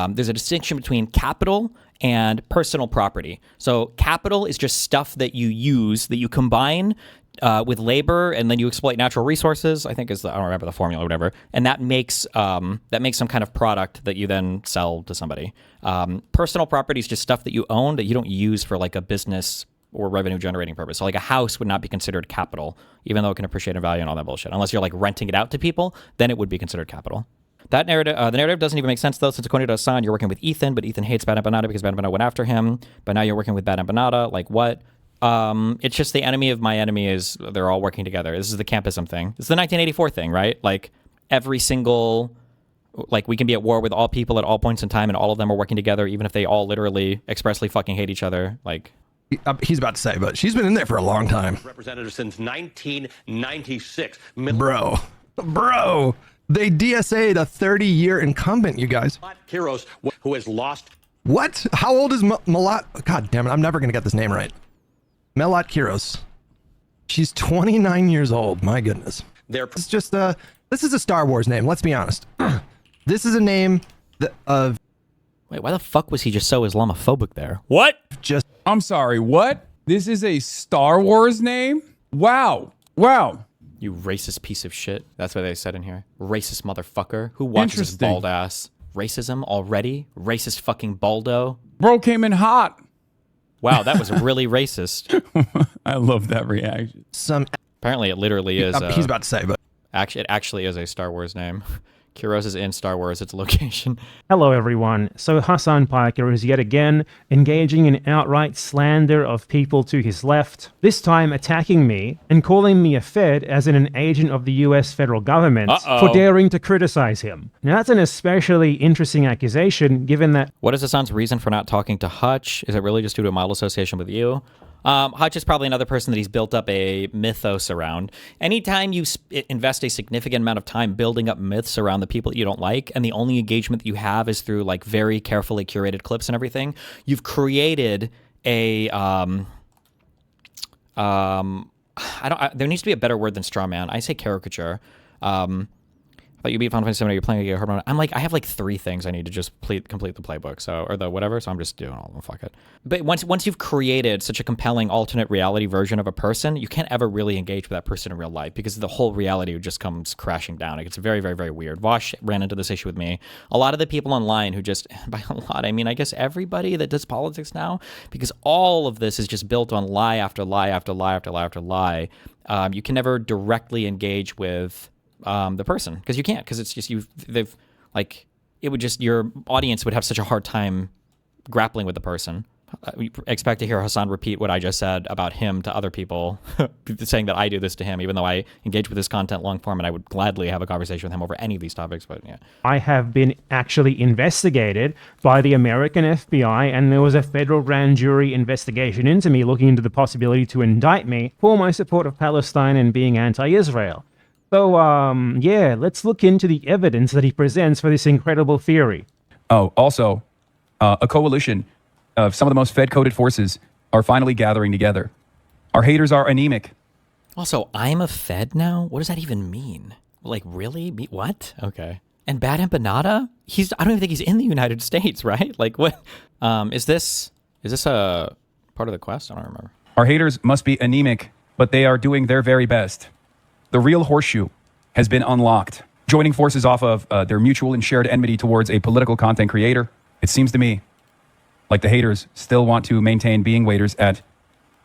there's a distinction between capital and personal property. So capital is just stuff that you use, that you combine with labor, and then you exploit natural resources. I think I don't remember the formula or whatever, and that makes some kind of product that you then sell to somebody. Personal property is just stuff that you own that you don't use for like a business or revenue generating purpose. So like a house would not be considered capital, even though it can appreciate in value and all that bullshit. Unless you're like renting it out to people, then it would be considered capital. That narrative, the narrative doesn't even make sense though, since according to Hasan, you're working with Ethan, but Ethan hates Bad Empanada because Bad Empanada went after him. But now you're working with Bad Empanada. Like what? It's just the enemy of my enemy is they're all working together. This is the campism thing. It's the 1984 thing, right? Like every single, like we can be at war with all people at all points in time and all of them are working together, even if they all literally expressly fucking hate each other. Like he's about to say, but she's been in there for a long time. Representative since 1996. Bro, they DSA'd a 30-year incumbent, you guys. Kiros, who has lost. What? How old is Malat? God damn it, I'm never going to get this name right. Melat Kiros. She's 29 years old. My goodness. It's just this is a Star Wars name. Let's be honest. This is a name of. Wait, why the fuck was he just so Islamophobic there? What? I'm sorry. What? This is a Star Wars name? Wow. You racist piece of shit. That's what they said in here. Racist motherfucker. Who watches this bald ass? Racism already? Racist fucking baldo. Bro came in hot. Wow, that was really racist. I love that reaction. Apparently, it literally is. He's about to say, but it actually is a Star Wars name. Kiros is in Star Wars. Its location. Hello, everyone. So Hasan Piker is yet again engaging in outright slander of people to his left, this time attacking me and calling me a Fed, as in an agent of the US federal government, for daring to criticize him. Now, that's an especially interesting accusation, given that... What is Hasan's reason for not talking to Hutch? Is it really just due to a mild association with you? Hutch is probably another person that he's built up a mythos around. Anytime you invest a significant amount of time building up myths around the people that you don't like, and the only engagement that you have is through like very carefully curated clips and everything, you've created a there needs to be a better word than straw man. I say caricature. But you beat Final Fantasy VII, you're playing a hard. I'm like, I have like 3 things I need to just complete the playbook, or the whatever. So I'm just doing all of them. Fuck it. But once you've created such a compelling alternate reality version of a person, you can't ever really engage with that person in real life because the whole reality just comes crashing down. It gets very, very, very weird. Vosh ran into this issue with me. A lot of the people online who just, by a lot, I mean, I guess everybody that does politics now, because all of this is just built on lie after lie after lie after lie after lie. You can never directly engage with the person because you can't, because it's just your audience would have such a hard time grappling with the person we expect to hear Hasan repeat what I just said about him to other people, saying that I do this to him, even though I engage with his content long form, and I would gladly have a conversation with him over any of these topics. But yeah, I have been actually investigated by the American FBI, and there was a federal grand jury investigation into me looking into the possibility to indict me for my support of Palestine and being anti-Israel. So, yeah, let's look into the evidence that he presents for this incredible theory. Oh, also, a coalition of some of the most Fed-coded forces are finally gathering together. Our haters are anemic. Also, I'm a Fed now? What does that even mean? Like, really? What? Okay. And Bad Empanada? I don't even think he's in the United States, right? Like, what? Is this a part of the quest? I don't remember. Our haters must be anemic, but they are doing their very best. The real horseshoe has been unlocked. Joining forces off of their mutual and shared enmity towards a political content creator, it seems to me like the haters still want to maintain being waiters at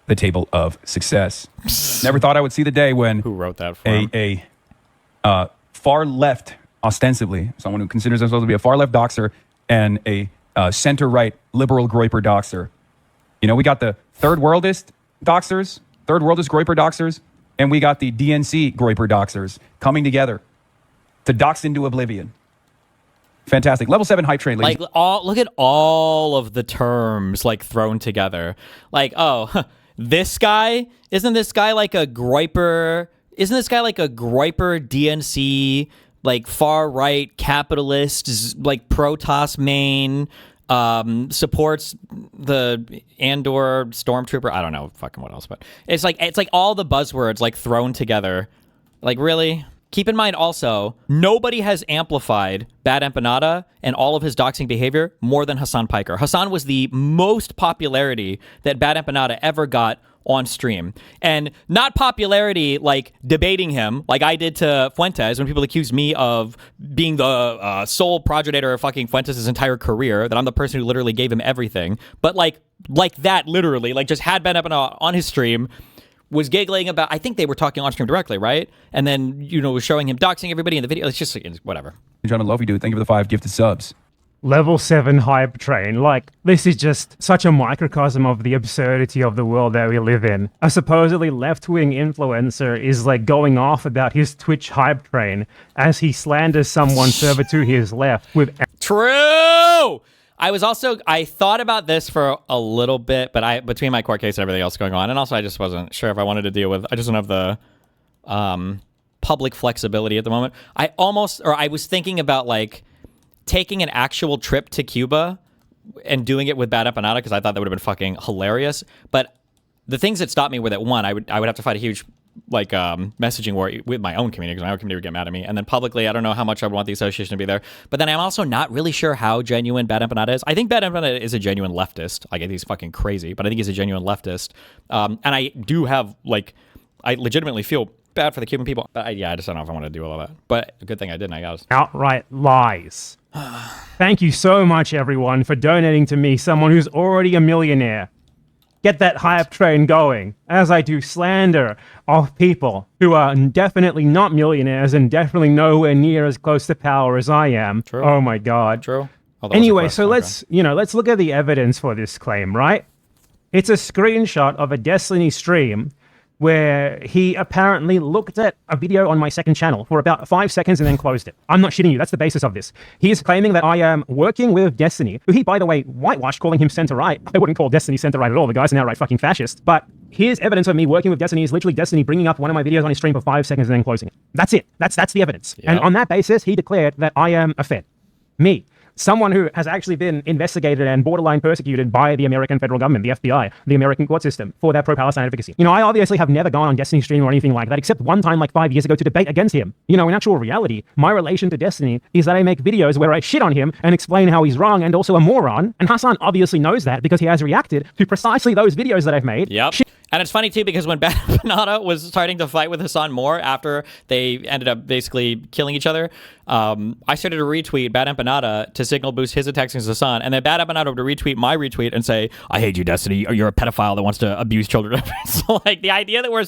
the table of success. Never thought I would see the day when who wrote that for him? a far left, ostensibly, someone who considers themselves to be a far left doxer and a center right liberal groiper doxer. You know, we got the third worldist doxers, third worldist groiper doxers, and we got the DNC groiper doxers coming together to dox into oblivion. Fantastic. Level 7 hype train. Like, look at all of the terms, like, thrown together. Like, oh, this guy? Isn't this guy like a groiper? Isn't this guy like a groiper DNC, like, far-right capitalist, like, Protoss main, supports the Andor Stormtrooper? I don't know fucking what else, but it's like all the buzzwords, like, thrown together. Like, really? Keep in mind also, nobody has amplified Bad Empanada and all of his doxing behavior more than Hasan Piker. Hasan was the most popularity that Bad Empanada ever got on stream. And not popularity like debating him, like I did to Fuentes when people accused me of being the sole progenitor of fucking Fuentes' entire career, that I'm the person who literally gave him everything. But like that, literally, like just had Bad Empanada on his stream, was giggling about, I think they were talking on stream directly, right? And then, was showing him doxing everybody in the video. It's just, whatever. John and Lofi Dude, thank you for the 5 gifted subs. Level 7 hype train. Like, this is just such a microcosm of the absurdity of the world that we live in. A supposedly left-wing influencer is like going off about his Twitch hype train as he slanders someone further to his left with... True! I thought about this for a little bit, but between my court case and everything else going on, and also I just wasn't sure if I wanted to deal with, I just don't have the public flexibility at the moment. I was thinking about like taking an actual trip to Cuba and doing it with Bad Empanada, because I thought that would have been fucking hilarious. But the things that stopped me were that, one, I would have to fight a huge like messaging war with my own community, because my own community would get mad at me, and then publicly I don't know how much I would want the association to be there. But then I'm also not really sure how genuine Bad Empanada is. I think Bad Empanada is a genuine leftist. Like, I think he's fucking crazy, but I think he's a genuine leftist, and I do have like, I legitimately feel bad for the Cuban people, but I just don't know if I want to do all of that. But a good thing I didn't, I guess. Outright lies. Thank you so much, everyone, for donating to me, someone who's already a millionaire. Get that hype train going, as I do slander of people who are definitely not millionaires and definitely nowhere near as close to power as I am. True. Oh my God. True. Anyway, so let's look at the evidence for this claim, right? It's a screenshot of a Destiny stream where he apparently looked at a video on my second channel for about 5 seconds and then closed it. I'm not shitting you. That's the basis of this. He is claiming that I am working with Destiny, who he, by the way, whitewashed, calling him center-right. I wouldn't call Destiny center-right at all. The guy's an outright fucking fascist. But here's evidence of me working with Destiny is literally Destiny bringing up one of my videos on his stream for 5 seconds and then closing it. That's it. That's the evidence. Yeah. And on that basis, he declared that I am a Fed. Me. Someone who has actually been investigated and borderline persecuted by the American federal government, the FBI, the American court system, for their pro-Palestine advocacy. I obviously have never gone on Destiny stream or anything like that, except one time like 5 years ago to debate against him. In actual reality, my relation to Destiny is that I make videos where I shit on him and explain how he's wrong and also a moron, and Hasan obviously knows that because he has reacted to precisely those videos that I've made. Yep. And it's funny, too, because when Bad Empanada was starting to fight with Hasan more after they ended up basically killing each other, I started to retweet Bad Empanada to signal boost his attacks against Hasan, and then Bad Empanada would retweet my retweet and say, I hate you, Destiny, or you're a pedophile that wants to abuse children. So, like, the idea that we're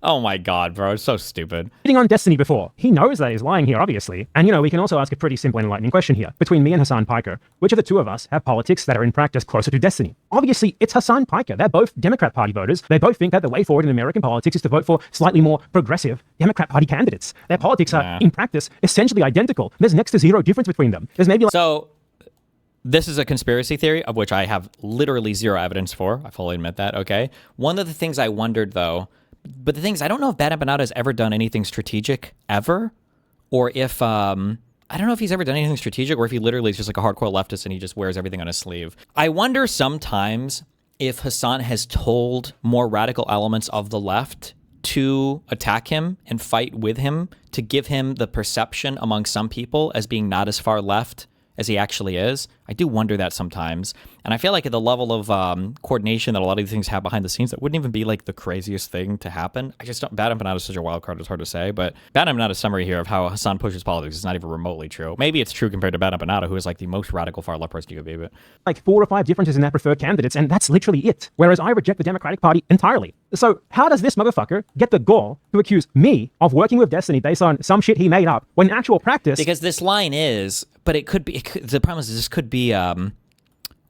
oh my God, bro, it's so stupid. Hitting on Destiny before. He knows that he's lying here, obviously. And, we can also ask a pretty simple and enlightening question here. Between me and Hasan Piker, which of the two of us have politics that are in practice closer to Destiny? obviously it's Hasan Piker. They're both Democrat Party voters. They both think that the way forward in American politics is to vote for slightly more progressive Democrat Party candidates. Their politics are, in practice, essentially identical. There's next to zero difference between them. There's maybe So this is a conspiracy theory of which I have literally zero evidence for. I fully admit that, okay? One of the things I wondered, though, but the thing is, I don't know if Bad Empanada has ever done anything strategic, ever, or if, I don't know if he's ever done anything strategic, or if he literally is just like a hardcore leftist and he just wears everything on his sleeve. I wonder sometimes if Hasan has told more radical elements of the left to attack him and fight with him to give him the perception among some people as being not as far left as he actually is. I do wonder that sometimes. And I feel like at the level of coordination that a lot of these things have behind the scenes, that wouldn't even be like the craziest thing to happen. I just don't, Bad Empanada is such a wild card, it's hard to say, but Bad Empanada's summary here of how Hasan pushes politics is not even remotely true. Maybe it's true compared to Bad Empanada, who is like the most radical far left person you could be, but like 4 or 5 differences in their preferred candidates, and that's literally it. Whereas I reject the Democratic Party entirely. So how does this motherfucker get the gall to accuse me of working with Destiny based on some shit he made up, when in actual practice... Because this line is, but it could be, the problem is this could be,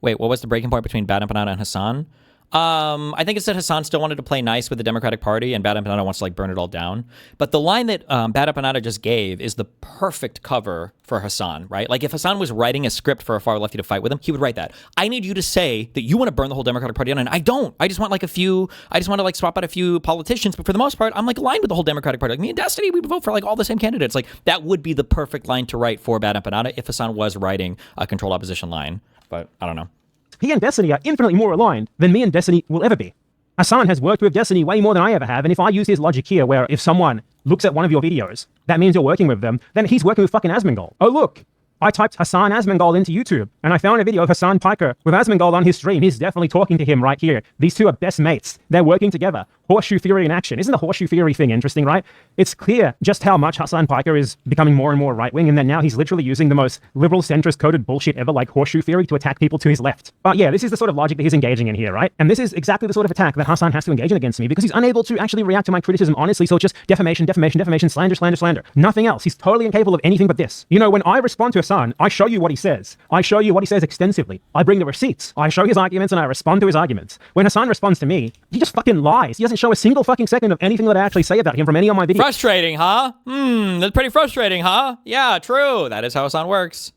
wait, what was the breaking point between Bad Empanada and Hasan? I think it's that Hasan still wanted to play nice with the Democratic Party and Bad Empanada wants to like burn it all down. But the line that Bad Empanada just gave is the perfect cover for Hasan, right? Like if Hasan was writing a script for a far lefty to fight with him, he would write that. I need you to say that you want to burn the whole Democratic Party down, and I don't. I just want like a few, I just want to like swap out a few politicians, but for the most part, I'm like aligned with the whole Democratic Party. Like me and Destiny, we would vote for like all the same candidates. Like that would be the perfect line to write for Bad Empanada if Hasan was writing a controlled opposition line. But I don't know. He and Destiny are infinitely more aligned than me and Destiny will ever be. Hasan has worked with Destiny way more than I ever have, and if I use his logic here, where if someone looks at one of your videos, that means you're working with them, then he's working with fucking Asmongold. Oh look, I typed Hasan Asmongold into YouTube, and I found a video of Hasan Piker with Asmongold on his stream. He's definitely talking to him right here. These two are best mates. They're working together. Horseshoe theory in action. Isn't the horseshoe theory thing interesting, right? It's clear just how much Hasan Piker is becoming more and more right-wing, and that now he's literally using the most liberal centrist coded bullshit ever, like horseshoe theory, to attack people to his left. But yeah, this is the sort of logic that he's engaging in here, right? And this is exactly the sort of attack that Hasan has to engage in against me, because he's unable to actually react to my criticism honestly, so it's just defamation, defamation, defamation, slander, slander, slander. Nothing else. He's totally incapable of anything but this. You know, when I respond to Hasan, I show you what he says. I show you what he says extensively. I bring the receipts. I show his arguments and I respond to his arguments. When Hasan responds to me, he just fucking lies. He doesn't show a single fucking second of anything that I actually say about him from any of my videos. Frustrating, huh? That's pretty frustrating, huh? Yeah, true. That is how Hasan works.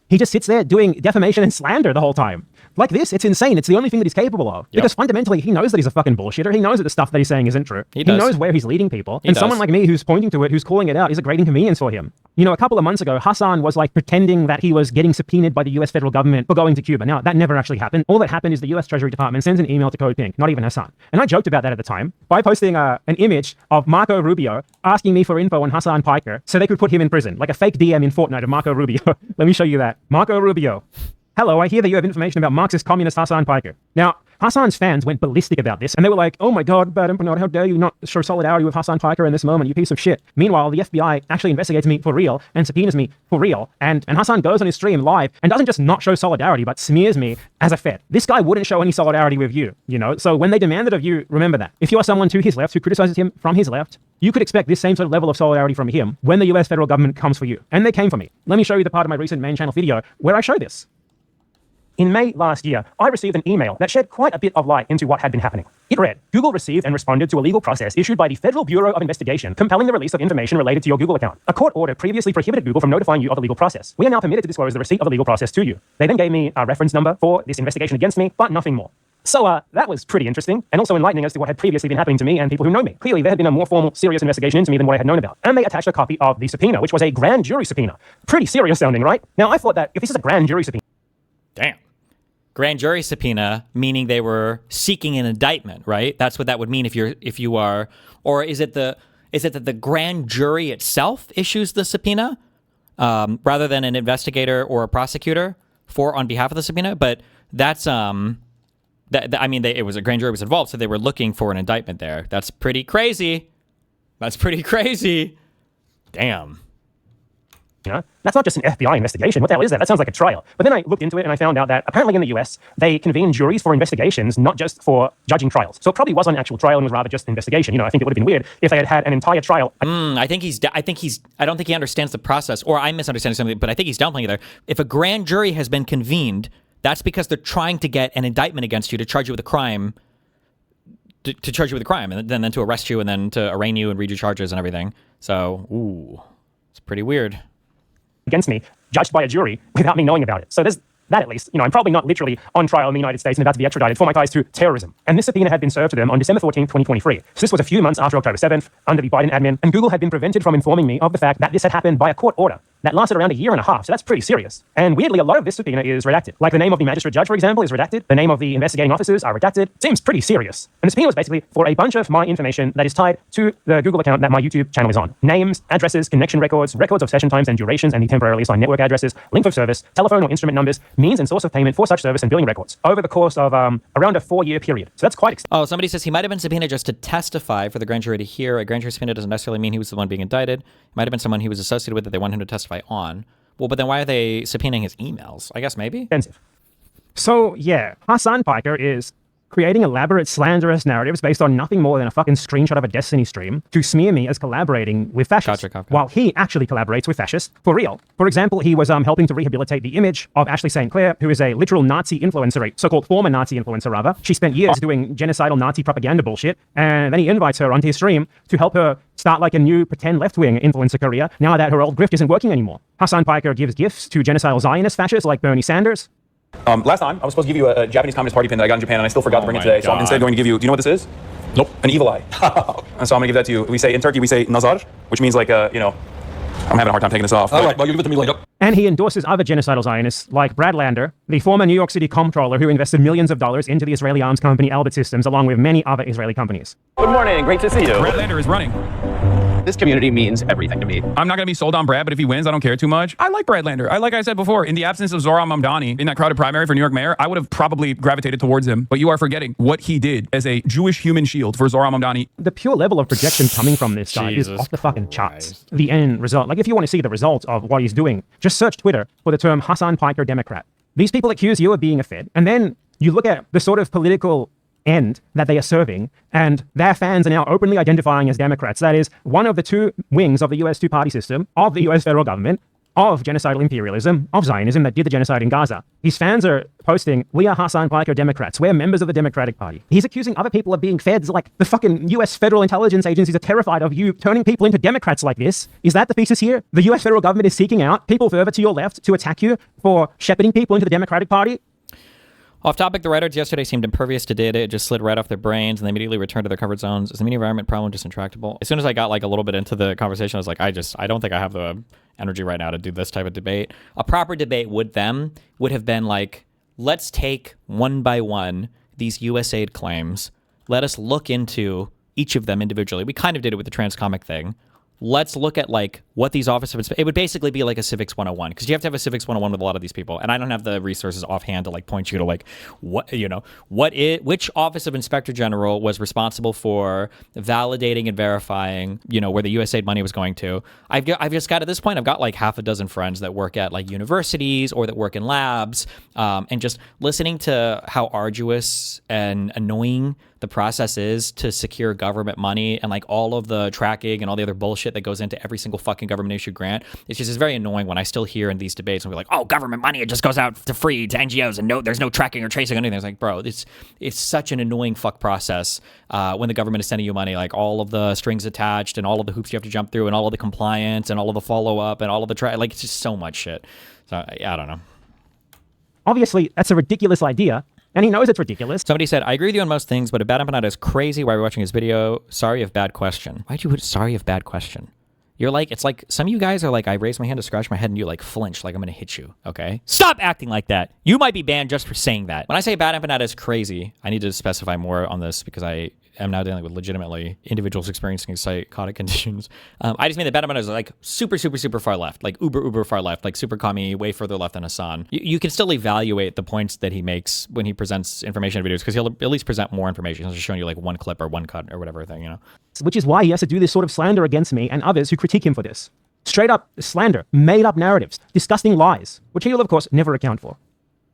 He just sits there doing defamation and slander the whole time. Like this, it's insane. It's the only thing that he's capable of. Because fundamentally, he knows that he's a fucking bullshitter. He knows that the stuff that he's saying isn't true. He knows where he's leading people. And someone like me who's pointing to it, who's calling it out, is a great inconvenience for him. You know, a couple of months ago, Hasan was like pretending that he was getting subpoenaed by the US federal government for going to Cuba. Now, that never actually happened. All that happened is the US Treasury Department sends an email to Code Pink, not even Hasan. And I joked about that at the time by posting an image of Marco Rubio asking me for info on Hasan Piker so they could put him in prison, like a fake DM in Fortnite of Marco Rubio. Let me show you that. Marco Rubio. Hello, I hear that you have information about Marxist communist Hasan Piker. Now, Hasan's fans went ballistic about this, and they were like, oh my god, Bad Empanada, how dare you not show solidarity with Hasan Piker in this moment, you piece of shit. Meanwhile, the FBI actually investigates me for real and subpoenas me for real, and Hasan goes on his stream live and doesn't just not show solidarity, but smears me as a Fed. This guy wouldn't show any solidarity with you, you know? So when they demanded of you, remember that. If you are someone to his left who criticizes him from his left, you could expect this same sort of level of solidarity from him when the US federal government comes for you. And they came for me. Let me show you the part of my recent main channel video where I show this. In May last year, I received an email that shed quite a bit of light into what had been happening. It read, Google received and responded to a legal process issued by the Federal Bureau of Investigation compelling the release of information related to your Google account. A court order previously prohibited Google from notifying you of the legal process. We are now permitted to disclose the receipt of the legal process to you. They then gave me a reference number for this investigation against me, but nothing more. So that was pretty interesting, and also enlightening as to what had previously been happening to me and people who know me. Clearly, there had been a more formal, serious investigation into me than what I had known about. And they attached a copy of the subpoena, which was a grand jury subpoena. Pretty serious sounding, right? Now, I thought that if this is a grand jury subpoena... Damn. Grand jury subpoena, meaning they were seeking an indictment, right? That's what that would mean if you are, or is it that the grand jury itself issues the subpoena, rather than an investigator or a prosecutor on behalf of the subpoena? But that's I mean, it was a grand jury was involved, so they were looking for an indictment there. That's pretty crazy. That's pretty crazy. Damn. Yeah, that's not just an FBI investigation. What the hell is that? That sounds like a trial. But then I looked into it and I found out that apparently in the US, they convene juries for investigations, not just for judging trials. So it probably wasn't an actual trial and was rather just an investigation. You know, I think it would have been weird if they had had an entire trial. I don't think he understands the process, or I'm misunderstanding something, but I think he's downplaying it there. If a grand jury has been convened, That's because they're trying to get an indictment against you to charge you with a crime, to charge you with a crime, and then to arrest you, and then to arraign you and read your charges and everything. So, ooh, it's pretty weird. Against me, judged by a jury without me knowing about it. So there's that, at least. I'm probably not literally on trial in the United States and about to be extradited for my ties to terrorism. And this subpoena had been served to them on December 14th, 2023. So this was a few months after October 7th, under the Biden admin, and Google had been prevented from informing me of the fact that this had happened by a court order that lasted around a year and a half. So that's pretty serious. And weirdly, a lot of this subpoena is redacted. Like the name of the magistrate judge, for example, is redacted. The name of the investigating officers are redacted. Seems pretty serious. And the subpoena was basically for a bunch of my information that is tied to the Google account that my YouTube channel is on. Names, addresses, connection records, records of session times and durations and the temporarily assigned network addresses, length of service, telephone or instrument numbers, means and source of payment for such service and billing records over the course of around a 4-year period. So that's quite Oh, somebody says he might have been subpoenaed just to testify for the grand jury to hear. A grand jury subpoena doesn't necessarily mean he was the one being indicted. It might have been someone he was associated with that they wanted him to testify on. Well, but then why are they subpoenaing his emails? I guess maybe? expensive. So, yeah, Hasan Piker is creating elaborate slanderous narratives based on nothing more than a fucking screenshot of a Destiny stream to smear me as collaborating with fascists, while he actually collaborates with fascists for real. For example, he was helping to rehabilitate the image of Ashley St. Clair, who is a literal Nazi influencer, a so-called former Nazi influencer, rather. She spent years doing genocidal Nazi propaganda bullshit, and then he invites her onto his stream to help her start like a new pretend left-wing influencer career now that her old grift isn't working anymore. Hasan Piker gives gifts to genocidal Zionist fascists like Bernie Sanders. Last time, I was supposed to give you a Japanese Communist Party pin that I got in Japan, and I still forgot to bring it today. So I'm instead going to give you, do you know what this is? Nope. An evil eye. And so I'm going to give that to you. We say, in Turkey, we say nazar, which means like, I'm having a hard time taking this off. All right, well, you give it to me later. And he endorses other genocidal Zionists like Brad Lander, the former New York City comptroller who invested millions of dollars into the Israeli arms company Albert Systems, along with many other Israeli companies. Good morning. Great to see you. Brad Lander is running. This community means everything to me. I'm not going to be sold on Brad, but if he wins, I don't care too much. I like Brad Lander. Like I said before, in the absence of Zohran Mamdani in that crowded primary for New York mayor, I would have probably gravitated towards him. But you are forgetting what he did as a Jewish human shield for Zohran Mamdani. The pure level of projection coming from this guy is off the fucking charts. The end result, like if you want to see the result of what he's doing, just search Twitter for the term Hasan Piker Democrat. These people accuse you of being a Fed, and then you look at the sort of political end that they are serving, and their fans are now openly identifying as Democrats. That is one of the two wings of the US two-party system, of the US federal government, of genocidal imperialism, of Zionism that did the genocide in Gaza. His fans are posting, we are Hasan Piker Democrats. We're members of the Democratic Party. He's accusing other people of being feds, like the fucking US federal intelligence agencies are terrified of you turning people into Democrats like this. Is that the thesis here? The US federal government is seeking out people further to your left to attack you for shepherding people into the Democratic Party? Off topic, the writers yesterday seemed impervious to data. It just slid right off their brains, and they immediately returned to their comfort zones. Is the media environment problem just intractable? As soon as I got like a little bit into the conversation, I was like, I don't think I have the energy right now to do this type of debate. A proper debate with them would have been like, let's take one by one these USAID claims. Let us look into each of them individually. We kind of did it with the transcomic thing. Let's look at like what these officers, it would basically be like a civics 101, because you have to have a civics 101 with a lot of these people. And I don't have the resources offhand to like point you to like which office of inspector general was responsible for validating and verifying, where the USAID money was going to. I've just got, at this point, I've got like half a dozen friends that work at like universities or that work in labs, and just listening to how arduous and annoying the process is to secure government money and like all of the tracking and all the other bullshit that goes into every single fucking government issued grant. It's very annoying when I still hear in these debates and we're like, oh, government money, it just goes out to free to NGOs and there's no tracking or tracing or anything. It's like, bro, it's such an annoying fuck process when the government is sending you money, like all of the strings attached and all of the hoops you have to jump through and all of the compliance and all of the follow up and all of the like it's just so much shit. So I don't know. Obviously, that's a ridiculous idea. And he knows it's ridiculous. Somebody said, I agree with you on most things, but if Bad Empanada is crazy while we're watching his video, sorry if bad question. Why'd you put sorry if bad question? You're like, it's like, some of you guys are like, I raise my hand to scratch my head and you like flinch, like I'm going to hit you, okay? Stop acting like that. You might be banned just for saying that. When I say Bad Empanada is crazy, I need to specify more on this because I am now dealing with legitimately individuals experiencing psychotic conditions. I just mean that Bad Empanada is like super, super, super far left, like uber far left, like super commie, way further left than Hasan. You can still evaluate the points that he makes when he presents information videos because he'll at least present more information. He's just showing you like one clip or one cut or whatever thing, Which is why he has to do this sort of slander against me and others who critique him for this. Straight up slander, made up narratives, disgusting lies, which he will of course never account for.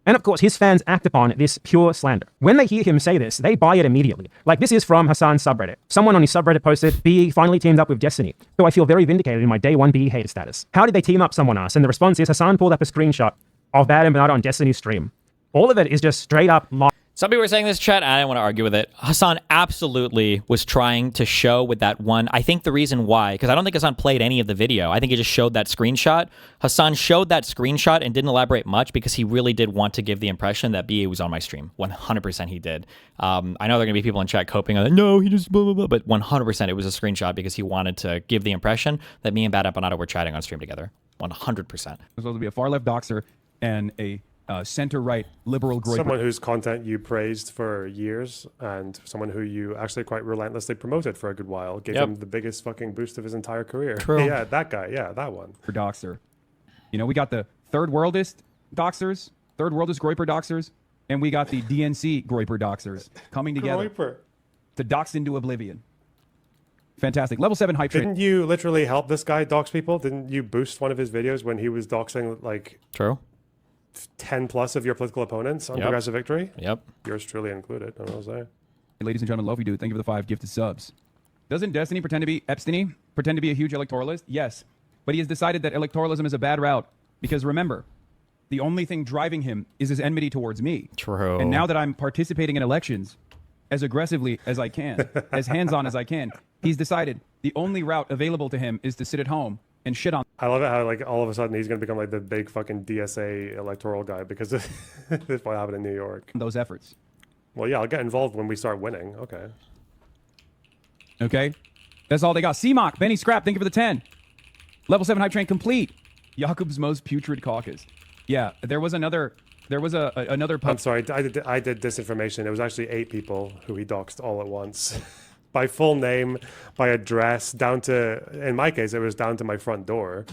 And of course, his fans act upon this pure slander. When they hear him say this, they buy it immediately. Like this is from Hasan's subreddit. Someone on his subreddit posted, BE finally teamed up with Destiny. So I feel very vindicated in my day one BE hater status. How did they team up, someone asked? And the response is Hasan pulled up a screenshot of Bad Empanada on Destiny's stream. All of it is just straight up Some people were saying this, chat, and I didn't want to argue with it. Hasan absolutely was trying to show with that one. I think the reason why, because I don't think Hasan played any of the video. I think he just showed that screenshot. Hasan showed that screenshot and didn't elaborate much because he really did want to give the impression that BA was on my stream. 100% he did. I know there are going to be people in chat coping on, no, he just blah, blah, blah. But 100% it was a screenshot because he wanted to give the impression that me and Bad Empanada were chatting on stream together. 100%. There's supposed to be a far-left doxer and a center-right liberal groiper. Someone whose content you praised for years and someone who you actually quite relentlessly promoted for a good while, gave him the biggest fucking boost of his entire career. True. Yeah, that guy. Yeah, that one. For doxer. You know, we got the third worldist doxers, third worldist groiper doxers, and we got the DNC groiper doxers coming together to dox into oblivion. Fantastic. Level 7 hype train. Didn't you literally help this guy dox people? Didn't you boost one of his videos when he was doxing like... True. 10 plus of your political opponents on Progressive Victory? Yep. Yours truly included, I will say. Hey, ladies and gentlemen, love you, dude. Thank you for the 5 gifted subs. Doesn't Destiny pretend to be Epstein? Pretend to be a huge electoralist? Yes. But he has decided that electoralism is a bad route because remember, the only thing driving him is his enmity towards me. True. And now that I'm participating in elections as aggressively as I can, as hands-on as I can, he's decided the only route available to him is to sit at home and shit on. I love it how like all of a sudden he's going to become like the big fucking DSA electoral guy because of this what happened in New York. Those efforts. Well, yeah, I'll get involved when we start winning. Okay. Okay. That's all they got. CMOC, Benny Scrap, thank you for the 10. Level 7 hype train complete. Jakub's most putrid caucus. Yeah, there was another I'm sorry, I did disinformation. It was actually 8 people who he doxed all at once. By full name, by address, down to, in my case, it was down to my front door.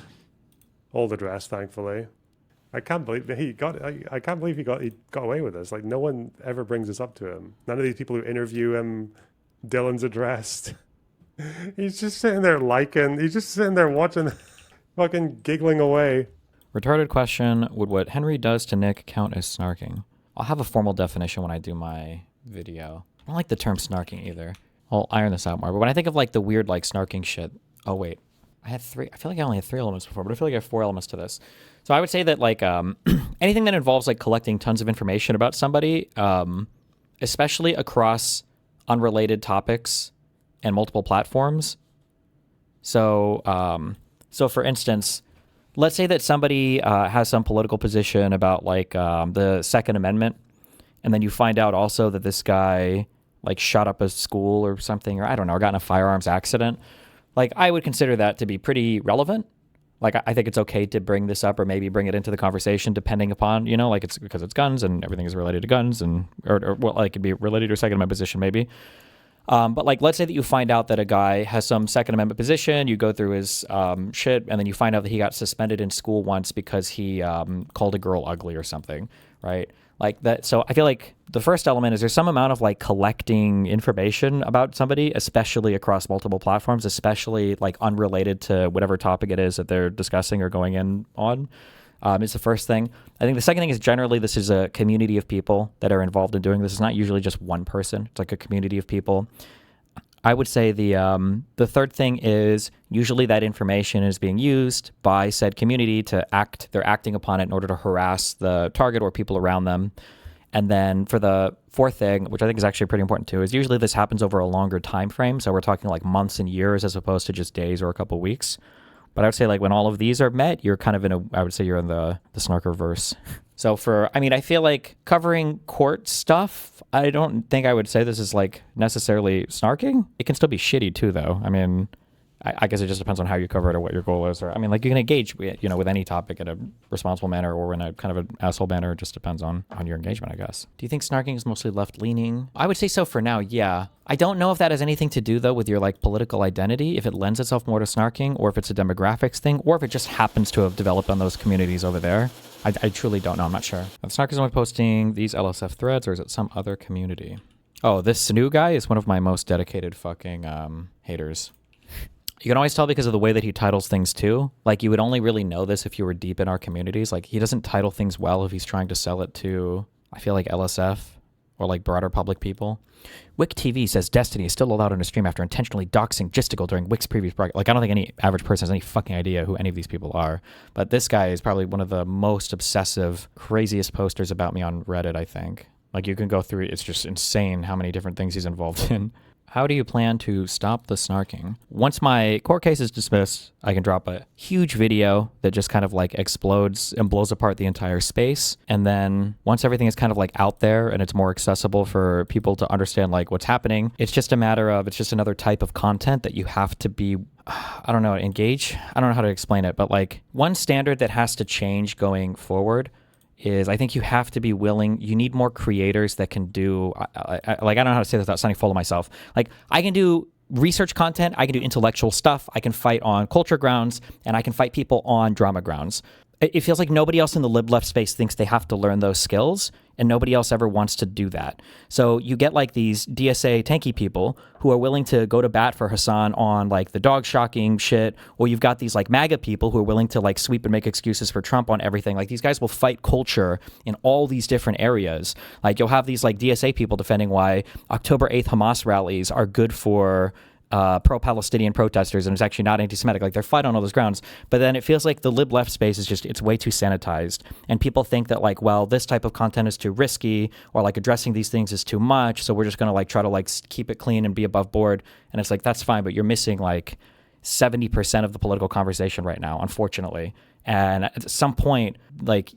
Old address, thankfully. I can't believe he got away with this. Like, no one ever brings this up to him. None of these people who interview him, Dylan's addressed. He's just sitting there liking, he's just sitting there watching, fucking giggling away. Retarded question, would what Henry does to Nick count as snarking? I'll have a formal definition when I do my video. I don't like the term snarking either. I'll iron this out more. But when I think of like the weird like snarking shit, oh wait, I had 3. I feel like I only had 3 elements before, but I feel like I have 4 elements to this. So I would say that like anything that involves like collecting tons of information about somebody, especially across unrelated topics and multiple platforms. So so for instance, let's say that somebody has some political position about like the Second Amendment, and then you find out also that this guy like shot up a school or something, or I don't know, or got in a firearms accident. Like I would consider that to be pretty relevant. Like I think it's okay to bring this up or maybe bring it into the conversation depending upon, you know, like it's because it's guns and everything is related to guns and, or well, like it could be related to a Second Amendment position maybe. But like, let's say that you find out that a guy has some Second Amendment position, you go through his shit, and then you find out that he got suspended in school once because he called a girl ugly or something, right? Like that. So I feel like the first element is there's some amount of like collecting information about somebody, especially across multiple platforms, especially like unrelated to whatever topic it is that they're discussing or going in on. It's the first thing. I think the second thing is generally this is a community of people that are involved in doing this. It's not usually just one person. It's like a community of people. I would say the third thing is usually that information is being used by said community to act. They're acting upon it in order to harass the target or people around them. And then for the fourth thing, which I think is actually pretty important too, is usually this happens over a longer time frame. So we're talking like months and years as opposed to just days or a couple weeks. But I would say like when all of these are met, you're kind of in I would say you're in the snarker verse. So I feel like covering court stuff, I don't think I would say this is like necessarily snarking. It can still be shitty too though. I mean, I guess it just depends on how you cover it or what your goal is. Or I mean, like you can engage, with any topic in a responsible manner or in a kind of an asshole manner. It just depends on your engagement, I guess. Do you think snarking is mostly left leaning? I would say so for now. Yeah. I don't know if that has anything to do though with your like political identity, if it lends itself more to snarking or if it's a demographics thing or if it just happens to have developed on those communities over there. I truly don't know. I'm not sure. If snark is only posting these LSF threads or is it some other community? Oh, this new guy is one of my most dedicated fucking haters. You can always tell because of the way that he titles things too. Like you would only really know this if you were deep in our communities. Like he doesn't title things well if he's trying to sell it to, I feel like LSF or like broader public people. Wick TV says Destiny is still allowed on a stream after intentionally doxing Gisticle during Wick's previous broadcast. Like, I don't think any average person has any fucking idea who any of these people are. But this guy is probably one of the most obsessive, craziest posters about me on Reddit, I think. Like, you can go through it. It's just insane how many different things he's involved in. How do you plan to stop the snarking? Once my court case is dismissed, I can drop a huge video that just kind of like explodes and blows apart the entire space. And then once everything is kind of like out there and it's more accessible for people to understand like what's happening, it's just a matter of, it's just another type of content that you have to be, I don't know, engage. I don't know how to explain it, but like one standard that has to change going forward is I think you have to be willing, you need more creators that can do, like, I don't know how to say this without sounding full of myself. Like, I can do research content, I can do intellectual stuff, I can fight on culture grounds, and I can fight people on drama grounds. It feels like nobody else in the lib left space thinks they have to learn those skills, and nobody else ever wants to do that. So you get like these DSA tanky people who are willing to go to bat for Hasan on like the dog shocking shit, or you've got these like MAGA people who are willing to like sweep and make excuses for Trump on everything. Like, these guys will fight culture in all these different areas. Like, you'll have these like DSA people defending why October 8th Hamas rallies are good for pro-Palestinian protesters, and it's actually not anti-Semitic. Like, they're fighting on all those grounds. But then it feels like the lib left space is just, it's way too sanitized. And people think that like, well, this type of content is too risky, or like addressing these things is too much. So we're just going to like try to like keep it clean and be above board. And it's like, that's fine, but you're missing like 70% of the political conversation right now, unfortunately. And at some point, like,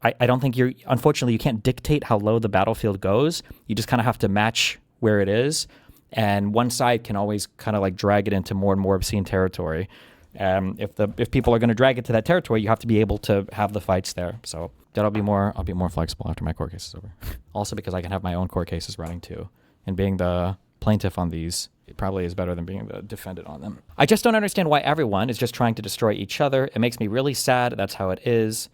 I don't think unfortunately, you can't dictate how low the battlefield goes. You just kind of have to match where it is. And one side can always kind of like drag it into more and more obscene territory. If people are going to drag it to that territory, you have to be able to have the fights there. So I'll be more flexible after my court case is over. Also because I can have my own court cases running too. And being the plaintiff on these, it probably is better than being the defendant on them. I just don't understand why everyone is just trying to destroy each other. It makes me really sad. That's how it is.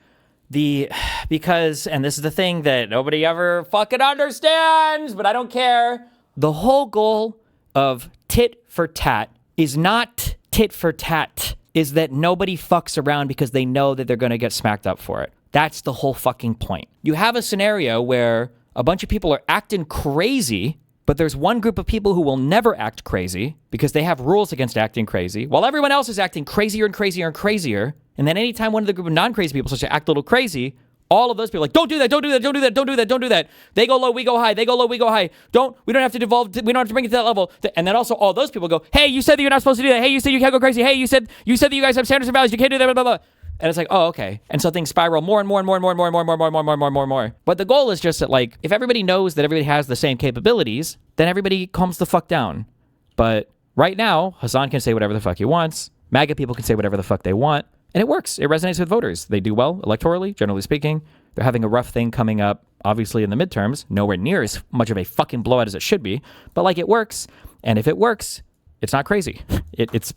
Because, and this is the thing that nobody ever fucking understands, but I don't care. The whole goal of tit for tat is not tit for tat, is that nobody fucks around because they know that they're going to get smacked up for it. That's the whole fucking point. You have a scenario where a bunch of people are acting crazy, but there's one group of people who will never act crazy because they have rules against acting crazy, while everyone else is acting crazier and crazier and crazier. And then anytime one of the group of non-crazy people starts to act a little crazy, all of those people are like, don't do that, don't do that, don't do that, don't do that, don't do that. They go low, we go high. They go low, we go high. We don't have to devolve, we don't have to bring it to that level. And then also all those people go, hey, you said that you're not supposed to do that. Hey, you said you can't go crazy. Hey, you said that you guys have standards and values. You can't do that, blah, blah, blah. And it's like, oh, okay. And so things spiral more and more and more and more and more and more and more and more and more and more and more and more. But the goal is just that, like, if everybody knows that everybody has the same capabilities, then everybody calms the fuck down. But right now, Hasan can say whatever the fuck he wants. MAGA people can say whatever the fuck they want. And it works. It resonates with voters. They do well electorally, generally speaking. They're having a rough thing coming up, obviously, in the midterms. Nowhere near as much of a fucking blowout as it should be. But, like, it works. And if it works, it's not crazy. It's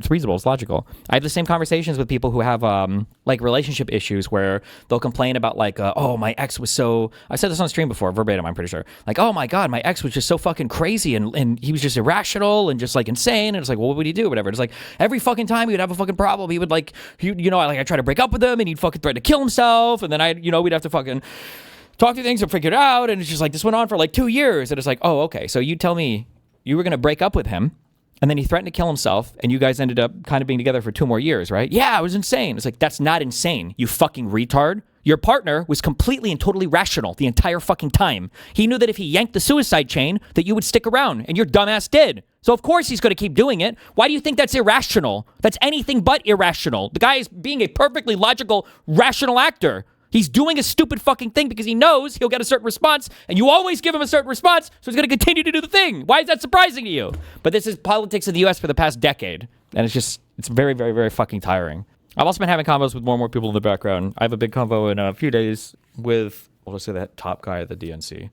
reasonable. It's logical. I have the same conversations with people who have, like, relationship issues where they'll complain about, like, oh, my ex was so... I said this on stream before, verbatim, I'm pretty sure. Like, oh, my God, my ex was just so fucking crazy, and he was just irrational and just, like, insane. And it's like, well, what would he do? Whatever. It's like, every fucking time he would have a fucking problem, he would, like, I'd try to break up with him, and he'd fucking threaten to kill himself, and then we'd have to fucking talk through things and figure it out, and it's just like, this went on for, like, 2 years, and it's like, oh, okay, so you tell me you were going to break up with him, and then he threatened to kill himself, and you guys ended up kind of being together for 2 more years, right? Yeah, it was insane. It's like, that's not insane, you fucking retard. Your partner was completely and totally rational the entire fucking time. He knew that if he yanked the suicide chain, that you would stick around, and your dumbass did. So of course he's going to keep doing it. Why do you think that's irrational? That's anything but irrational. The guy is being a perfectly logical, rational actor. He's doing a stupid fucking thing because he knows he'll get a certain response, and you always give him a certain response, so he's going to continue to do the thing. Why is that surprising to you? But this is politics in the U.S. for the past decade, and it's very, very, very fucking tiring. I've also been having convos with more and more people in the background. I have a big convo in a few days with, we'll just say, that top guy at the DNC.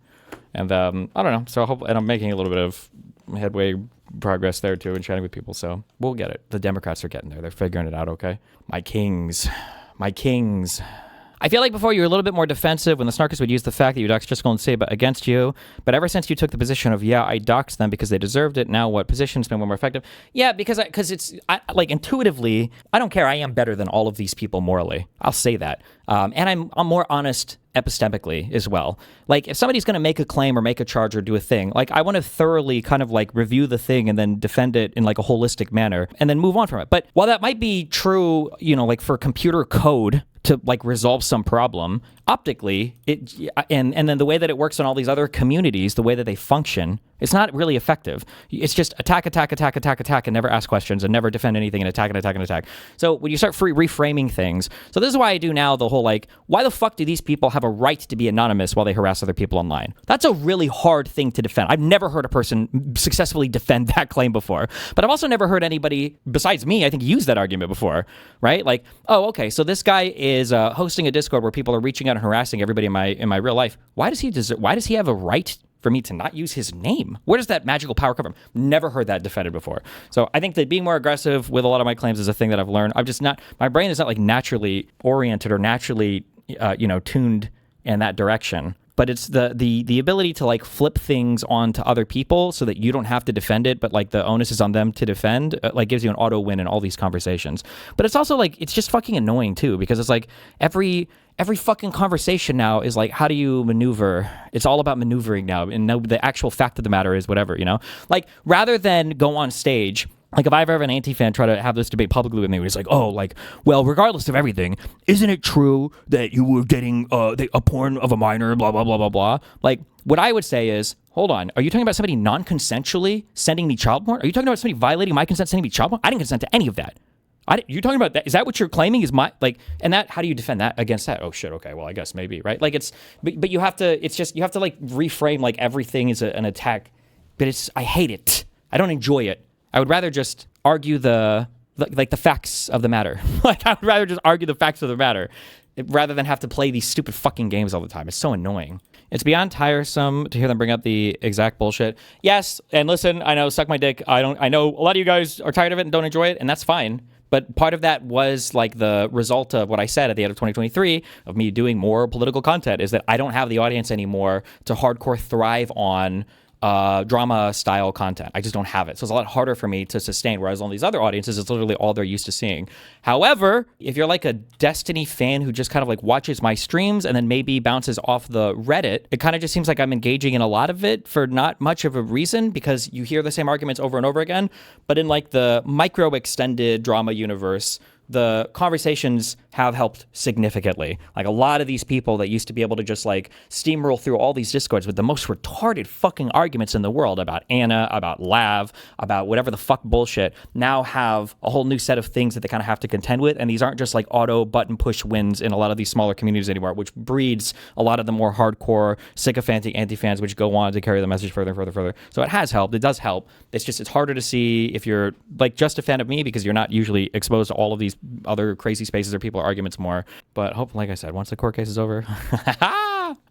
And I don't know, so and I'm making a little bit of headway progress there too and chatting with people, so we'll get it. The Democrats are getting there. They're figuring it out, okay? My kings. I feel like before you were a little bit more defensive when the snarkers would use the fact that you doxed Driscoll and Saba against you, but ever since you took the position of, yeah, I doxed them because they deserved it, now what position's been more effective? Yeah, because it's like intuitively, I don't care. I am better than all of these people morally. I'll say that. And I'm more honest epistemically as well. Like, if somebody's going to make a claim or make a charge or do a thing, like, I want to thoroughly kind of like review the thing and then defend it in like a holistic manner and then move on from it. But while that might be true, you know, like for computer code to like resolve some problem, optically, and then the way that it works in all these other communities, the way that they function, it's not really effective. It's just attack, and never ask questions and never defend anything and attack. So when you start reframing things, so this is why I do now the whole like, why the fuck do these people have a right to be anonymous while they harass other people online? That's a really hard thing to defend. I've never heard a person successfully defend that claim before, but I've also never heard anybody besides me, I think, use that argument before, right? Like, oh, okay, so this guy is hosting a Discord where people are reaching out and harassing everybody in my real life. Why does he have a right for me to not use his name? Where does that magical power come from? Never heard that defended before. So I think that being more aggressive with a lot of my claims is a thing that I've learned. My brain is not like naturally oriented or naturally, tuned in that direction. But it's the ability to like flip things onto other people so that you don't have to defend it, but like the onus is on them to defend, like gives you an auto win in all these conversations. But it's also like, it's just fucking annoying too, because it's like every fucking conversation now is like, how do you maneuver? It's all about maneuvering now. And no, the actual fact of the matter is whatever, like rather than go on stage. Like, if I ever have an anti-fan try to have this debate publicly with me, he's like, oh, like, well, regardless of everything, isn't it true that you were getting a porn of a minor, blah, blah, blah, blah, blah? Like, what I would say is, hold on, are you talking about somebody non-consensually sending me child porn? Are you talking about somebody violating my consent, sending me child porn? I didn't consent to any of that. You're talking about that? Is that what you're claiming is my, like, and that, how do you defend that against that? Oh, shit, okay, well, I guess maybe, right? Like, but you have to, you have to, like, reframe, like, everything is an attack. But I hate it. I don't enjoy it. I would rather just argue the facts of the matter. Like, I would rather just argue the facts of the matter rather than have to play these stupid fucking games all the time. It's so annoying. It's beyond tiresome to hear them bring up the exact bullshit. Yes, and listen, I know, suck my dick. I know a lot of you guys are tired of it and don't enjoy it, and that's fine. But part of that was like the result of what I said at the end of 2023 of me doing more political content, is that I don't have the audience anymore to hardcore thrive on drama style content. I just don't have it. So it's a lot harder for me to sustain, whereas on these other audiences, it's literally all they're used to seeing. However, if you're like a Destiny fan who just kind of like watches my streams and then maybe bounces off the Reddit, it kind of just seems like I'm engaging in a lot of it for not much of a reason, because you hear the same arguments over and over again. But in like the micro extended drama universe, the conversations have helped significantly. Like, a lot of these people that used to be able to just like steamroll through all these Discords with the most retarded fucking arguments in the world about Anna, about Lav, about whatever the fuck bullshit, now have a whole new set of things that they kind of have to contend with. And these aren't just like auto button push wins in a lot of these smaller communities anymore, which breeds a lot of the more hardcore sycophantic anti-fans, which go on to carry the message further and further. So it has helped. It does help. It's harder to see if you're like just a fan of me, because you're not usually exposed to all of these other crazy spaces or people arguments more. But hopefully, like I said, once the court case is over,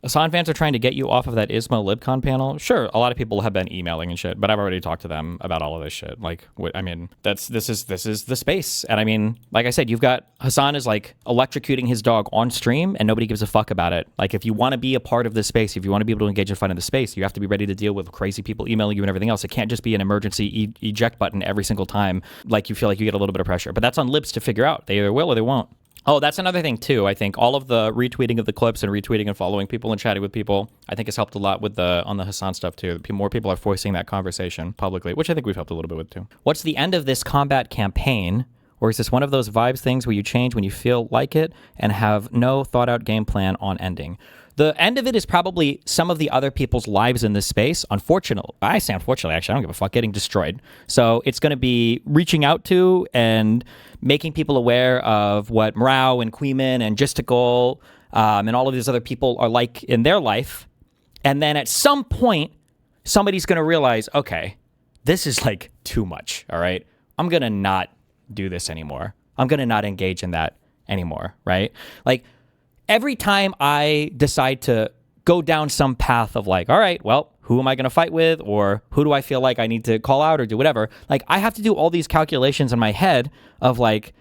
Hasan fans are trying to get you off of that Ismo LibCon panel. Sure, a lot of people have been emailing and shit, but I've already talked to them about all of this shit. Like, I mean, this is the space. And I mean, like I said, you've got Hasan is like electrocuting his dog on stream and nobody gives a fuck about it. Like, if you want to be a part of this space, if you want to be able to engage in fun in the space, you have to be ready to deal with crazy people emailing you and everything else. It can't just be an emergency eject button every single time, like you feel like you get a little bit of pressure. But that's on Libs to figure out. They either will or they won't. Oh, that's another thing too. I think all of the retweeting of the clips and retweeting and following people and chatting with people, I think has helped a lot with on the Hasan stuff too. More people are voicing that conversation publicly, which I think we've helped a little bit with too. What's the end of this combat campaign? Or is this one of those vibes things where you change when you feel like it and have no thought out game plan on ending? The end of it is probably some of the other people's lives in this space. Unfortunately, I say unfortunately, actually, I don't give a fuck, getting destroyed. So it's going to be reaching out to and making people aware of what Morau and Queeman and Gisticle and all of these other people are like in their life. And then at some point, somebody's going to realize, okay, this is like too much, all right? I'm going to not do this anymore. I'm going to not engage in that anymore, right? Like, every time I decide to go down some path of like, all right, well, who am I going to fight with? Or who do I feel like I need to call out or do whatever? Like, I have to do all these calculations in my head of like,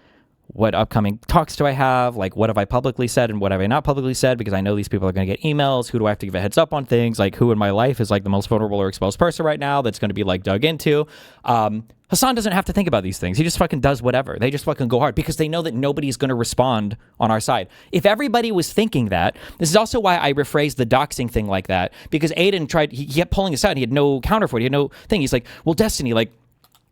what upcoming talks do I have? Like, what have I publicly said and what have I not publicly said? Because I know these people are going to get emails. Who do I have to give a heads up on things? Like, who in my life is like the most vulnerable or exposed person right now that's going to be like dug into? Hasan doesn't have to think about these things. He just fucking does whatever. They just fucking go hard because they know that nobody's going to respond on our side. If everybody was thinking that, this is also why I rephrased the doxing thing like that, because Aiden tried, he kept pulling us out. He had no counter for it. He had no thing. He's like, well, Destiny, like,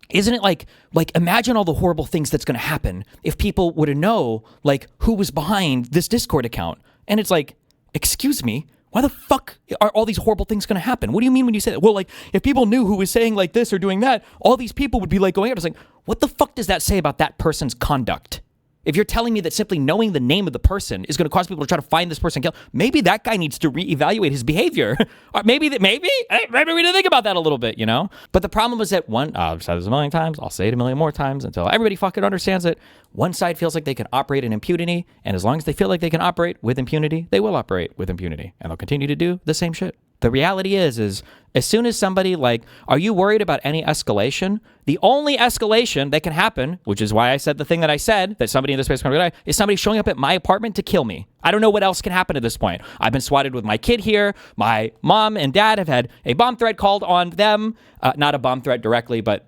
isn't it like imagine all the horrible things that's going to happen if people were to know like who was behind this Discord account? And it's like, excuse me, why the fuck are all these horrible things going to happen? What do you mean when you say that? Well, like, if people knew who was saying like this or doing that, all these people would be like going out. It's like, what the fuck does that say about that person's conduct? If you're telling me that simply knowing the name of the person is going to cause people to try to find this person and kill, maybe that guy needs to reevaluate his behavior. Or maybe we need to think about that a little bit, you know? But the problem is that I've said this a million times, I'll say it a million more times until everybody fucking understands it. One side feels like they can operate in impunity, and as long as they feel like they can operate with impunity, they will operate with impunity, and they'll continue to do the same shit. The reality is as soon as somebody like, are you worried about any escalation? The only escalation that can happen, which is why I said the thing that I said, that somebody in this space is going to die, is somebody showing up at my apartment to kill me. I don't know what else can happen at this point. I've been swatted with my kid here. My mom and dad have had a bomb threat called on them. Not a bomb threat directly, but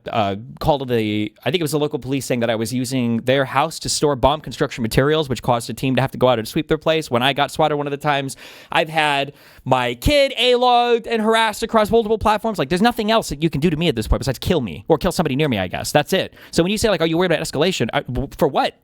called I think it was the local police saying that I was using their house to store bomb construction materials, which caused a team to have to go out and sweep their place. When I got swatted one of the times, I've had my kid A-logged and harassed across multiple platforms. Like, there's nothing else that you can do to me at this point besides kill me or kill somebody near me, I guess. That's it. So when you say, like, are you worried about escalation? For what?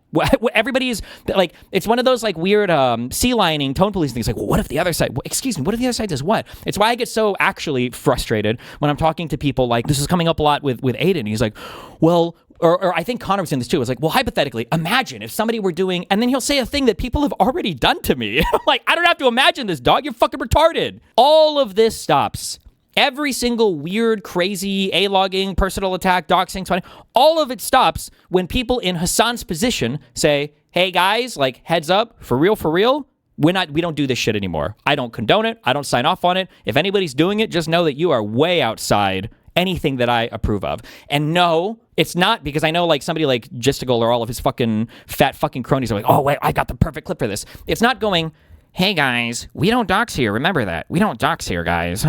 Everybody's, like, it's one of those, like, weird sea lining tone policing things. Like, well, what if the other side, excuse me, what if the other side does what? It's why I get so actually frustrated when I'm talking to people, like, this is coming up a lot with Aiden. He's like, well, or I think Connor was in this too. It's like, well, hypothetically, imagine if somebody were doing, and then he'll say a thing that people have already done to me. I'm like, I don't have to imagine this, dog. You're fucking retarded. All of this stops. Every single weird, crazy, A-logging, personal attack, doxing, all of it stops when people in Hasan's position say, hey guys, like, heads up, for real, we don't do this shit anymore. I don't condone it. I don't sign off on it. If anybody's doing it, just know that you are way outside anything that I approve of. And no, it's not because I know like somebody like Gistigal or all of his fucking fat fucking cronies are like, oh wait, I got the perfect clip for this. It's not going, hey guys, we don't dox here. Remember that. We don't dox here, guys.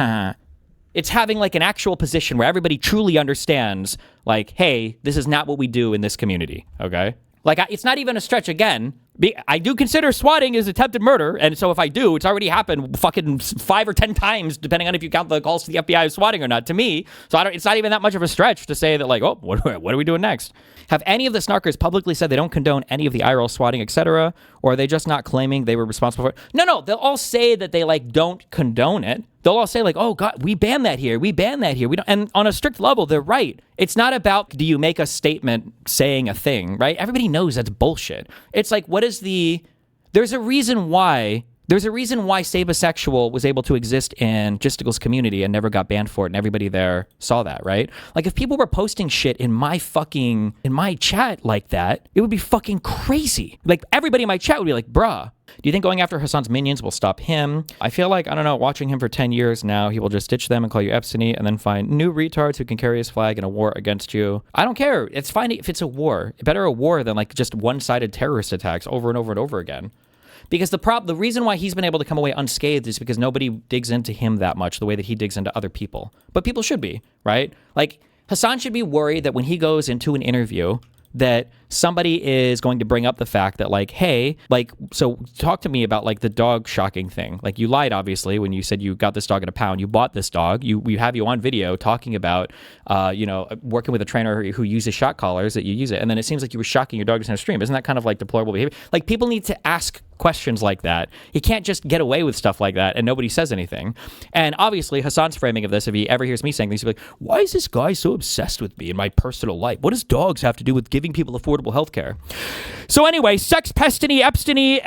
It's having like an actual position where everybody truly understands like, hey, this is not what we do in this community. Okay. Like, it's not even a stretch again. I do consider swatting as attempted murder, and so if I do, it's already happened fucking 5 or 10 times, depending on if you count the calls to the FBI as swatting or not, to me. So it's not even that much of a stretch to say that, like, oh, what are we doing next? Have any of the snarkers publicly said they don't condone any of the IRL swatting, etc., or are they just not claiming they were responsible for it? No, they'll all say that they, like, don't condone it. They'll all say, like, oh, God, we ban that here. We ban that here. We don't. And on a strict level, they're right. It's not about, do you make a statement saying a thing, right? Everybody knows that's bullshit. It's like, what is there's a reason why Sabasexual was able to exist in Gistigal's community and never got banned for it, and everybody there saw that, right? Like, if people were posting shit in my chat like that, it would be fucking crazy. Like, everybody in my chat would be like, bruh, do you think going after Hasan's minions will stop him? I feel like, I don't know, watching him for 10 years now, he will just ditch them and call you Epstein and then find new retards who can carry his flag in a war against you. I don't care. It's fine if it's a war. Better a war than like just one-sided terrorist attacks over and over and over again. Because the reason why he's been able to come away unscathed is because nobody digs into him that much the way that he digs into other people. But people should be, right? Like, Hasan should be worried that when he goes into an interview that somebody is going to bring up the fact that, like, hey, like, so talk to me about, like, the dog shocking thing. Like, you lied, obviously, when you said you got this dog at a pound. You bought this dog. We have you on video talking about, working with a trainer who uses shock collars, that you use it. And then it seems like you were shocking your dog in a stream. Isn't that kind of, like, deplorable behavior? Like, people need to ask questions like that. He can't just get away with stuff like that and nobody says anything. And obviously, Hasan's framing of this, if he ever hears me saying things, he'll be like, why is this guy so obsessed with me in my personal life? What does dogs have to do with giving people affordable healthcare? So anyway, sex pestiny, Epsteiny,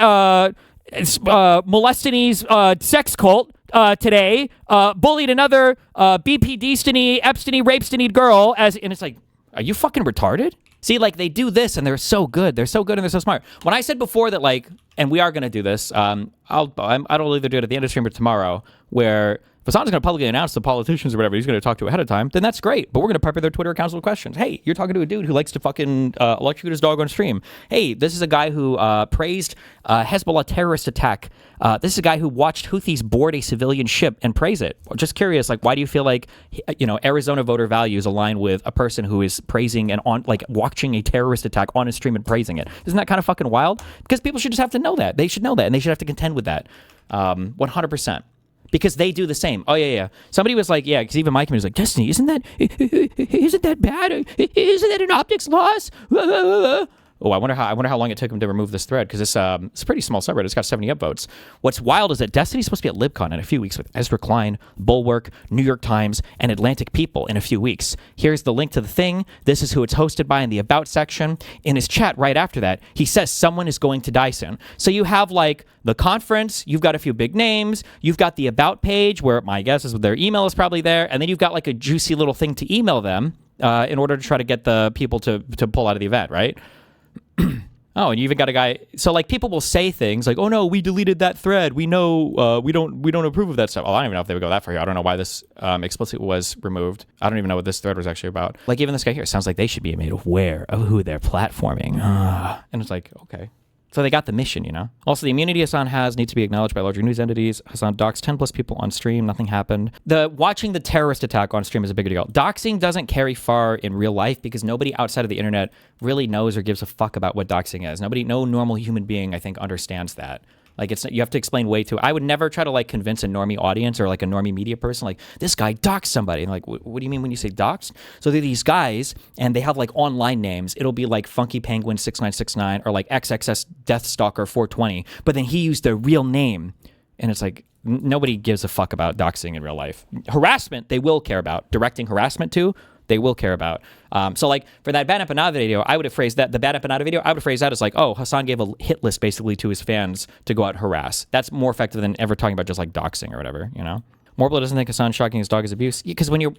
molestiny, sex cult today bullied another BPD-stiny, Epsteiny, rapestiny girl, and it's like, are you fucking retarded? See, like, they do this and they're so good. They're so good and they're so smart. When I said before that, like, and we are going to do this, I'll either do it at the end of the stream or tomorrow, where Hasan's going to publicly announce the politicians or whatever he's going to talk to ahead of time, then that's great. But we're going to pepper their Twitter accounts with questions. Hey, you're talking to a dude who likes to fucking electrocute his dog on stream. Hey, this is a guy who praised Hezbollah terrorist attack. This is a guy who watched Houthis board a civilian ship and praise it. Just curious, like, why do you feel like, Arizona voter values align with a person who is praising and watching a terrorist attack on a stream and praising it? Isn't that kind of fucking wild? Because people should just have to know that. They should know that, and they should have to contend with that. 100%. Because they do the same. Oh, yeah. Somebody was like, yeah, because even my community was like, Destiny, isn't that bad? Isn't that an optics loss? Oh, I wonder how long it took him to remove this thread, because it's a pretty small subreddit. It's got 70 upvotes. What's wild is that Destiny's supposed to be at LibCon in a few weeks with Ezra Klein, Bulwark, New York Times, and Atlantic People in a few weeks. Here's the link to the thing. This is who it's hosted by in the About section. In his chat right after that, he says someone is going to die soon. So you have like the conference, you've got a few big names, you've got the About page where my guess is their email is probably there, and then you've got like a juicy little thing to email them in order to try to get the people to pull out of the event, right? Oh, and you even got a guy. So like people will say things like, "Oh no, we deleted that thread. We know we don't approve of that stuff." Well, I don't even know if they would go that far here. I don't know why this explicit was removed. I don't even know what this thread was actually about. Like even this guy here, it sounds like they should be made aware of who they're platforming. And it's like, okay. So they got the mission, Also, the immunity Hasan has needs to be acknowledged by larger news entities. Hasan doxed 10 plus people on stream. Nothing happened. Watching the terrorist attack on stream is a big deal. Doxing doesn't carry far in real life because nobody outside of the internet really knows or gives a fuck about what doxing is. No normal human being, I think, understands that. Like you have to explain way too. I would never try to like convince a normie audience or like a normie media person like this guy doxed somebody. And like, what do you mean when you say doxed? So they're these guys and they have like online names. It'll be like Funky Penguin 6969 or like XXS Deathstalker 420. But then he used their real name, and it's like nobody gives a fuck about doxing in real life. Harassment they will care about. Directing harassment to. They will care about. So like for that Bad Empanada video, I would have phrased that, the Bad Empanada video, I would have phrased that as like, oh, Hasan gave a hit list basically to his fans to go out and harass. That's more effective than ever talking about just like doxing or whatever, Morbolo doesn't think Hasan shocking his dog is abuse because when you're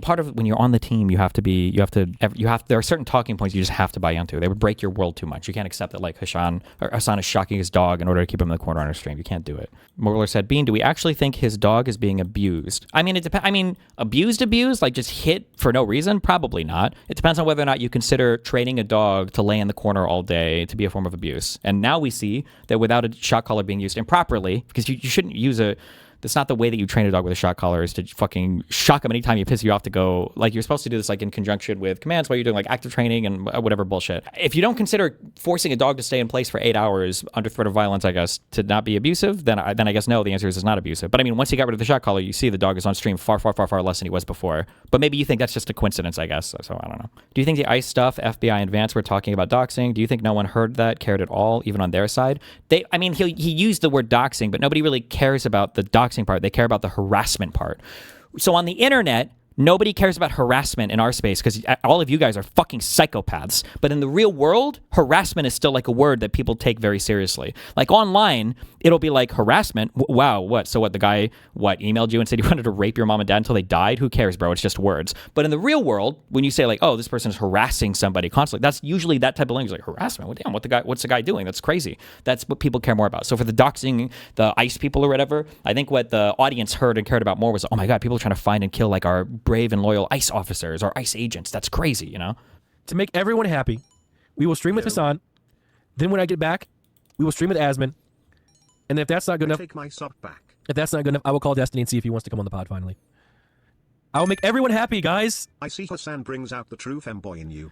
on the team, there are certain talking points you just have to buy into. They would break your world too much. You can't accept that like Hasan is shocking his dog in order to keep him in the corner on our stream. You can't do it. Morbolo said, Bean, do we actually think his dog is being abused? I mean, it depends. I mean, abused, like just hit for no reason? Probably not. It depends on whether or not you consider training a dog to lay in the corner all day to be a form of abuse. And now we see that without a shock collar being used improperly, because you shouldn't use that's not the way that you train a dog with a shock collar, is to fucking shock him anytime he pisses you off to go. Like, you're supposed to do this like in conjunction with commands while you're doing like active training and whatever bullshit. If you don't consider forcing a dog to stay in place for 8 hours under threat of violence, I guess, to not be abusive, then I guess no, the answer is it's not abusive. But I mean, once you got rid of the shock collar, you see the dog is on stream far, far, far, far less than he was before. But maybe you think that's just a coincidence, I guess. So I don't know. Do you think the ICE stuff, FBI and Vance were talking about doxing? Do you think no one heard that, cared at all, even on their side? He used the word doxing, but nobody really cares about the doxing part. They care about the harassment part. So on the internet, nobody cares about harassment in our space because all of you guys are fucking psychopaths. But in the real world, harassment is still like a word that people take very seriously. Like online, it'll be like harassment. Wow, what? So what? The guy, emailed you and said he wanted to rape your mom and dad until they died? Who cares, bro? It's just words. But in the real world, when you say like, oh, this person is harassing somebody constantly, that's usually that type of language, like harassment. Well, damn, what's the guy doing? That's crazy. That's what people care more about. So for the doxing, the ICE people or whatever, I think what the audience heard and cared about more was, oh my God, people are trying to find and kill like our brave and loyal ICE officers or ICE agents. That's crazy, To make everyone happy, we will stream with Hasan. Then when I get back, we will stream with Asman. And if that's not good enough, take my sub back. If that's not good enough, I will call Destiny and see if he wants to come on the pod finally. I will make everyone happy, guys. I see Hasan brings out the true femboy in you.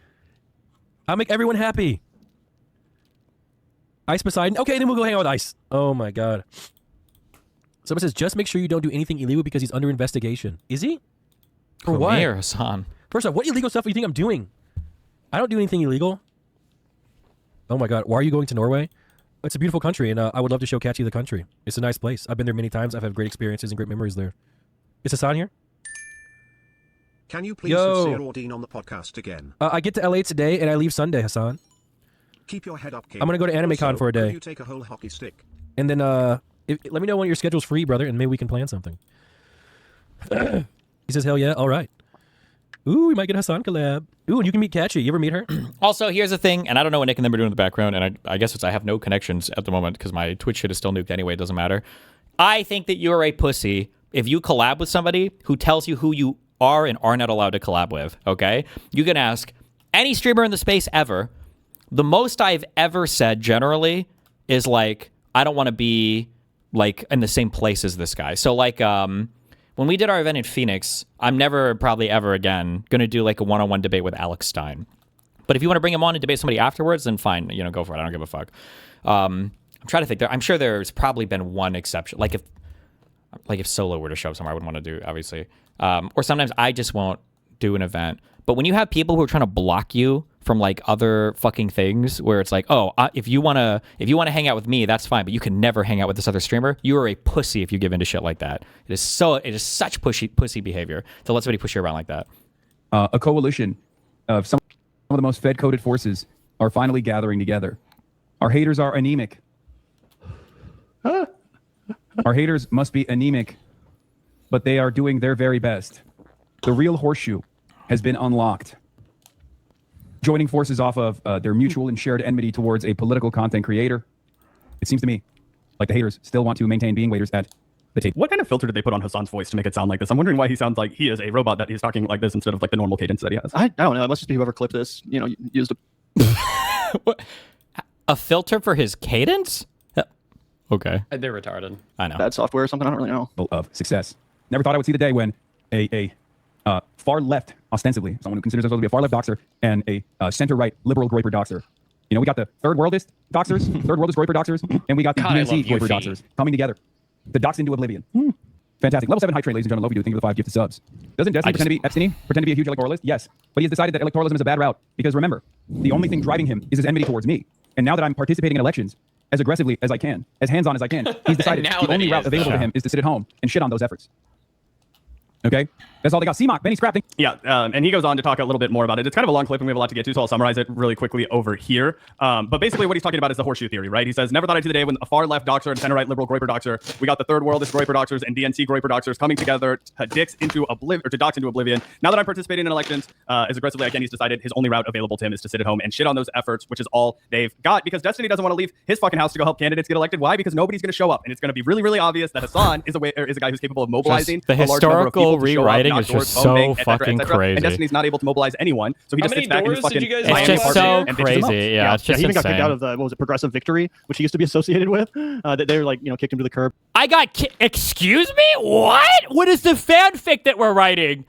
I'll make everyone happy. Ice Poseidon. Okay, then we'll go hang out with Ice. Oh my God. Someone says, just make sure you don't do anything illegal because he's under investigation. Is he? For what? Hasan. First off, what illegal stuff do you think I'm doing? I don't do anything illegal. Oh my God. Why are you going to Norway? It's a beautiful country, and I would love to show Catchy the country. It's a nice place. I've been there many times. I've had great experiences and great memories there. Is Hasan here? Can you please sincere Ordine on the podcast again? I get to LA today, and I leave Sunday, Hasan. Keep your head up, kid. I'm going to go to AnimeCon for a day. You take a whole hockey stick. And then, let me know when your schedule's free, brother, and maybe we can plan something. He says, hell yeah, all right. Ooh, we might get a Hasan collab. Ooh, and you can meet Catchy. You ever meet her? Also, here's the thing, and I don't know what Nick and them are doing in the background, and I guess I have no connections at the moment because my Twitch shit is still nuked anyway. It doesn't matter. I think that you're a pussy if you collab with somebody who tells you who you are and are not allowed to collab with, okay? You can ask any streamer in the space ever. The most I've ever said generally is like, I don't want to be like in the same place as this guy. So like when we did our event in Phoenix, I'm never probably ever again going to do like a one-on-one debate with Alex Stein. But if you want to bring him on and debate somebody afterwards, then fine, you know, go for it. I don't give a fuck. I'm trying to think. I'm sure there's probably been one exception. Like if Solo were to show up somewhere, I wouldn't want to do, obviously. Or sometimes I just won't do an event. But when you have people who are trying to block you from like other fucking things, where it's like, oh, if you wanna hang out with me, that's fine, but you can never hang out with this other streamer. You are a pussy if you give into shit like that. It is such pussy behavior to let somebody push you around like that. A coalition of some of the most Fed-coded forces are finally gathering together. Our haters are anemic. Our haters must be anemic, but they are doing their very best. The real horseshoe has been unlocked. Joining forces off of their mutual and shared enmity towards a political content creator. It seems to me like the haters still want to maintain being waiters at the table. What kind of filter did they put on Hasan's voice to make it sound like this? I'm wondering why he sounds like he is a robot, that he's talking like this instead of like the normal cadence that he has. I don't know. It must just be whoever clipped this, you know, used What? A filter for his cadence? Okay. They're retarded. I know. bad software or something. I don't really know. Of success. Never thought I would see the day when a far left, ostensibly, someone who considers themselves to be a far left doxer, and a center right liberal groiper doxer. You know, we got the third worldist doxers, third worldist groiper doxers, and we got the DNC groiper doxers coming together. The dox into oblivion. Fantastic. Level 7 high trade, ladies and gentlemen. Love you do. Think of the 5 gifted subs. Doesn't Destiny pretend to be Epstein? Pretend to be a huge electoralist? Yes. But he has decided that electoralism is a bad route. Because remember, the only thing driving him is his enmity towards me. And now that I'm participating in elections as aggressively as I can, as hands-on as I can, he's decided the only route available to him is to sit at home and shit on those efforts. Okay? That's all they got. CMOC, Benny Scrapping. Yeah, and he goes on to talk a little bit more about it. It's kind of a long clip and we have a lot to get to, so I'll summarize it really quickly over here. But basically what he's talking about is the horseshoe theory, right? He says, never thought I'd see the day when a far left doxer and center right liberal groiper doxer, we got the third worldist groiper doxers and DNC groiper doxers coming together to dox into oblivion. Now that I'm participating in elections as aggressively as I can, he's decided his only route available to him is to sit at home and shit on those efforts, which is all they've got, because Destiny doesn't want to leave his fucking house to go help candidates get elected. Why? Because nobody's going to show up, and it's going to be really, really obvious that Hasan is a guy who's capable of mobilizing the a large number of people historical to show up, rewriting knock is doors, just phone so ding, et cetera, fucking et cetera. crazy. And Destiny's not able to mobilize anyone, so he just sits back in his fucking It's just so crazy. Yeah, it's he just even got kicked insane. out of the, what was it, Progressive Victory, which he used to be associated with. That they were like, you know, kicked him to the curb. I got excuse me? What? What is the fanfic that we're writing?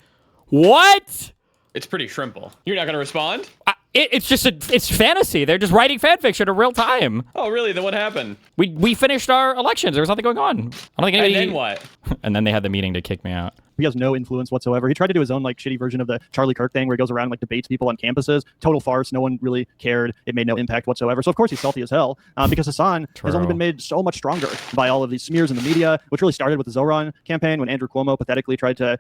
What? It's pretty shrimple. You're not gonna respond? It's fantasy. They're just writing fanfiction in real time. Oh, really? Then what happened? We finished our elections. There was nothing going on. I don't think anybody. And then what? And then they had the meeting to kick me out. He has no influence whatsoever. He tried to do his own like shitty version of the Charlie Kirk thing where he goes around and like debates people on campuses. Total farce. No one really cared. It made no impact whatsoever. So of course he's salty as hell because Hasan has only been made so much stronger by all of these smears in the media, which really started with the Zoran campaign when Andrew Cuomo pathetically tried to,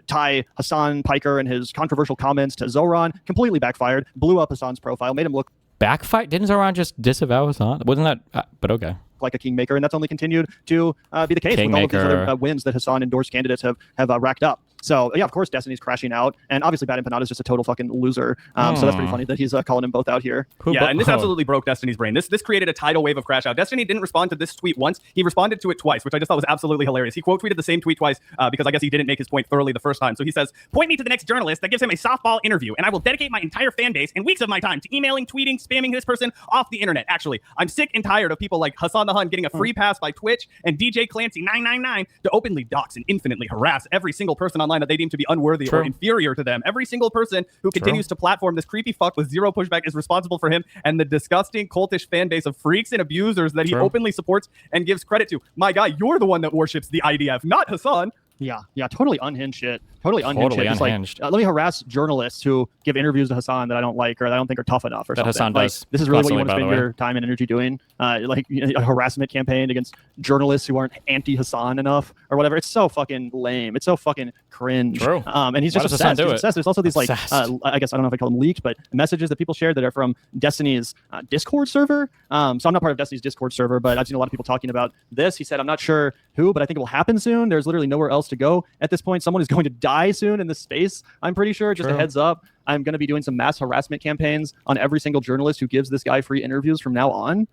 tie Hasan, Piker, and his controversial comments to Zoran. Completely backfired. Blew up Hasan's profile. Made him look backfired. Didn't Zoran just disavow Hasan? Wasn't that? But okay. Like a kingmaker, and that's only continued to be the case with all of these other wins that Hasan endorsed candidates have racked up. So yeah, of course Destiny's crashing out, and obviously Bad Empanada is just a total fucking loser. So that's pretty funny that he's calling them both out here. Yeah, and this absolutely broke Destiny's brain. This created a tidal wave of crash out. Destiny didn't respond to this tweet once. He responded to it twice, which I just thought was absolutely hilarious. He quote tweeted the same tweet twice because I guess he didn't make his point thoroughly the first time. So he says, point me to the next journalist that gives him a softball interview, and I will dedicate my entire fan base and weeks of my time to emailing, tweeting, spamming this person off the internet. Actually, I'm sick and tired of people like Hasan the Hun getting a free pass by Twitch and DJ Clancy 999 to openly dox and infinitely harass every single person online that they deem to be unworthy or inferior to them. Every single person who continues to platform this creepy fuck with zero pushback is responsible for him and the disgusting cultish fan base of freaks and abusers that he openly supports and gives credit to. My guy, you're the one that worships the IDF, not Hasan. Yeah, totally unhinged shit. Totally unhinged shit. Just unhinged. Like, let me harass journalists who give interviews to Hasan that I don't like or that I don't think are tough enough or that something. Hasan does. This is really what you want to spend your time and energy doing. A harassment campaign against journalists who aren't anti-Hasan enough or whatever. It's so fucking lame. It's so fucking cringe. True. And he's just obsessed. He's obsessed. There's also these I guess I don't know if I call them leaks, but messages that people shared that are from Destiny's Discord server. So I'm not part of Destiny's Discord server, but I've seen a lot of people talking about this. He said, I'm not sure who, but I think it will happen soon. There's literally nowhere else to go at this point. Someone is going to die soon in this space, I'm pretty sure. Just a heads up. I'm going to be doing some mass harassment campaigns on every single journalist who gives this guy free interviews from now on.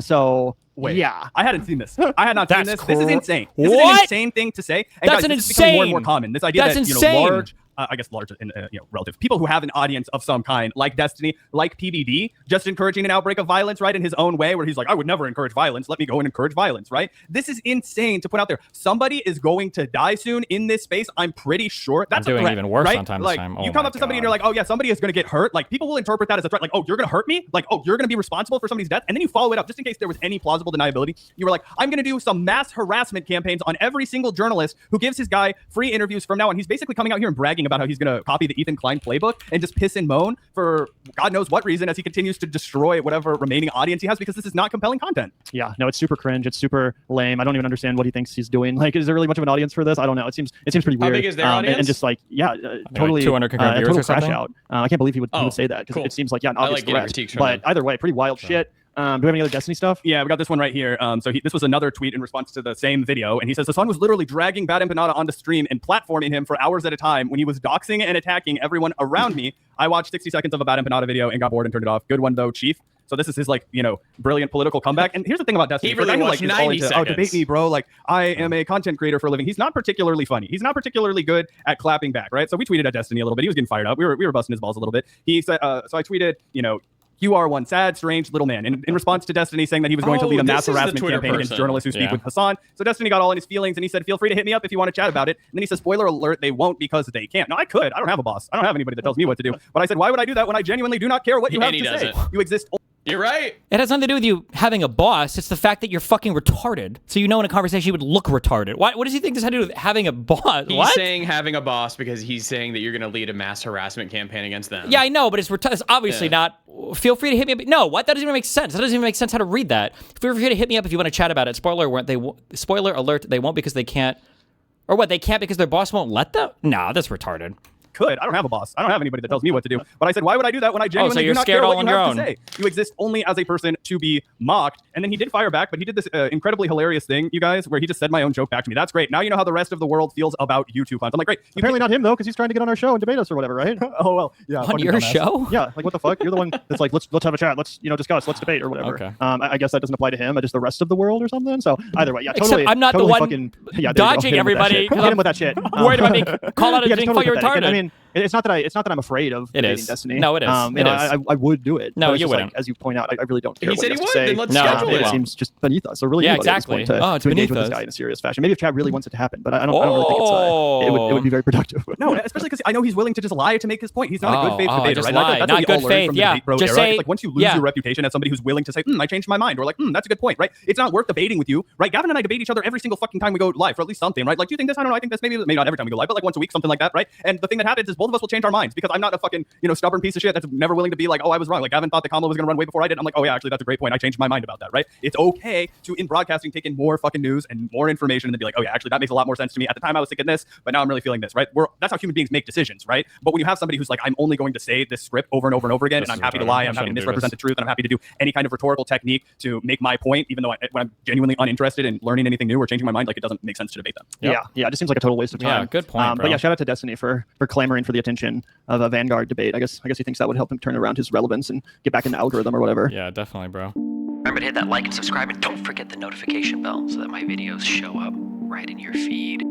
So Wait. Yeah. I hadn't seen this. I had not seen this. This is insane. This is What? an insane thing to say. And That's guys, an this is becoming more and more insane. common. This idea That's that insane. large, I guess large in relative people who have an audience of some kind, like Destiny, like PBD, just encouraging an outbreak of violence, right, in his own way, where he's like, I would never encourage violence. Let me go and encourage violence, right? This is insane to put out there. Somebody is going to die soon in this space. I'm pretty sure that's I'm doing a threat, even worse right? sometimes. Like you come up to somebody and you're like, oh yeah, somebody is going to get hurt. Like people will interpret that as a threat. Like, oh, you're going to hurt me. Like, oh, you're going to be responsible for somebody's death. And then you follow it up just in case there was any plausible deniability. You were like, I'm going to do some mass harassment campaigns on every single journalist who gives his guy free interviews from now on. He's basically coming out here and bragging about how he's going to copy the Ethan Klein playbook and just piss and moan for God knows what reason as he continues to destroy whatever remaining audience he has, because this is not compelling content. Yeah, no, it's super cringe. It's super lame. I don't even understand what he thinks he's doing. Like, is there really much of an audience for this? I don't know. It seems pretty weird. How big is their audience? And just like, yeah, totally 200 concurrent viewers total or crash something? out. I can't believe he would say that, because cool. it seems like, yeah, an I obvious like getting threat. critiques from But them. either way, pretty wild shit. Do we have any other Destiny stuff? Yeah, we got this one right here. So this was another tweet in response to the same video, and he says Hasan was literally dragging Bad Empanada onto stream and platforming him for hours at a time when he was doxing and attacking everyone around me. I watched 60 seconds of a Bad Empanada video and got bored and turned it off. Good one though, Chief. So this is his brilliant political comeback. And here's the thing about Destiny. He really is watched all 90 into, seconds. debate me, bro. Like, I am a content creator for a living. He's not particularly funny. He's not particularly good at clapping back, right? So we tweeted at Destiny a little bit. He was getting fired up. We were busting his balls a little bit. He said, so I tweeted, you are one sad, strange little man. In response to Destiny saying that he was going to lead a mass harassment campaign against journalists who speak with Hasan. So Destiny got all in his feelings and he said, feel free to hit me up if you want to chat about it. And then he says, spoiler alert, they won't because they can't. No, I could. I don't have a boss. I don't have anybody that tells me what to do. But I said, why would I do that when I genuinely do not care what you have to say? You exist. You're right. It has nothing to do with you having a boss. It's the fact that you're fucking retarded. So in a conversation you would look retarded. What does he think this had to do with having a boss? He's saying having a boss because he's saying that you're going to lead a mass harassment campaign against them. Yeah, I know, but it's obviously not. Feel free to hit me up. No, what? That doesn't even make sense. That doesn't even make sense how to read that. Feel free to hit me up if you want to chat about it. Spoiler alert, they won't because they can't. Or what, they can't because their boss won't let them? No, that's retarded. Could. I don't have a boss. I don't have anybody that tells me what to do. But I said, why would I do that when I genuinely you're do not scared care all what on you your have own. to say? You exist only as a person to be mocked. And then he did fire back, but he did this incredibly hilarious thing, you guys, where he just said my own joke back to me. That's great. Now you know how the rest of the world feels about YouTube fans. I'm like, great. Apparently not him, though, because he's trying to get on our show and debate us or whatever, right? Oh, well, yeah. On your show? Yeah, like what the fuck? You're the one that's like, let's have a chat. Let's discuss. Let's debate or whatever. Okay. I guess that doesn't apply to him, but just the rest of the world or something. So either way, yeah, totally. Except I'm not totally the one fucking, yeah, dodging everybody. Hit him with that shit. Worried about me call out and being fucking retarded. I mean, it's not that I'm afraid of debating Destiny. No, it is. I would do it. No, but it's you just, wouldn't. Like, as you point out, I really don't care. He what said he he has to would. say. Then let's schedule It it. seems just beneath us. So really, Yeah, anybody at this exactly. point to Oh, it's engage beneath with this us. guy in a serious fashion. Maybe if Chad really wants it to happen, but I don't really think it would be very productive. No, especially because I know he's willing to just lie to make his point. He's not a good faith debater, just right? lie. That's Not what we good all learned faith, from the yeah. debate bro Just era. say- It's like once you lose your reputation as somebody who's willing to say, I changed my mind, or like, that's a good point, right? It's not worth debating with you, right? Gavin and I debate each other every single fucking time we go live, for at least something, right? Like, do you think this? I don't know. I think this. Maybe not every time we go live, but like once a week, something like that, right? And the thing that happens is both of us will change our minds because I'm not a fucking stubborn piece of shit that's never willing to be like, oh, I was wrong. Like Gavin thought the Kamala was gonna run way before I did. I'm like, oh yeah, actually that's a great point. I changed my mind about that, right? It's okay to in broadcasting take in more fucking news and more information and then be like, oh yeah, actually that makes a lot more sense to me. At the time I was thinking this, but now I'm really feeling this, right? That's how human beings make decisions, right? But when you have somebody who's like, I'm only going to say this script over and over and over again, and I'm happy to lie, I'm happy to misrepresent the truth, and I'm happy to do any kind of rhetorical technique to make my point, even though when I'm genuinely uninterested in learning anything new or changing my mind, like it doesn't make sense to debate them. Yeah, it just seems like a total waste of time. Yeah, good point, But yeah, shout out to Destiny for clamoring for the attention of a Vanguard debate. I guess he thinks that would help him turn around his relevance and get back in the algorithm or whatever. Yeah, definitely, bro. Remember to hit that like and subscribe, and don't forget the notification bell so that my videos show up right in your feed.